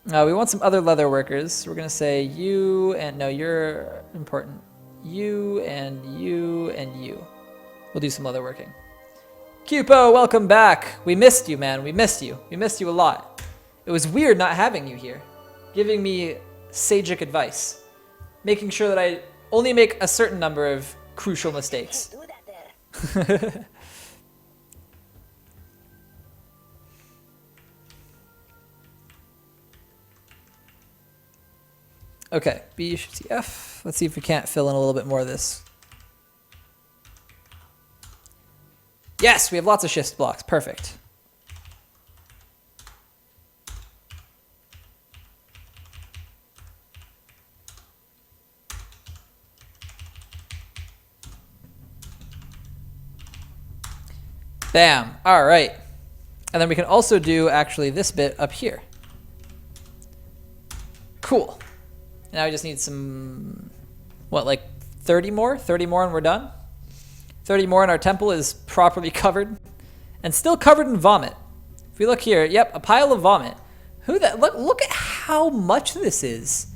We want some other leather workers. We're gonna say you and no, you're important. You and you and you. We'll do some leather working. Cupo, welcome back. We missed you, man. We missed you. We missed you a lot. It was weird not having you here, giving me sagic advice, making sure that I only make a certain number of crucial mistakes. Do that there. Okay, B, Shift, F. Let's see if we can't fill in a little bit more of this. Yes, we have lots of shift blocks. Perfect. Bam. All right. And then we can also do actually this bit up here. Cool. Now we just need some, what, like 30 more? 30 more and we're done? 30 more and our temple is properly covered. And still covered in vomit. If we look here, yep, a pile of vomit. Look at how much this is.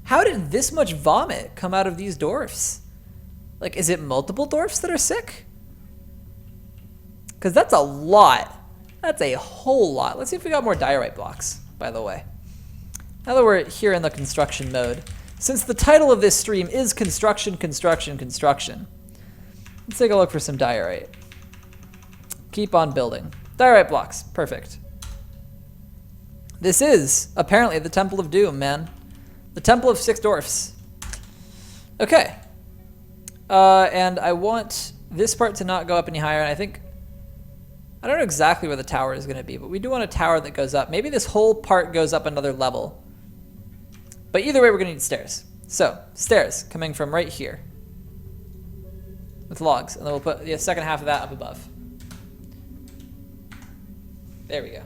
How did this much vomit come out of these dwarfs? Like, is it multiple dwarfs that are sick? Because that's a lot. That's a whole lot. Let's see if we got more diorite blocks, by the way. Now that we're here in the construction mode, since the title of this stream is construction, construction, construction, let's take a look for some diorite. Keep on building. Diorite blocks, perfect. This is apparently the Temple of Doom, man. The Temple of 6 Dwarfs. Okay. And I want this part to not go up any higher, and I don't know exactly where the tower is going to be, but we do want a tower that goes up. Maybe this whole part goes up another level. But either way, we're going to need stairs. So, stairs coming from right here. With logs. And then we'll put the second half of that up above. There we go.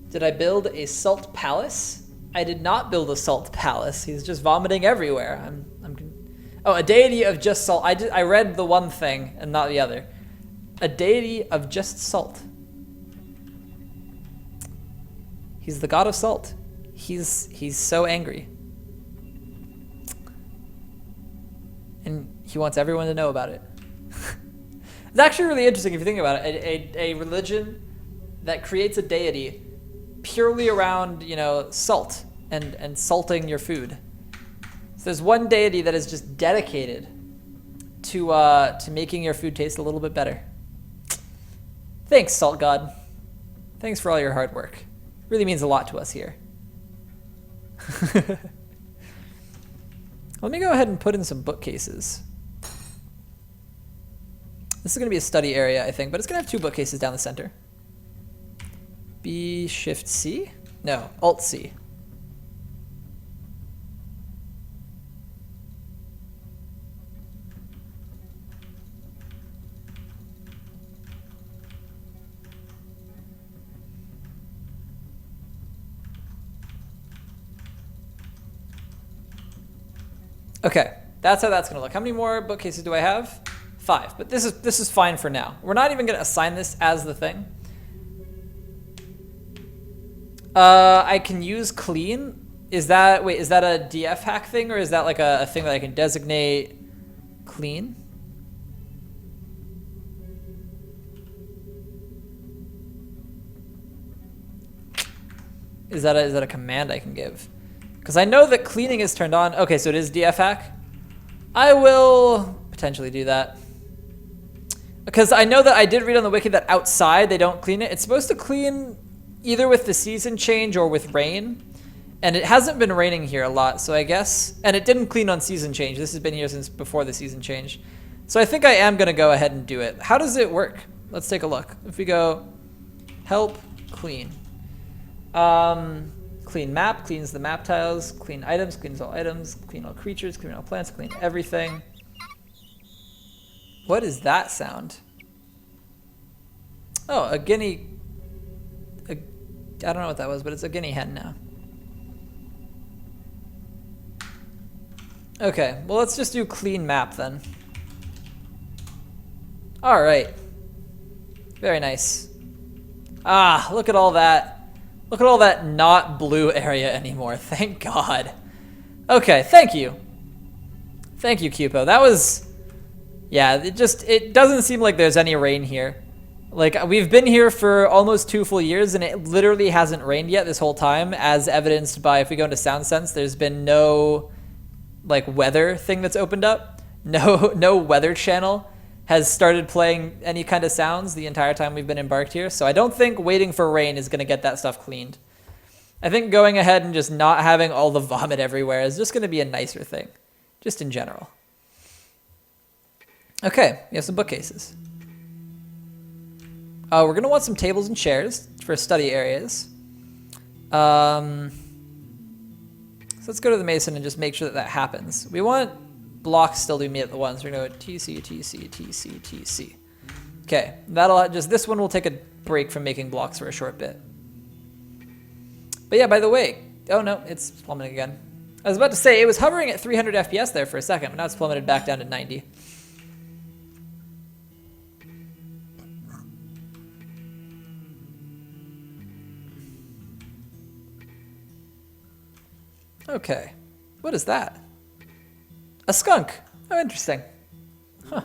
Did I build a salt palace? I did not build a salt palace. He's just vomiting everywhere. Oh, a deity of just salt. I read the one thing and not the other. A deity of just salt. He's the god of salt. He's so angry. And he wants everyone to know about it. It's actually really interesting if you think about it. A religion that creates a deity purely around, salt and salting your food. So there's one deity that is just dedicated to making your food taste a little bit better. Thanks, Salt God. Thanks for all your hard work. Really means a lot to us here. Let me go ahead and put in some bookcases. This is going to be a study area, I think, but it's going to have 2 bookcases down the center. B, Shift, C? No, Alt, C. Okay, that's how that's going to look. How many more bookcases do I have? 5, but this is fine for now. We're not even going to assign this as the thing. I can use clean. Is that a DF hack thing, or is that like a thing that I can designate Clean. Is that a command I can give? Because I know that cleaning is turned on. Okay, so it is DF hack. I will potentially do that. Because I know that I did read on the wiki that outside they don't clean it. It's supposed to clean either with the season change or with rain. And it hasn't been raining here a lot, so I guess... And it didn't clean on season change. This has been here since before the season change. So I think I am going to go ahead and do it. How does it work? Let's take a look. If we go help clean. Clean map, cleans the map tiles. Clean items, cleans all items. Clean all creatures, clean all plants, clean everything. What is that sound? Oh, a guinea... I don't know what that was, but it's a guinea hen now. Okay, well let's just do clean map then. All right. Very nice. Ah, look at all that. Look at all that not blue area anymore. Thank God. Okay, thank you. Thank you, Cupo. That was... Yeah, it doesn't seem like there's any rain here. Like, we've been here for almost 2 full years and it literally hasn't rained yet this whole time, as evidenced by, if we go into Sound Sense, there's been no, like, weather thing that's opened up. No weather channel has started playing any kind of sounds the entire time we've been embarked here. So I don't think waiting for rain is going to get that stuff cleaned. I think going ahead and just not having all the vomit everywhere is just going to be a nicer thing, just in general. Okay, we have some bookcases. We're going to want some tables and chairs for study areas. So let's go to the Mason and just make sure that that happens. We want blocks still to meet at the ones. We're going to go TC, TC, TC, TC. Okay, this one will take a break from making blocks for a short bit. But yeah, by the way, oh no, it's plummeting again. I was about to say, it was hovering at 300 FPS there for a second, but now it's plummeted back down to 90. Okay, what is that? A skunk. Oh, interesting. Huh.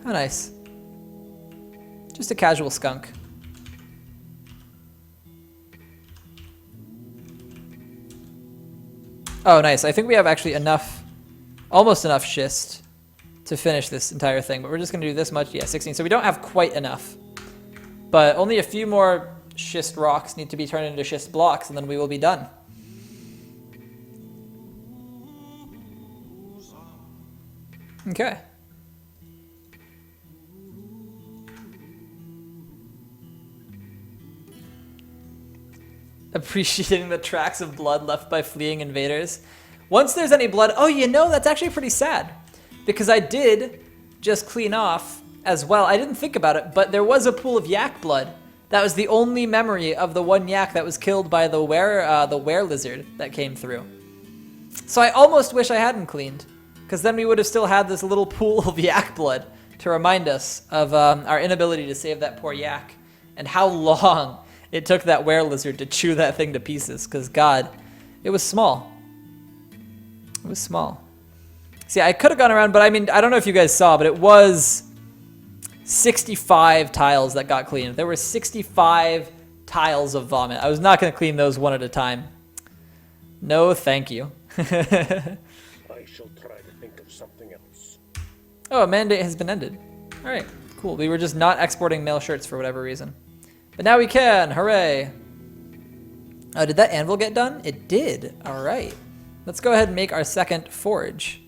How nice. Just a casual skunk. Oh, nice. I think we have actually enough, almost enough schist to finish this entire thing, but we're just going to do this much. Yeah, 16. So we don't have quite enough, but only a few more schist rocks need to be turned into schist blocks, and then we will be done. Okay. Appreciating the tracks of blood left by fleeing invaders. Once there's any blood, oh, you know, that's actually pretty sad. Because I did just clean off as well. I didn't think about it, but there was a pool of yak blood. That was the only memory of the one yak that was killed by the were lizard that came through. So I almost wish I hadn't cleaned, because then we would have still had this little pool of yak blood to remind us of our inability to save that poor yak and how long it took that were lizard to chew that thing to pieces, because God, it was small. It was small. See, I could have gone around, but I mean, I don't know if you guys saw, but it was 65 tiles that got cleaned. There were 65 tiles of vomit. I was not going to clean those one at a time. No, thank you. I shall try to think of something else. Oh, mandate has been ended. All right, cool. We were just not exporting male shirts for whatever reason. But now we can, hooray. Oh, did that anvil get done? It did, all right. Let's go ahead and make our second forge.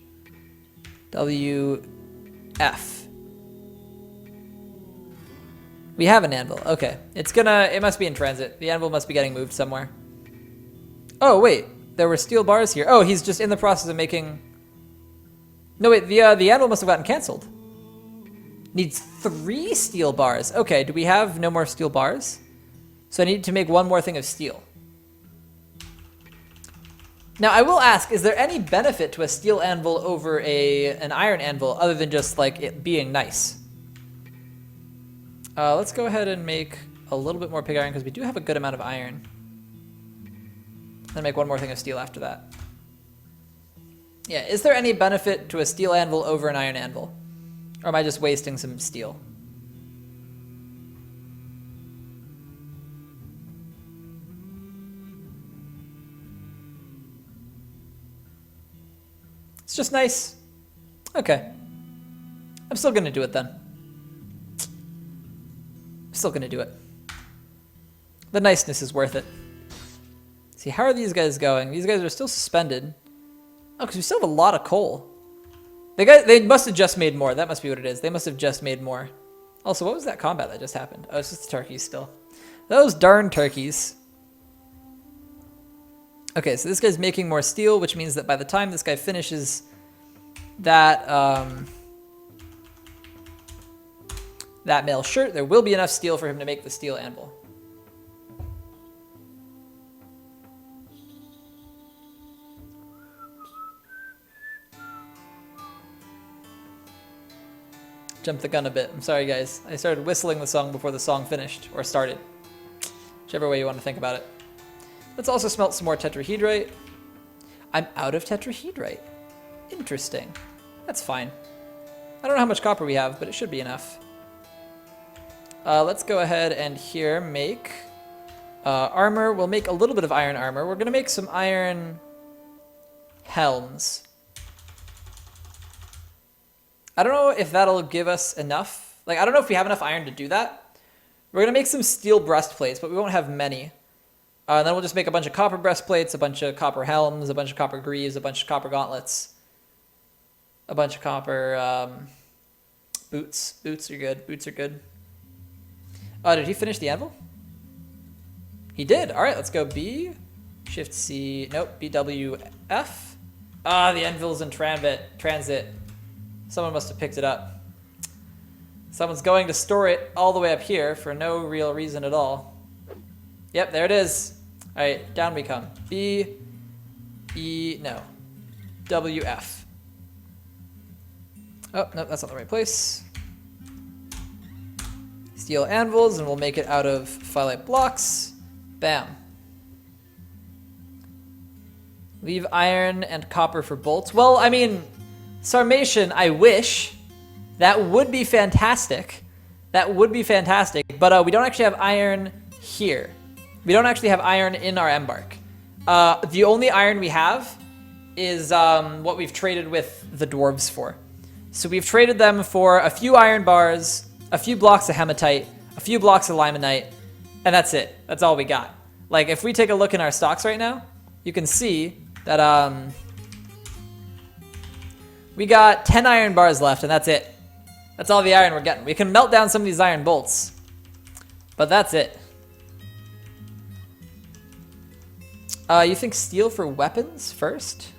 WF. We have an anvil, okay. It must be in transit. The anvil must be getting moved somewhere. Oh, wait, there were steel bars here. Oh, he's just in the process of making... No, wait, the anvil must have gotten canceled. Needs 3 steel bars. Okay, do we have no more steel bars? So I need to make one more thing of steel. Now, I will ask, is there any benefit to a steel anvil over an iron anvil other than just, like, it being nice? Let's go ahead and make a little bit more pig iron because we do have a good amount of iron. Then make one more thing of steel after that. Yeah, is there any benefit to a steel anvil over an iron anvil? Or am I just wasting some steel? It's just nice. Okay. I'm still gonna do it then. I'm still gonna do it. The niceness is worth it. See, how are these guys going? These guys are still suspended. Oh, because we still have a lot of coal. They must have just made more. That must be what it is. They must have just made more. Also, what was that combat that just happened? Oh, it's just the turkeys still. Those darn turkeys. Okay, so this guy's making more steel, which means that by the time this guy finishes that that mail shirt, there will be enough steel for him to make the steel anvil. Jumped the gun a bit. I'm sorry, guys. I started whistling the song before the song finished, or started. Whichever way you want to think about it. Let's also smelt some more tetrahedrite. I'm out of tetrahedrite. Interesting. That's fine. I don't know how much copper we have, but it should be enough. Let's go ahead and here make armor. We'll make a little bit of iron armor. We're going to make some iron helms. I don't know if that'll give us enough. Like, I don't know if we have enough iron to do that. We're going to make some steel breastplates, but we won't have many. And then we'll just make a bunch of copper breastplates, a bunch of copper helms, a bunch of copper greaves, a bunch of copper gauntlets, a bunch of copper boots. Boots are good. Boots are good. Oh, did he finish the anvil? He did. All right, let's go B. Shift C. Nope, BWF. Ah, the anvil's in transit. Someone must have picked it up. Someone's going to store it all the way up here for no real reason at all. Yep, there it is. All right, down we come. B, E, no. WF. Oh, no, that's not the right place. Steel anvils, and we'll make it out of phyllite blocks. Bam. Leave iron and copper for bolts. Well, I mean, Sarmation, I wish. That would be fantastic. That would be fantastic. But we don't actually have iron here. We don't actually have iron in our embark. The only iron we have is what we've traded with the dwarves for. So we've traded them for a few iron bars, a few blocks of hematite, a few blocks of limonite, and that's it. That's all we got. Like, if we take a look in our stocks right now, you can see that we got 10 iron bars left, and that's it. That's all the iron we're getting. We can melt down some of these iron bolts, but that's it. You think steel for weapons first?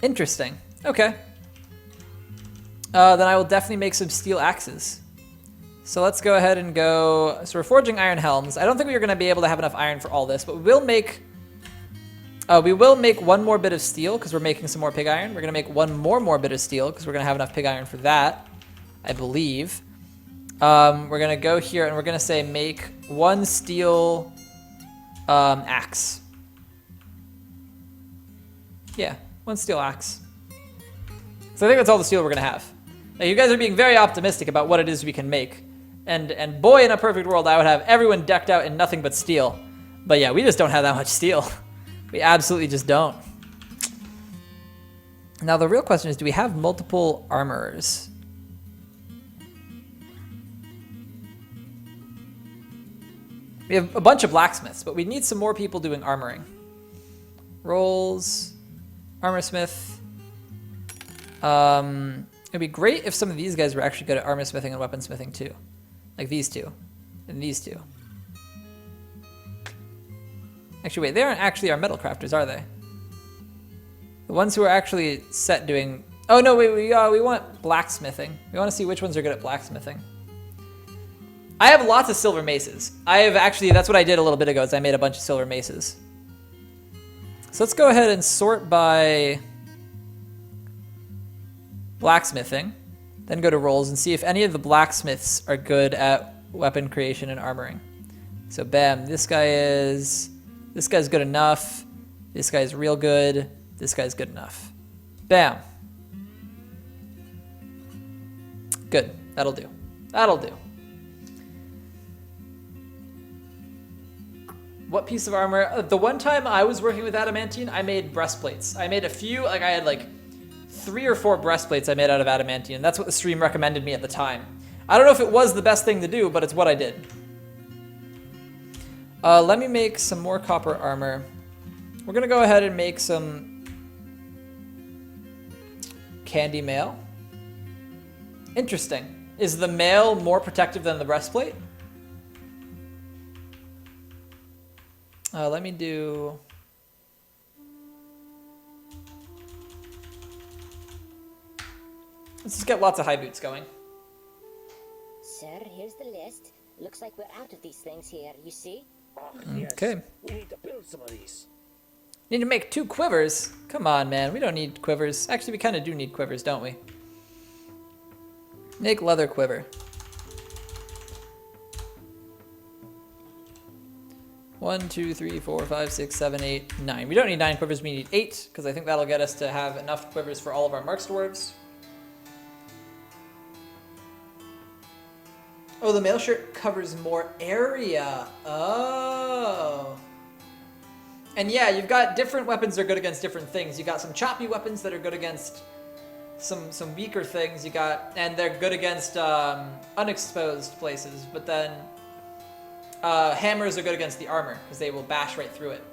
Interesting. Okay. Then I will definitely make some steel axes. So let's go ahead and go. So we're forging iron helms. I don't think we're going to be able to have enough iron for all this, but we will make one more bit of steel because we're making some more pig iron. We're going to make one more bit of steel because we're going to have enough pig iron for that, I believe. We're going to go here and we're going to say make one steel axe. Yeah, one steel axe. So I think that's all the steel we're going to have. Now, you guys are being very optimistic about what it is we can make. And boy, in a perfect world, I would have everyone decked out in nothing but steel. But yeah, we just don't have that much steel. We absolutely just don't. Now, the real question is, do we have multiple armorers? We have a bunch of blacksmiths, but we need some more people doing armoring. Rolls, armorsmith. It'd be great if some of these guys were actually good at armor smithing and weaponsmithing too. Like these two. And these two. Actually, wait, they aren't actually our metal crafters, are they? The ones who are actually set doing... Oh, no, wait, we want blacksmithing. We want to see which ones are good at blacksmithing. I have lots of silver maces. That's what I did a little bit ago, is I made a bunch of silver maces. So let's go ahead and sort by blacksmithing, then go to roles and see if any of the blacksmiths are good at weapon creation and armoring. So bam, this guy's good enough. This guy's real good. This guy's good enough. Bam. Good. That'll do. That'll do. What piece of armor? The one time I was working with adamantine, I made breastplates. I made a few, like I had like 3 or 4 breastplates I made out of adamantine. That's what the stream recommended me at the time. I don't know if it was the best thing to do, but it's what I did. Let me make some more copper armor. We're gonna go ahead and make some candy mail. Interesting. Is the mail more protective than the breastplate? Let me do... Let's just get lots of high boots going. Sir, here's the list. Looks like we're out of these things here, you see? Yes. Okay. We need to build some of these. Need to make 2 quivers? Come on, man. We don't need quivers. Actually, we kind of do need quivers, don't we? Make leather quiver. 1, 2, 3, 4, 5, 6, 7, 8, 9. We don't need 9 quivers, we need 8, because I think that'll get us to have enough quivers for all of our Marks dwarves. Oh, the mail shirt covers more area. Oh. And yeah, you've got different weapons that are good against different things. You got some choppy weapons that are good against some weaker things. You got, and they're good against unexposed places, but then hammers are good against the armor because they will bash right through it.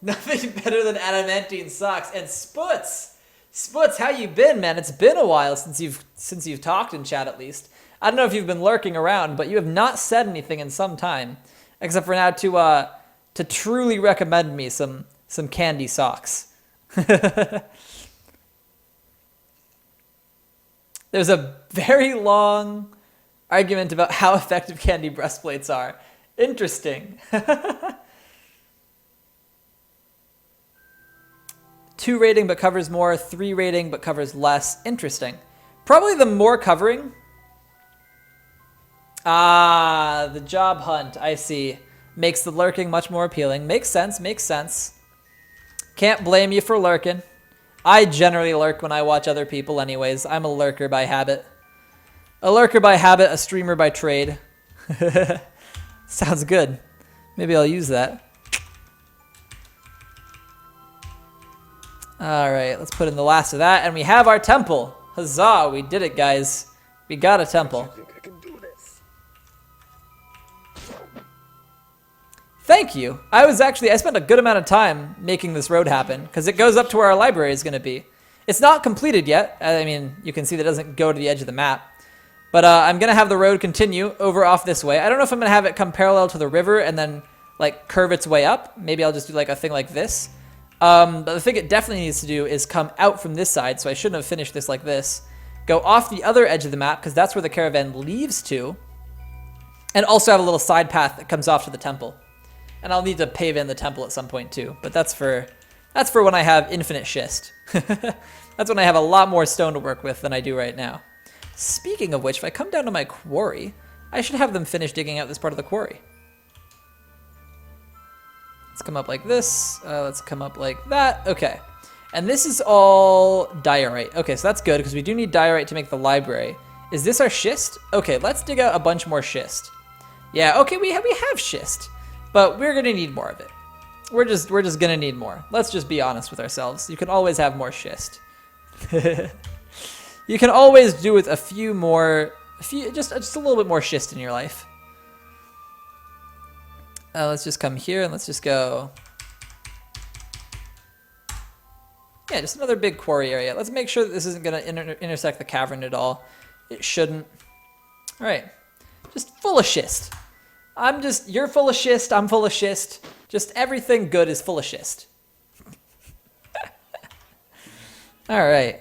Nothing better than adamantine socks and Sputz. Sputz, how you been, man? It's been a while since you've talked in chat, at least. I don't know if you've been lurking around, but you have not said anything in some time, except for now to truly recommend me some candy socks. There's a very long argument about how effective candy breastplates are. Interesting. 2 rating but covers more, 3 rating but covers less. Interesting. Probably the more covering. Ah, the job hunt, I see. Makes the lurking much more appealing. Makes sense, makes sense. Can't blame you for lurking. I generally lurk when I watch other people anyways. I'm a lurker by habit. A lurker by habit, a streamer by trade. Sounds good. Maybe I'll use that. Alright, let's put in the last of that, and we have our temple. Huzzah, we did it, guys. We got a temple. I think I can do this. Thank you. I spent a good amount of time making this road happen, because it goes up to where our library is going to be. It's not completed yet. I mean, you can see that it doesn't go to the edge of the map. But I'm going to have the road continue over off this way. I don't know if I'm going to have it come parallel to the river and then, like, curve its way up. Maybe I'll just do, like, a thing like this. But the thing it definitely needs to do is come out from this side, so I shouldn't have finished this like this. Go off the other edge of the map, because that's where the caravan leaves to. And also have a little side path that comes off to the temple. And I'll need to pave in the temple at some point too, but that's for when I have infinite schist. That's when I have a lot more stone to work with than I do right now. Speaking of which, if I come down to my quarry, I should have them finish digging out this part of the quarry. Let's come up like this. Let's come up like that. Okay. And this is all diorite. Okay, so that's good because we do need diorite to make the library. Is this our schist? Okay, let's dig out a bunch more schist. Yeah, okay, we have schist, but we're gonna need more of it. We're just gonna need more. Let's just be honest with ourselves. You can always have more schist. You can always do with just a little bit more schist in your life. Let's just come here and let's just go. Yeah, just another big quarry area. Let's make sure that this isn't going to intersect the cavern at all. It shouldn't. All right. Just full of schist. You're full of schist, I'm full of schist. Just everything good is full of schist. All right.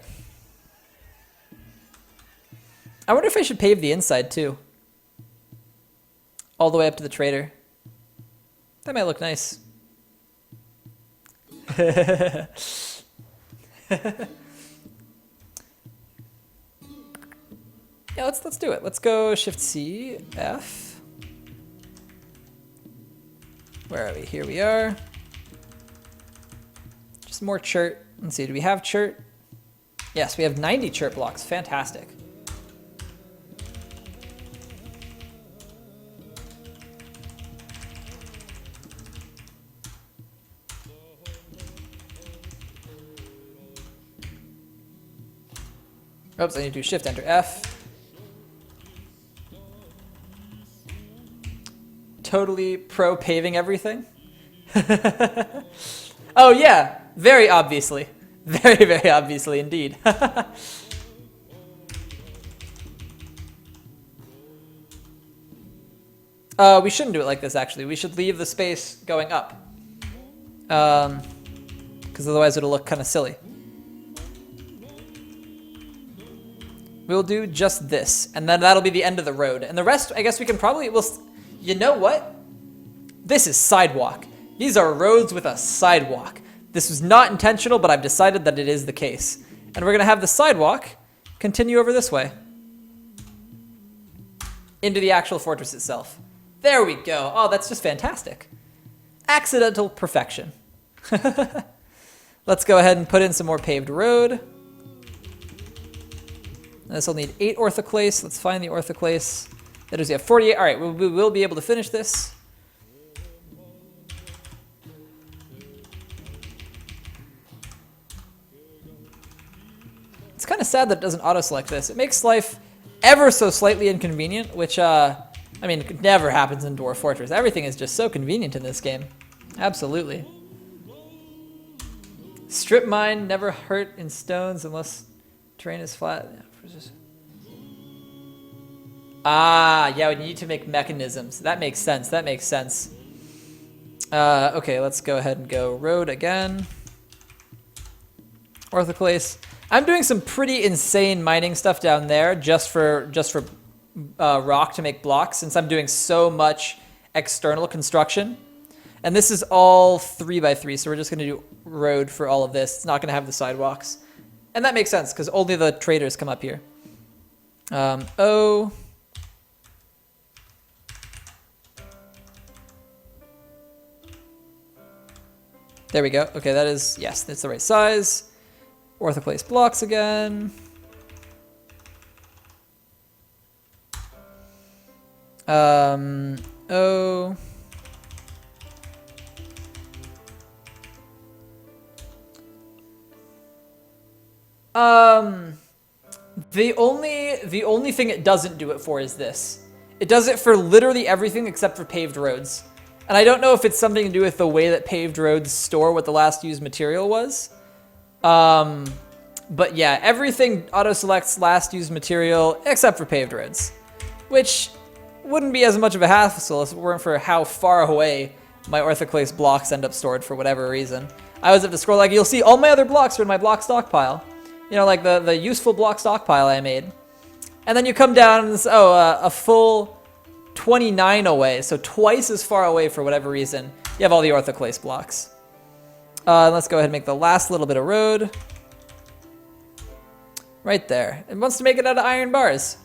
I wonder if I should pave the inside too. All the way up to the trader. That might look nice. Yeah, let's do it. Let's go Shift C, F. Where are we? Here we are. Some more chert. Let's see, do we have chert? Yes, we have 90 chert blocks. Fantastic. Oops, I need to do Shift Enter F. Totally pro paving everything. Oh yeah, very obviously. Very, very obviously indeed. We shouldn't do it like this actually. We should leave the space going up. Because otherwise it'll look kind of silly. We'll do just this, and then that'll be the end of the road. And the rest, I guess we can probably, you know what? This is sidewalk. These are roads with a sidewalk. This was not intentional, but I've decided that it is the case. And we're gonna have the sidewalk continue over this way. Into the actual fortress itself. There we go. Oh, that's just fantastic. Accidental perfection. Let's go ahead and put in some more paved road. This will need 8 orthoclase. Let's find the orthoclase. That is, we have 48. All right, we will be able to finish this. It's kind of sad that it doesn't auto-select this. It makes life ever so slightly inconvenient, which, I mean, it never happens in Dwarf Fortress. Everything is just so convenient in this game. Absolutely. Strip mine never hurt in stones unless terrain is flat. Ah, yeah, we need to make mechanisms. That makes sense. That makes sense. Okay, let's go ahead and go road again. Orthoclase. I'm doing some pretty insane mining stuff down there just for rock to make blocks, since I'm doing so much external construction. And this is all 3x3, so we're just going to do road for all of this. It's not going to have the sidewalks. And that makes sense, because only the traders come up here. O. There we go. Okay, that is, yes, that's the right size. Orthoclase blocks again. O. The only thing it doesn't do it for is this. It does it for literally everything except for paved roads. And I don't know if it's something to do with the way that paved roads store what the last used material was. But yeah, everything auto-selects last used material except for paved roads, which wouldn't be as much of a hassle if it weren't for how far away my orthoclase blocks end up stored for whatever reason. I always have to scroll, like, you'll see all my other blocks are in my block stockpile. You know, like the useful block stockpile I made. And then you come down and it's, a full 29 away, so twice as far away for whatever reason. You have all the orthoclase blocks. Let's go ahead and make the last little bit of road. Right there. It wants to make it out of iron bars.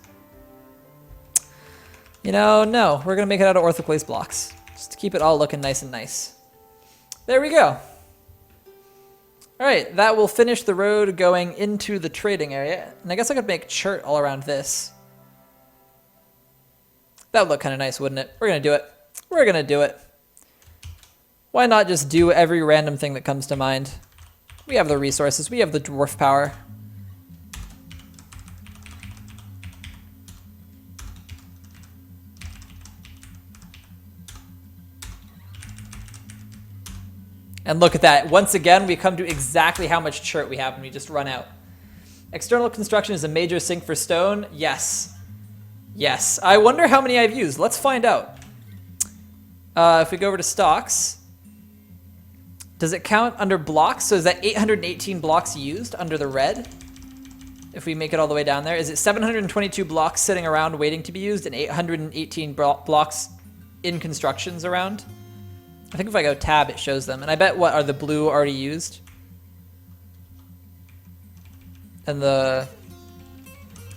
You know, no. We're going to make it out of orthoclase blocks. Just to keep it all looking nice and nice. There we go. Alright, that will finish the road going into the trading area. And I guess I could make chert all around this. That would look kind of nice, wouldn't it? We're going to do it. We're going to do it. Why not just do every random thing that comes to mind? We have the resources. We have the dwarf power. And look at that. Once again, we come to exactly how much chert we have when we just run out. External construction is a major sink for stone. Yes. Yes. I wonder how many I've used. Let's find out. If we go over to stocks, does it count under blocks? So is that 818 blocks used under the red? If we make it all the way down there, is it 722 blocks sitting around waiting to be used and 818 blocks in constructions around? I think if I go tab, it shows them. And I bet, what, are the blue already used? And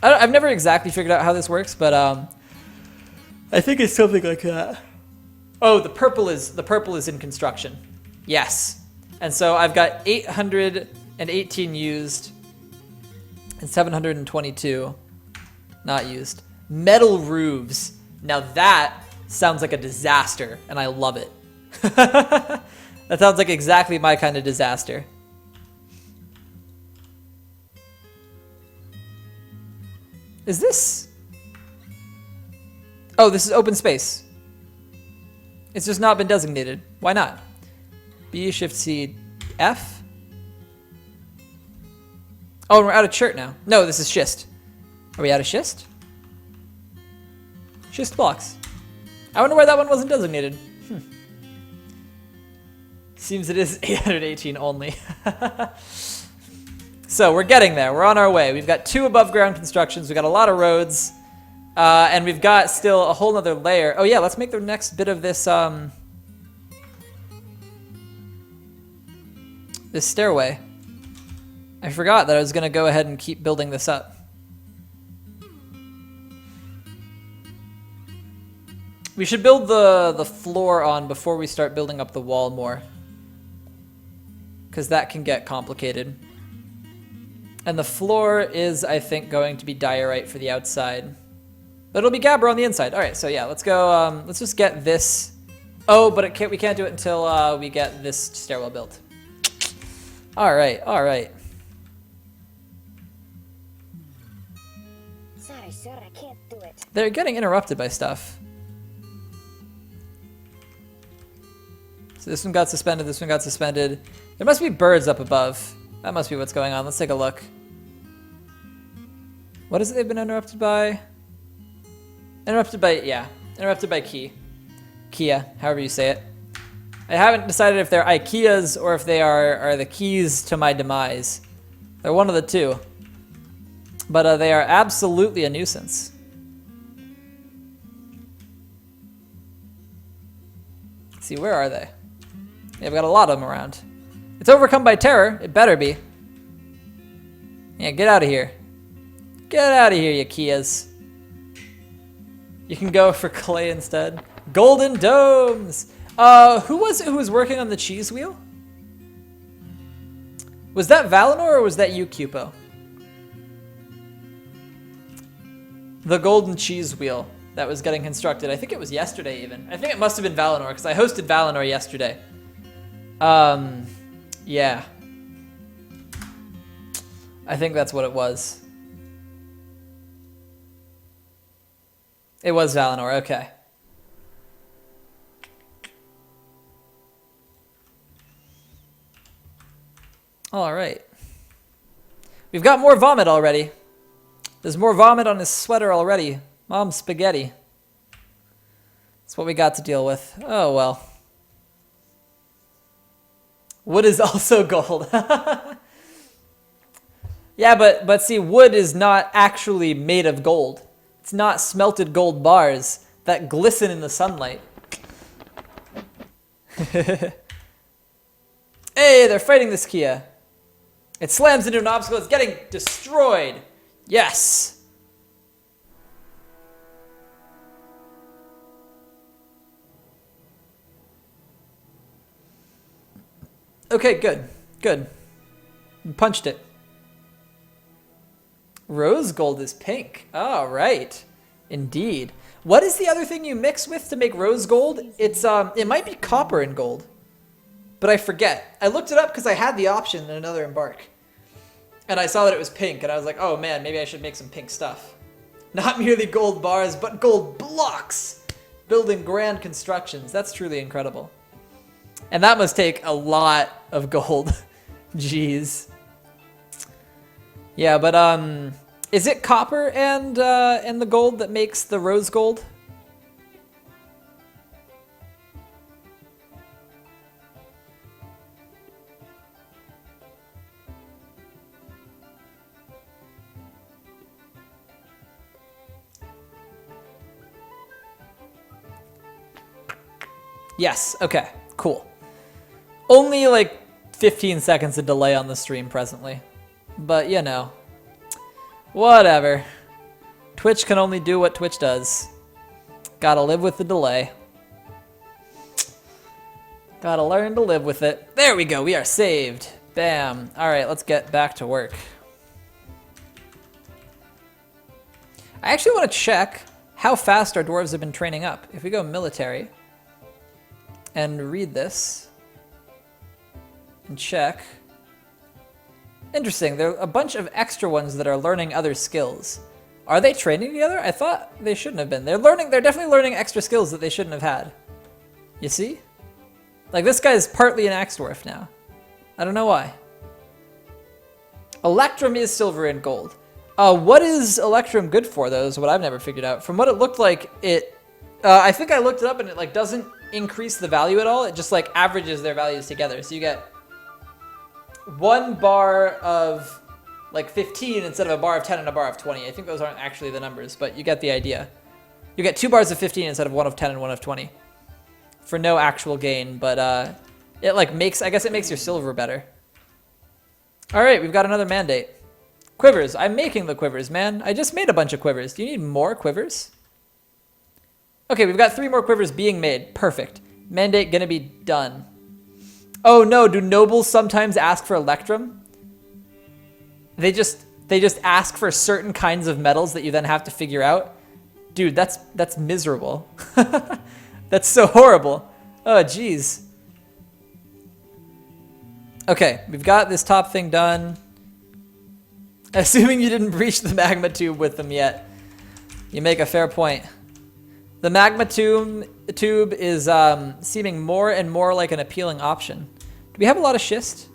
I've never exactly figured out how this works, but I think it's something like that. Oh, the purple is in construction. Yes. And so I've got 818 used and 722 not used. Metal roofs. Now that sounds like a disaster, and I love it. That sounds like exactly my kind of disaster. Is this? Oh, this is open space. It's just not been designated. Why not? B, Shift, C, F? Oh, we're out of chert now. No, this is schist. Are we out of schist? Schist blocks. I wonder why that one wasn't designated. Seems it is 818 only. So we're getting there. We're on our way. We've got 2 above ground constructions. We've got a lot of roads. And we've got still a whole nother layer. Oh yeah, let's make the next bit of this this stairway. I forgot that I was gonna go ahead and keep building this up. We should build the floor on before we start building up the wall more, because that can get complicated. And the floor is, I think, going to be diorite for the outside. But it'll be Gabber on the inside. All right, so yeah, let's go. Let's just get this. Oh, but we can't do it until we get this stairwell built. All right, all right. Sorry, sir, I can't do it. They're getting interrupted by stuff. So this one got suspended, this one got suspended. There must be birds up above. That must be what's going on. Let's take a look. What is it they've been interrupted by? Interrupted by Kia, however you say it. I haven't decided if they're Ikeas or if they are the keys to my demise. They're one of the two. But they are absolutely a nuisance. Let's see, where are they? Yeah, we've got a lot of them around. It's overcome by terror. It better be. Yeah, get out of here. Get out of here, you Kias. You can go for clay instead. Golden domes! Who was it who was working on the cheese wheel? Was that Valinor or was that you, Cupo? The golden cheese wheel that was getting constructed. I think it was yesterday even. I think it must have been Valinor because I hosted Valinor yesterday. Yeah. I think that's what it was. It was Valinor, okay. All right. We've got more vomit already. There's more vomit on his sweater already. Mom's spaghetti. That's what we got to deal with. Oh, well. Wood is also gold. Yeah, but see, wood is not actually made of gold. It's not smelted gold bars that glisten in the sunlight. Hey, they're fighting this Kia. It slams into an obstacle. It's getting destroyed. Yes. Okay, good. Good. You punched it. Rose gold is pink. All right. Indeed. What is the other thing you mix with to make rose gold? It's it might be copper and gold. But I forget. I looked it up because I had the option in another Embark. And I saw that it was pink, and I was like, oh man, maybe I should make some pink stuff. Not merely gold bars, but gold blocks! Building grand constructions. That's truly incredible. And that must take a lot of gold. Jeez. Yeah, but is it copper and the gold that makes the rose gold? Yes, okay, cool. Only like 15 seconds of delay on the stream presently. But, you know, whatever. Twitch can only do what Twitch does. Gotta live with the delay. Gotta learn to live with it. There we go, we are saved. Bam. Alright, let's get back to work. I actually want to check how fast our dwarves have been training up. If we go military and read this and check. Interesting, there are a bunch of extra ones that are learning other skills. Are they training together? I thought they shouldn't have been. They're definitely learning extra skills that they shouldn't have had. You see? Like this guy's partly an axe dwarf now. I don't know why. Electrum is silver and gold. What is Electrum good for though is what I've never figured out. From what it looked like, I think I looked it up and it like doesn't increase the value at all. It just like averages their values together. So you get 1 bar of like 15 instead of a bar of 10 and a bar of 20. I think those aren't actually the numbers, but you get the idea. You get 2 bars of 15 instead of 1 of 10 and 1 of 20. For no actual gain, but it like makes, I guess it makes your silver better. All right, we've got another mandate. Quivers, I'm making the quivers, man. I just made a bunch of quivers. Do you need more quivers? Okay, we've got 3 more quivers being made. Perfect. Mandate gonna be done. Oh no, do nobles sometimes ask for electrum? They just ask for certain kinds of metals that you then have to figure out. Dude, that's miserable. That's so horrible. Oh, jeez. Okay, we've got this top thing done. Assuming you didn't breach the magma tube with them yet. You make a fair point. The magma tube is seeming more and more like an appealing option. Do we have a lot of schist?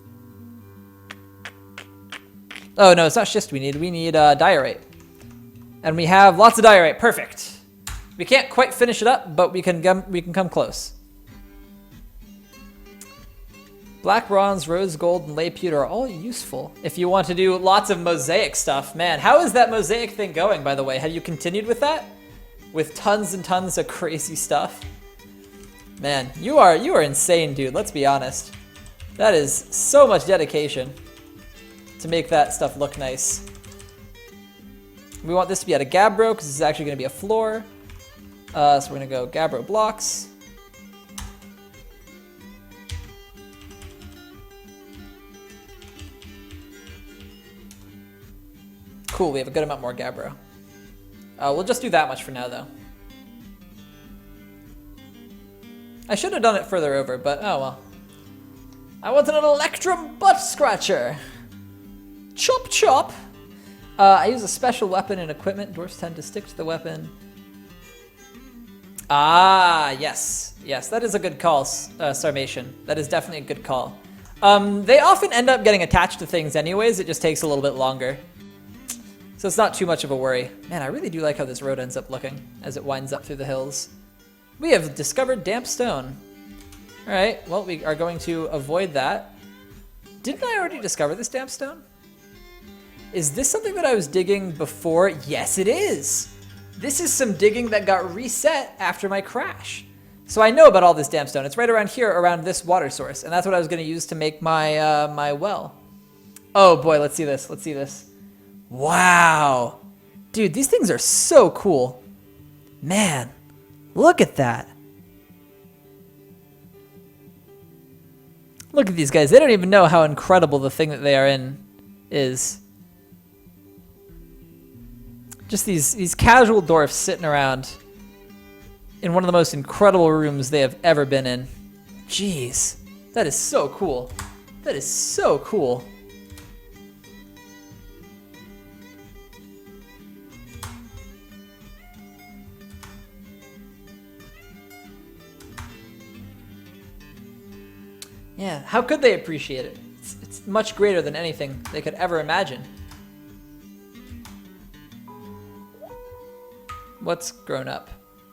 Oh no, it's not schist we need. We need diorite. And we have lots of diorite. Perfect. We can't quite finish it up, but we can come close. Black bronze, rose gold, and lay pewter are all useful if you want to do lots of mosaic stuff. Man, how is that mosaic thing going, by the way? Have you continued with that? With tons and tons of crazy stuff? Man, you are insane, dude. Let's be honest. That is so much dedication to make that stuff look nice. We want this to be out of gabbro because this is actually going to be a floor. So we're going to go gabbro blocks. Cool, we have a good amount more gabbro. We'll just do that much for now, though. I should have done it further over, but oh well. I want an electrum butt scratcher. Chop chop. I use a special weapon and equipment. Dwarfs tend to stick to the weapon. Ah, yes. Yes, that is a good call, Sarmation. That is definitely a good call. They often end up getting attached to things anyways. It just takes a little bit longer. So it's not too much of a worry. Man, I really do like how this road ends up looking as it winds up through the hills. We have discovered damp stone. All right, well, we are going to avoid that. Didn't I already discover this damp stone? Is this something that I was digging before? Yes, it is. This is some digging that got reset after my crash. So I know about all this damp stone. It's right around here, around this water source, and that's what I was going to use to make my my well. Oh boy, let's see this. Let's see this. Wow. Dude, these things are so cool. Man, look at that. Look at these guys. They don't even know how incredible the thing that they are in is. Just these casual dwarfs sitting around in one of the most incredible rooms they have ever been in. Jeez, that is so cool. That is so cool. Yeah, how could they appreciate it? It's much greater than anything they could ever imagine. What's grown up?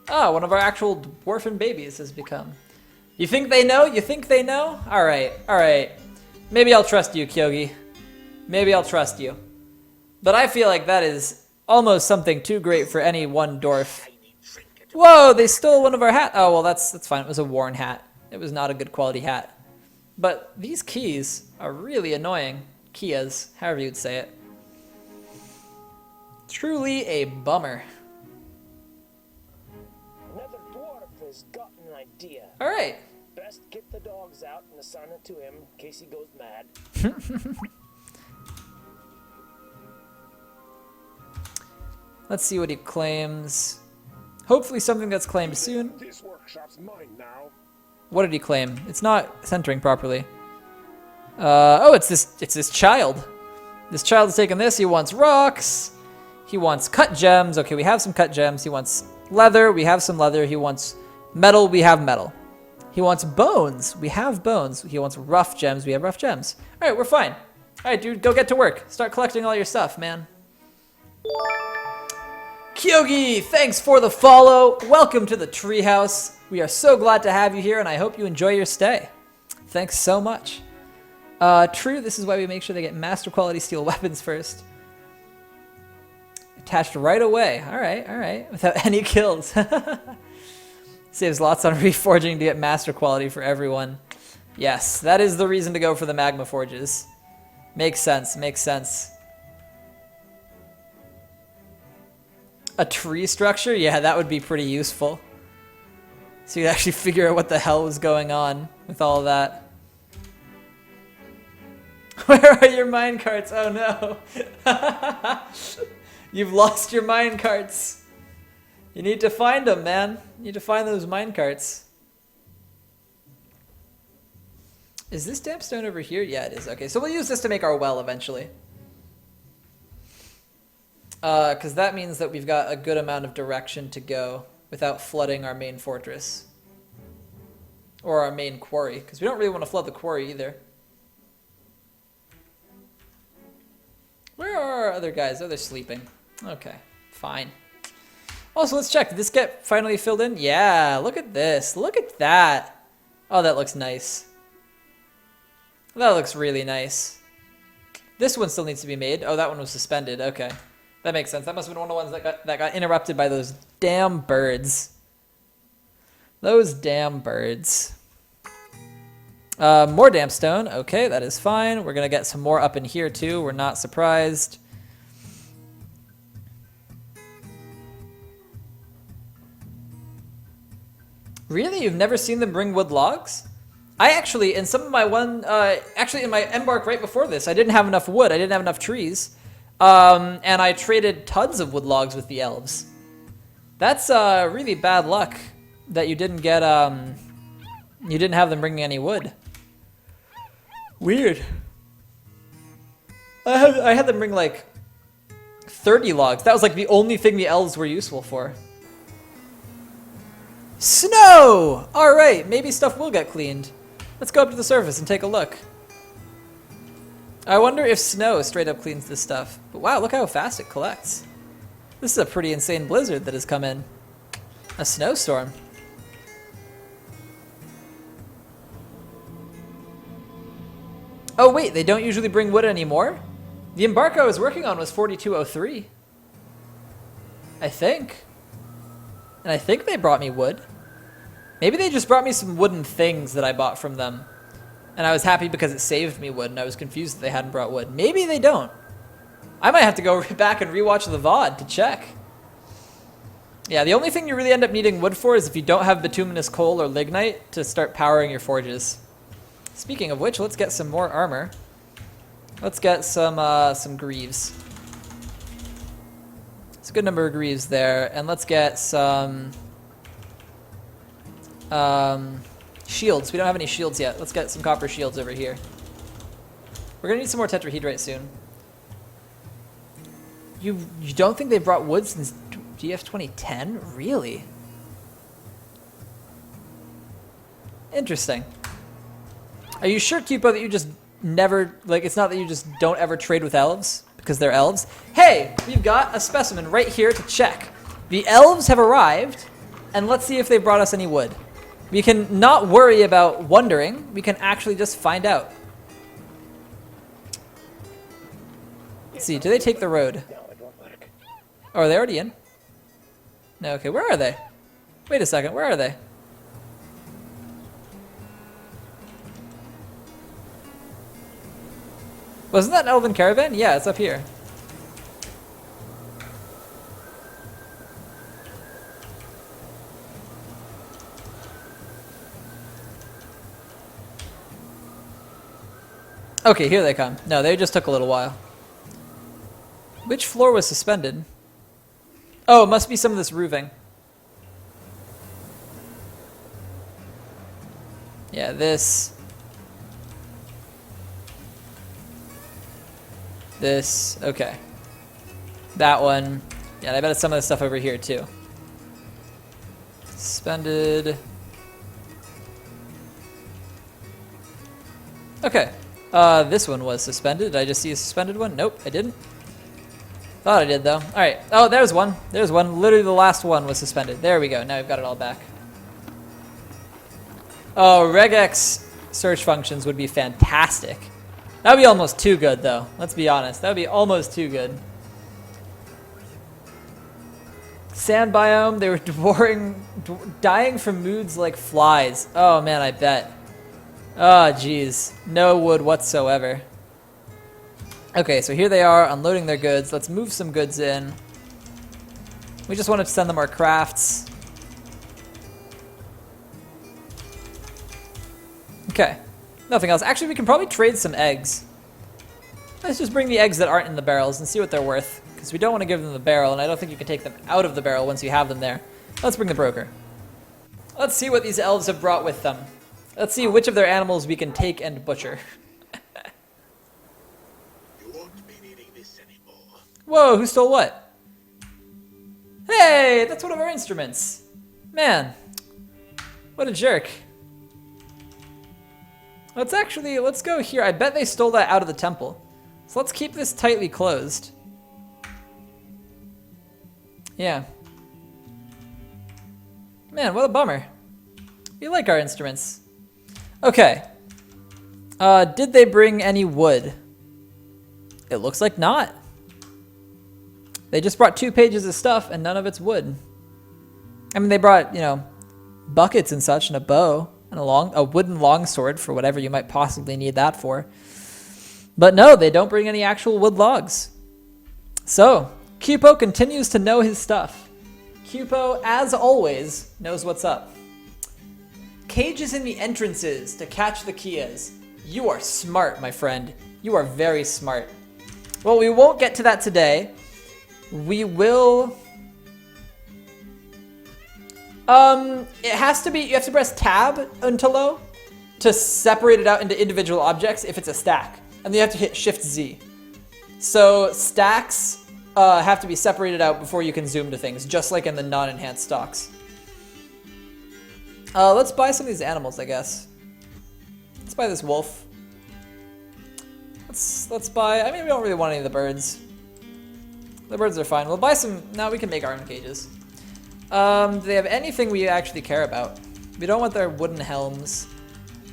Ah, one of our actual dwarfen babies has become. You think they know? You think they know? All right, all right. Maybe I'll trust you, Kyogi. Maybe I'll trust you. But I feel like that is almost something too great for any one dwarf. Whoa, they stole one of our hats. Oh, well, that's fine. It was a worn hat. It was not a good quality hat. But these keys are really annoying. Kias, however you'd say it. Truly a bummer. Another dwarf has got an idea. All right. best get the dogs out and assign it to him in case he goes mad. Let's see what he claims. Hopefully something that's claimed soon. This workshop's mine now. What did he claim? It's not centering properly. Oh, it's this child. This child is taking this. He wants rocks. He wants cut gems. Okay, we have some cut gems. He wants leather. We have some leather. He wants metal. We have metal. He wants bones. We have bones. He wants rough gems. We have rough gems. All right, we're fine. All right, dude, go get to work. Start collecting all your stuff, man. Kyogi, thanks for the follow. Welcome to the treehouse. We are so glad to have you here, and I hope you enjoy your stay. Thanks so much. True, this is why we make sure they get master quality steel weapons first. Attached right away. All right. Without any kills. Saves lots on reforging to get master quality for everyone. Yes, that is the reason to go for the magma forges. Makes sense, makes sense. A tree structure? Yeah, that would be pretty useful. So you'd actually figure out what the hell was going on with all of that. Where are your minecarts? Oh no. You've lost your minecarts. You need to find them, man. You need to find those minecarts. Is this damp stone over here? Yeah, it is. Okay, so we'll use this to make our well eventually. Because that means that we've got a good amount of direction to go without flooding our main fortress. Or our main quarry, because we don't really want to flood the quarry either. Where are our other guys? Oh, they're sleeping. Okay, fine. Also, let's check. Did this get finally filled in? Yeah, look at this. Look at that. Oh, that looks nice. That looks really nice. This one still needs to be made. Oh, that one was suspended. Okay. That makes sense. That must have been one of the ones that got interrupted by those damn birds. Those damn birds. More damp stone. Okay, that is fine. We're going to get some more up in here too. We're not surprised. Really? You've never seen them bring wood logs? I actually, in some of my actually in my embark right before this, I didn't have enough wood. I didn't have enough trees. And I traded tons of wood logs with the elves. That's really bad luck that you didn't get, you didn't have them bringing any wood. Weird. I had them bring like 30 logs. That was like the only thing the elves were useful for. Snow! Alright, maybe stuff will get cleaned. Let's go up to the surface and take a look. I wonder if snow straight up cleans this stuff. But wow, look how fast it collects. This is a pretty insane blizzard that has come in. A snowstorm. Oh wait, they don't usually bring wood anymore? The embargo I was working on was 4203. I think. And I think they brought me wood. Maybe they just brought me some wooden things that I bought from them. And I was happy because it saved me wood, and I was confused that they hadn't brought wood. Maybe they don't. I might have to go back and rewatch the VOD to check. Yeah, the only thing you really end up needing wood for is if you don't have bituminous coal or lignite to start powering your forges. Speaking of which, let's get some more armor. Let's get some greaves. It's a good number of greaves there, and let's get some shields. We don't have any shields yet. Let's get some copper shields over here. We're gonna need some more tetrahedrite soon. You don't think they've brought wood since GF 2010? Really? Interesting. Are you sure, Kipo, that you just never, like, it's not that you just don't ever trade with elves because they're elves? Hey, we've got a specimen right here to check. The elves have arrived, and let's see if they brought us any wood. We can not worry about wondering. We can actually just find out. Let's see, do they take the road? No, it won't work. Oh, are they already in? No, okay, where are they? Wait a second, where are they? Wasn't that an elven caravan? Yeah, it's up here. Okay, here they come. No, they just took a little while. Which floor was suspended? Oh, it must be some of this roofing. Yeah, this. This. Okay. That one. Yeah, I bet it's some of the stuff over here, too. Suspended. Okay. This one was suspended. Did I just see a suspended one? Nope, I didn't. Thought I did, though. Alright. Oh, there's one. There's one. Literally the last one was suspended. There we go. Now we've got it all back. Oh, regex search functions would be fantastic. That would be almost too good, though. Let's be honest. That would be almost too good. Sand biome. They were dying from moods like flies. Oh, man, I bet. Oh, jeez. No wood whatsoever. Okay, so here they are unloading their goods. Let's move some goods in. We just wanted to send them our crafts. Okay. Nothing else. Actually, we can probably trade some eggs. Let's just bring the eggs that aren't in the barrels and see what they're worth. Because we don't want to give them the barrel, and I don't think you can take them out of the barrel once you have them there. Let's bring the broker. Let's see what these elves have brought with them. Let's see which of their animals we can take and butcher. You won't be needing this anymore. Whoa, who stole what? Hey, that's one of our instruments. Man, what a jerk. Let's go here. I bet they stole that out of the temple. So let's keep this tightly closed. Yeah. Man, what a bummer. We like our instruments. Okay. Did they bring any wood? It looks like not. They just brought 2 pages of stuff and none of it's wood. I mean, they brought, you know, buckets and such and a bow and a wooden longsword for whatever you might possibly need that for. But no, they don't bring any actual wood logs. So, Cupo continues to know his stuff. Cupo, as always, knows what's up. Cages in the entrances to catch the Kias. You are smart, my friend. You are very smart. Well, we won't get to that today. We will... it has to be, you have to press tab until low to separate it out into individual objects if it's a stack. And then you have to hit Shift Z. So stacks have to be separated out before you can zoom to things, just like in the non-enhanced stocks. Let's buy some of these animals, I guess. Let's buy this wolf. Let's buy, I mean, we don't really want any of the birds. The birds are fine. We'll buy some, now we can make our own cages. Do they have anything we actually care about? We don't want their wooden helms.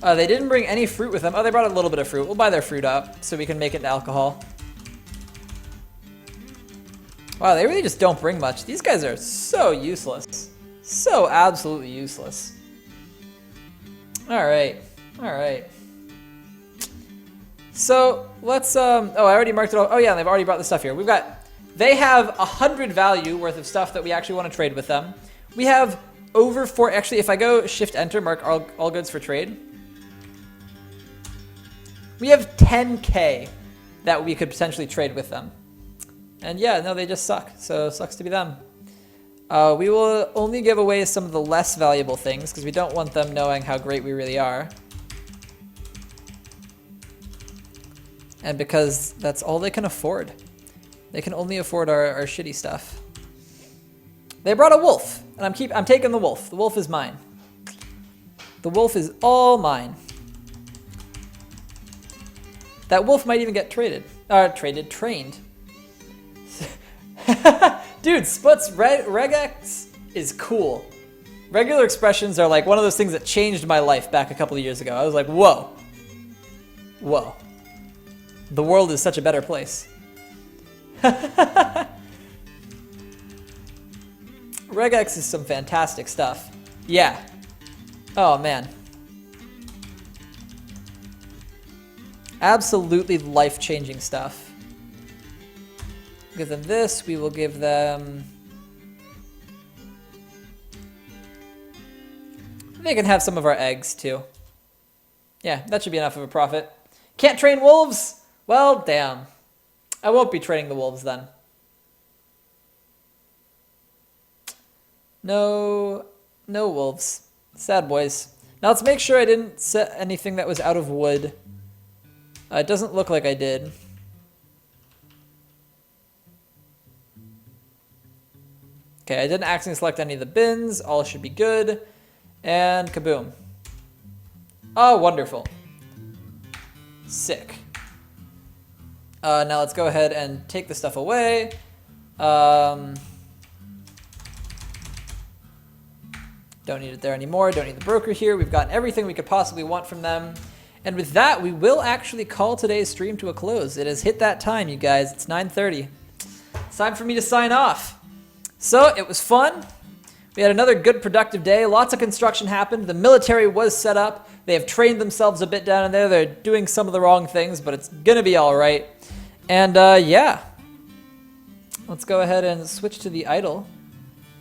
They didn't bring any fruit with them. Oh, they brought a little bit of fruit. We'll buy their fruit up so we can make it into alcohol. Wow, they really just don't bring much. These guys are so useless. So absolutely useless. Alright. Alright. So, let's, oh, I already marked it all. Oh yeah, they've already brought the stuff here. They have 100 value worth of stuff that we actually want to trade with them. We have over 4, actually, if I go Shift Enter, mark all goods for trade. We have 10k that we could potentially trade with them. And yeah, no, they just suck, so sucks to be them. We will only give away some of the less valuable things because we don't want them knowing how great we really are. And because that's all they can afford. They can only afford our shitty stuff. They brought a wolf, and I'm taking the wolf. The wolf is mine. The wolf is all mine. That wolf might even get trained. Dude, Split's regex is cool. Regular expressions are like one of those things that changed my life back a couple of years ago. I was like, whoa. Whoa. The world is such a better place. Regex is some fantastic stuff. Yeah. Oh, man. Absolutely life-changing stuff. Give them this. We will give them... They can have some of our eggs, too. Yeah, that should be enough of a profit. Can't train wolves? Well, damn. I won't be training the wolves then. No wolves. Sad boys. Now let's make sure I didn't set anything that was out of wood. It doesn't look like I did. Okay, I didn't accidentally select any of the bins. All should be good. And kaboom. Oh, wonderful. Sick. Now let's go ahead and take the stuff away. Don't need it there anymore. Don't need the broker here. We've gotten everything we could possibly want from them. And with that, we will actually call today's stream to a close. It has hit that time, you guys. It's 9:30. It's time for me to sign off. So, it was fun. We had another good productive day. Lots of construction happened. The military was set up. They have trained themselves a bit down in there. They're doing some of the wrong things, but it's going to be all right. And yeah. Let's go ahead and switch to the idle.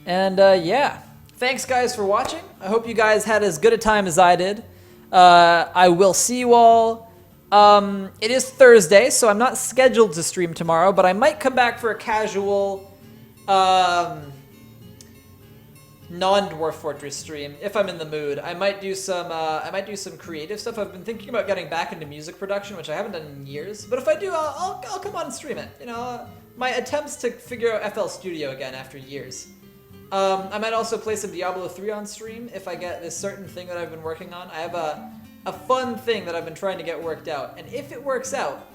And yeah. Thanks, guys, for watching. I hope you guys had as good a time as I did. I will see you all. It is Thursday, so I'm not scheduled to stream tomorrow, but I might come back for a casual non-Dwarf Fortress stream if I'm in the mood. I might do some creative stuff. I've been thinking about getting back into music production, which I haven't done in years. But if I do, I'll come on and stream it. You know, my attempts to figure out FL Studio again after years. I might also play some Diablo 3 on stream if I get this certain thing that I've been working on. I have a fun thing that I've been trying to get worked out, and if it works out,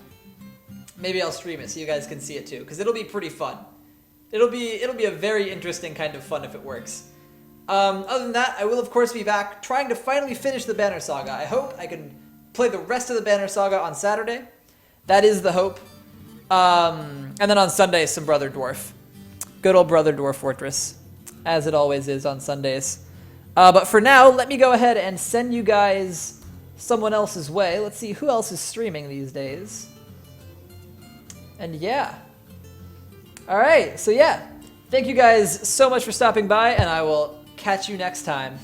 maybe I'll stream it so you guys can see it too, because it'll be pretty fun. It'll be a very interesting kind of fun if it works. Other than that, I will of course be back trying to finally finish the Banner Saga. I hope I can play the rest of the Banner Saga on Saturday. That is the hope. And then on Sunday, some Brother Dwarf. Good old Brother Dwarf Fortress, as it always is on Sundays. But for now, let me go ahead and send you guys someone else's way. Let's see who else is streaming these days. And yeah. Alright, so yeah. Thank you guys so much for stopping by, and I will catch you next time.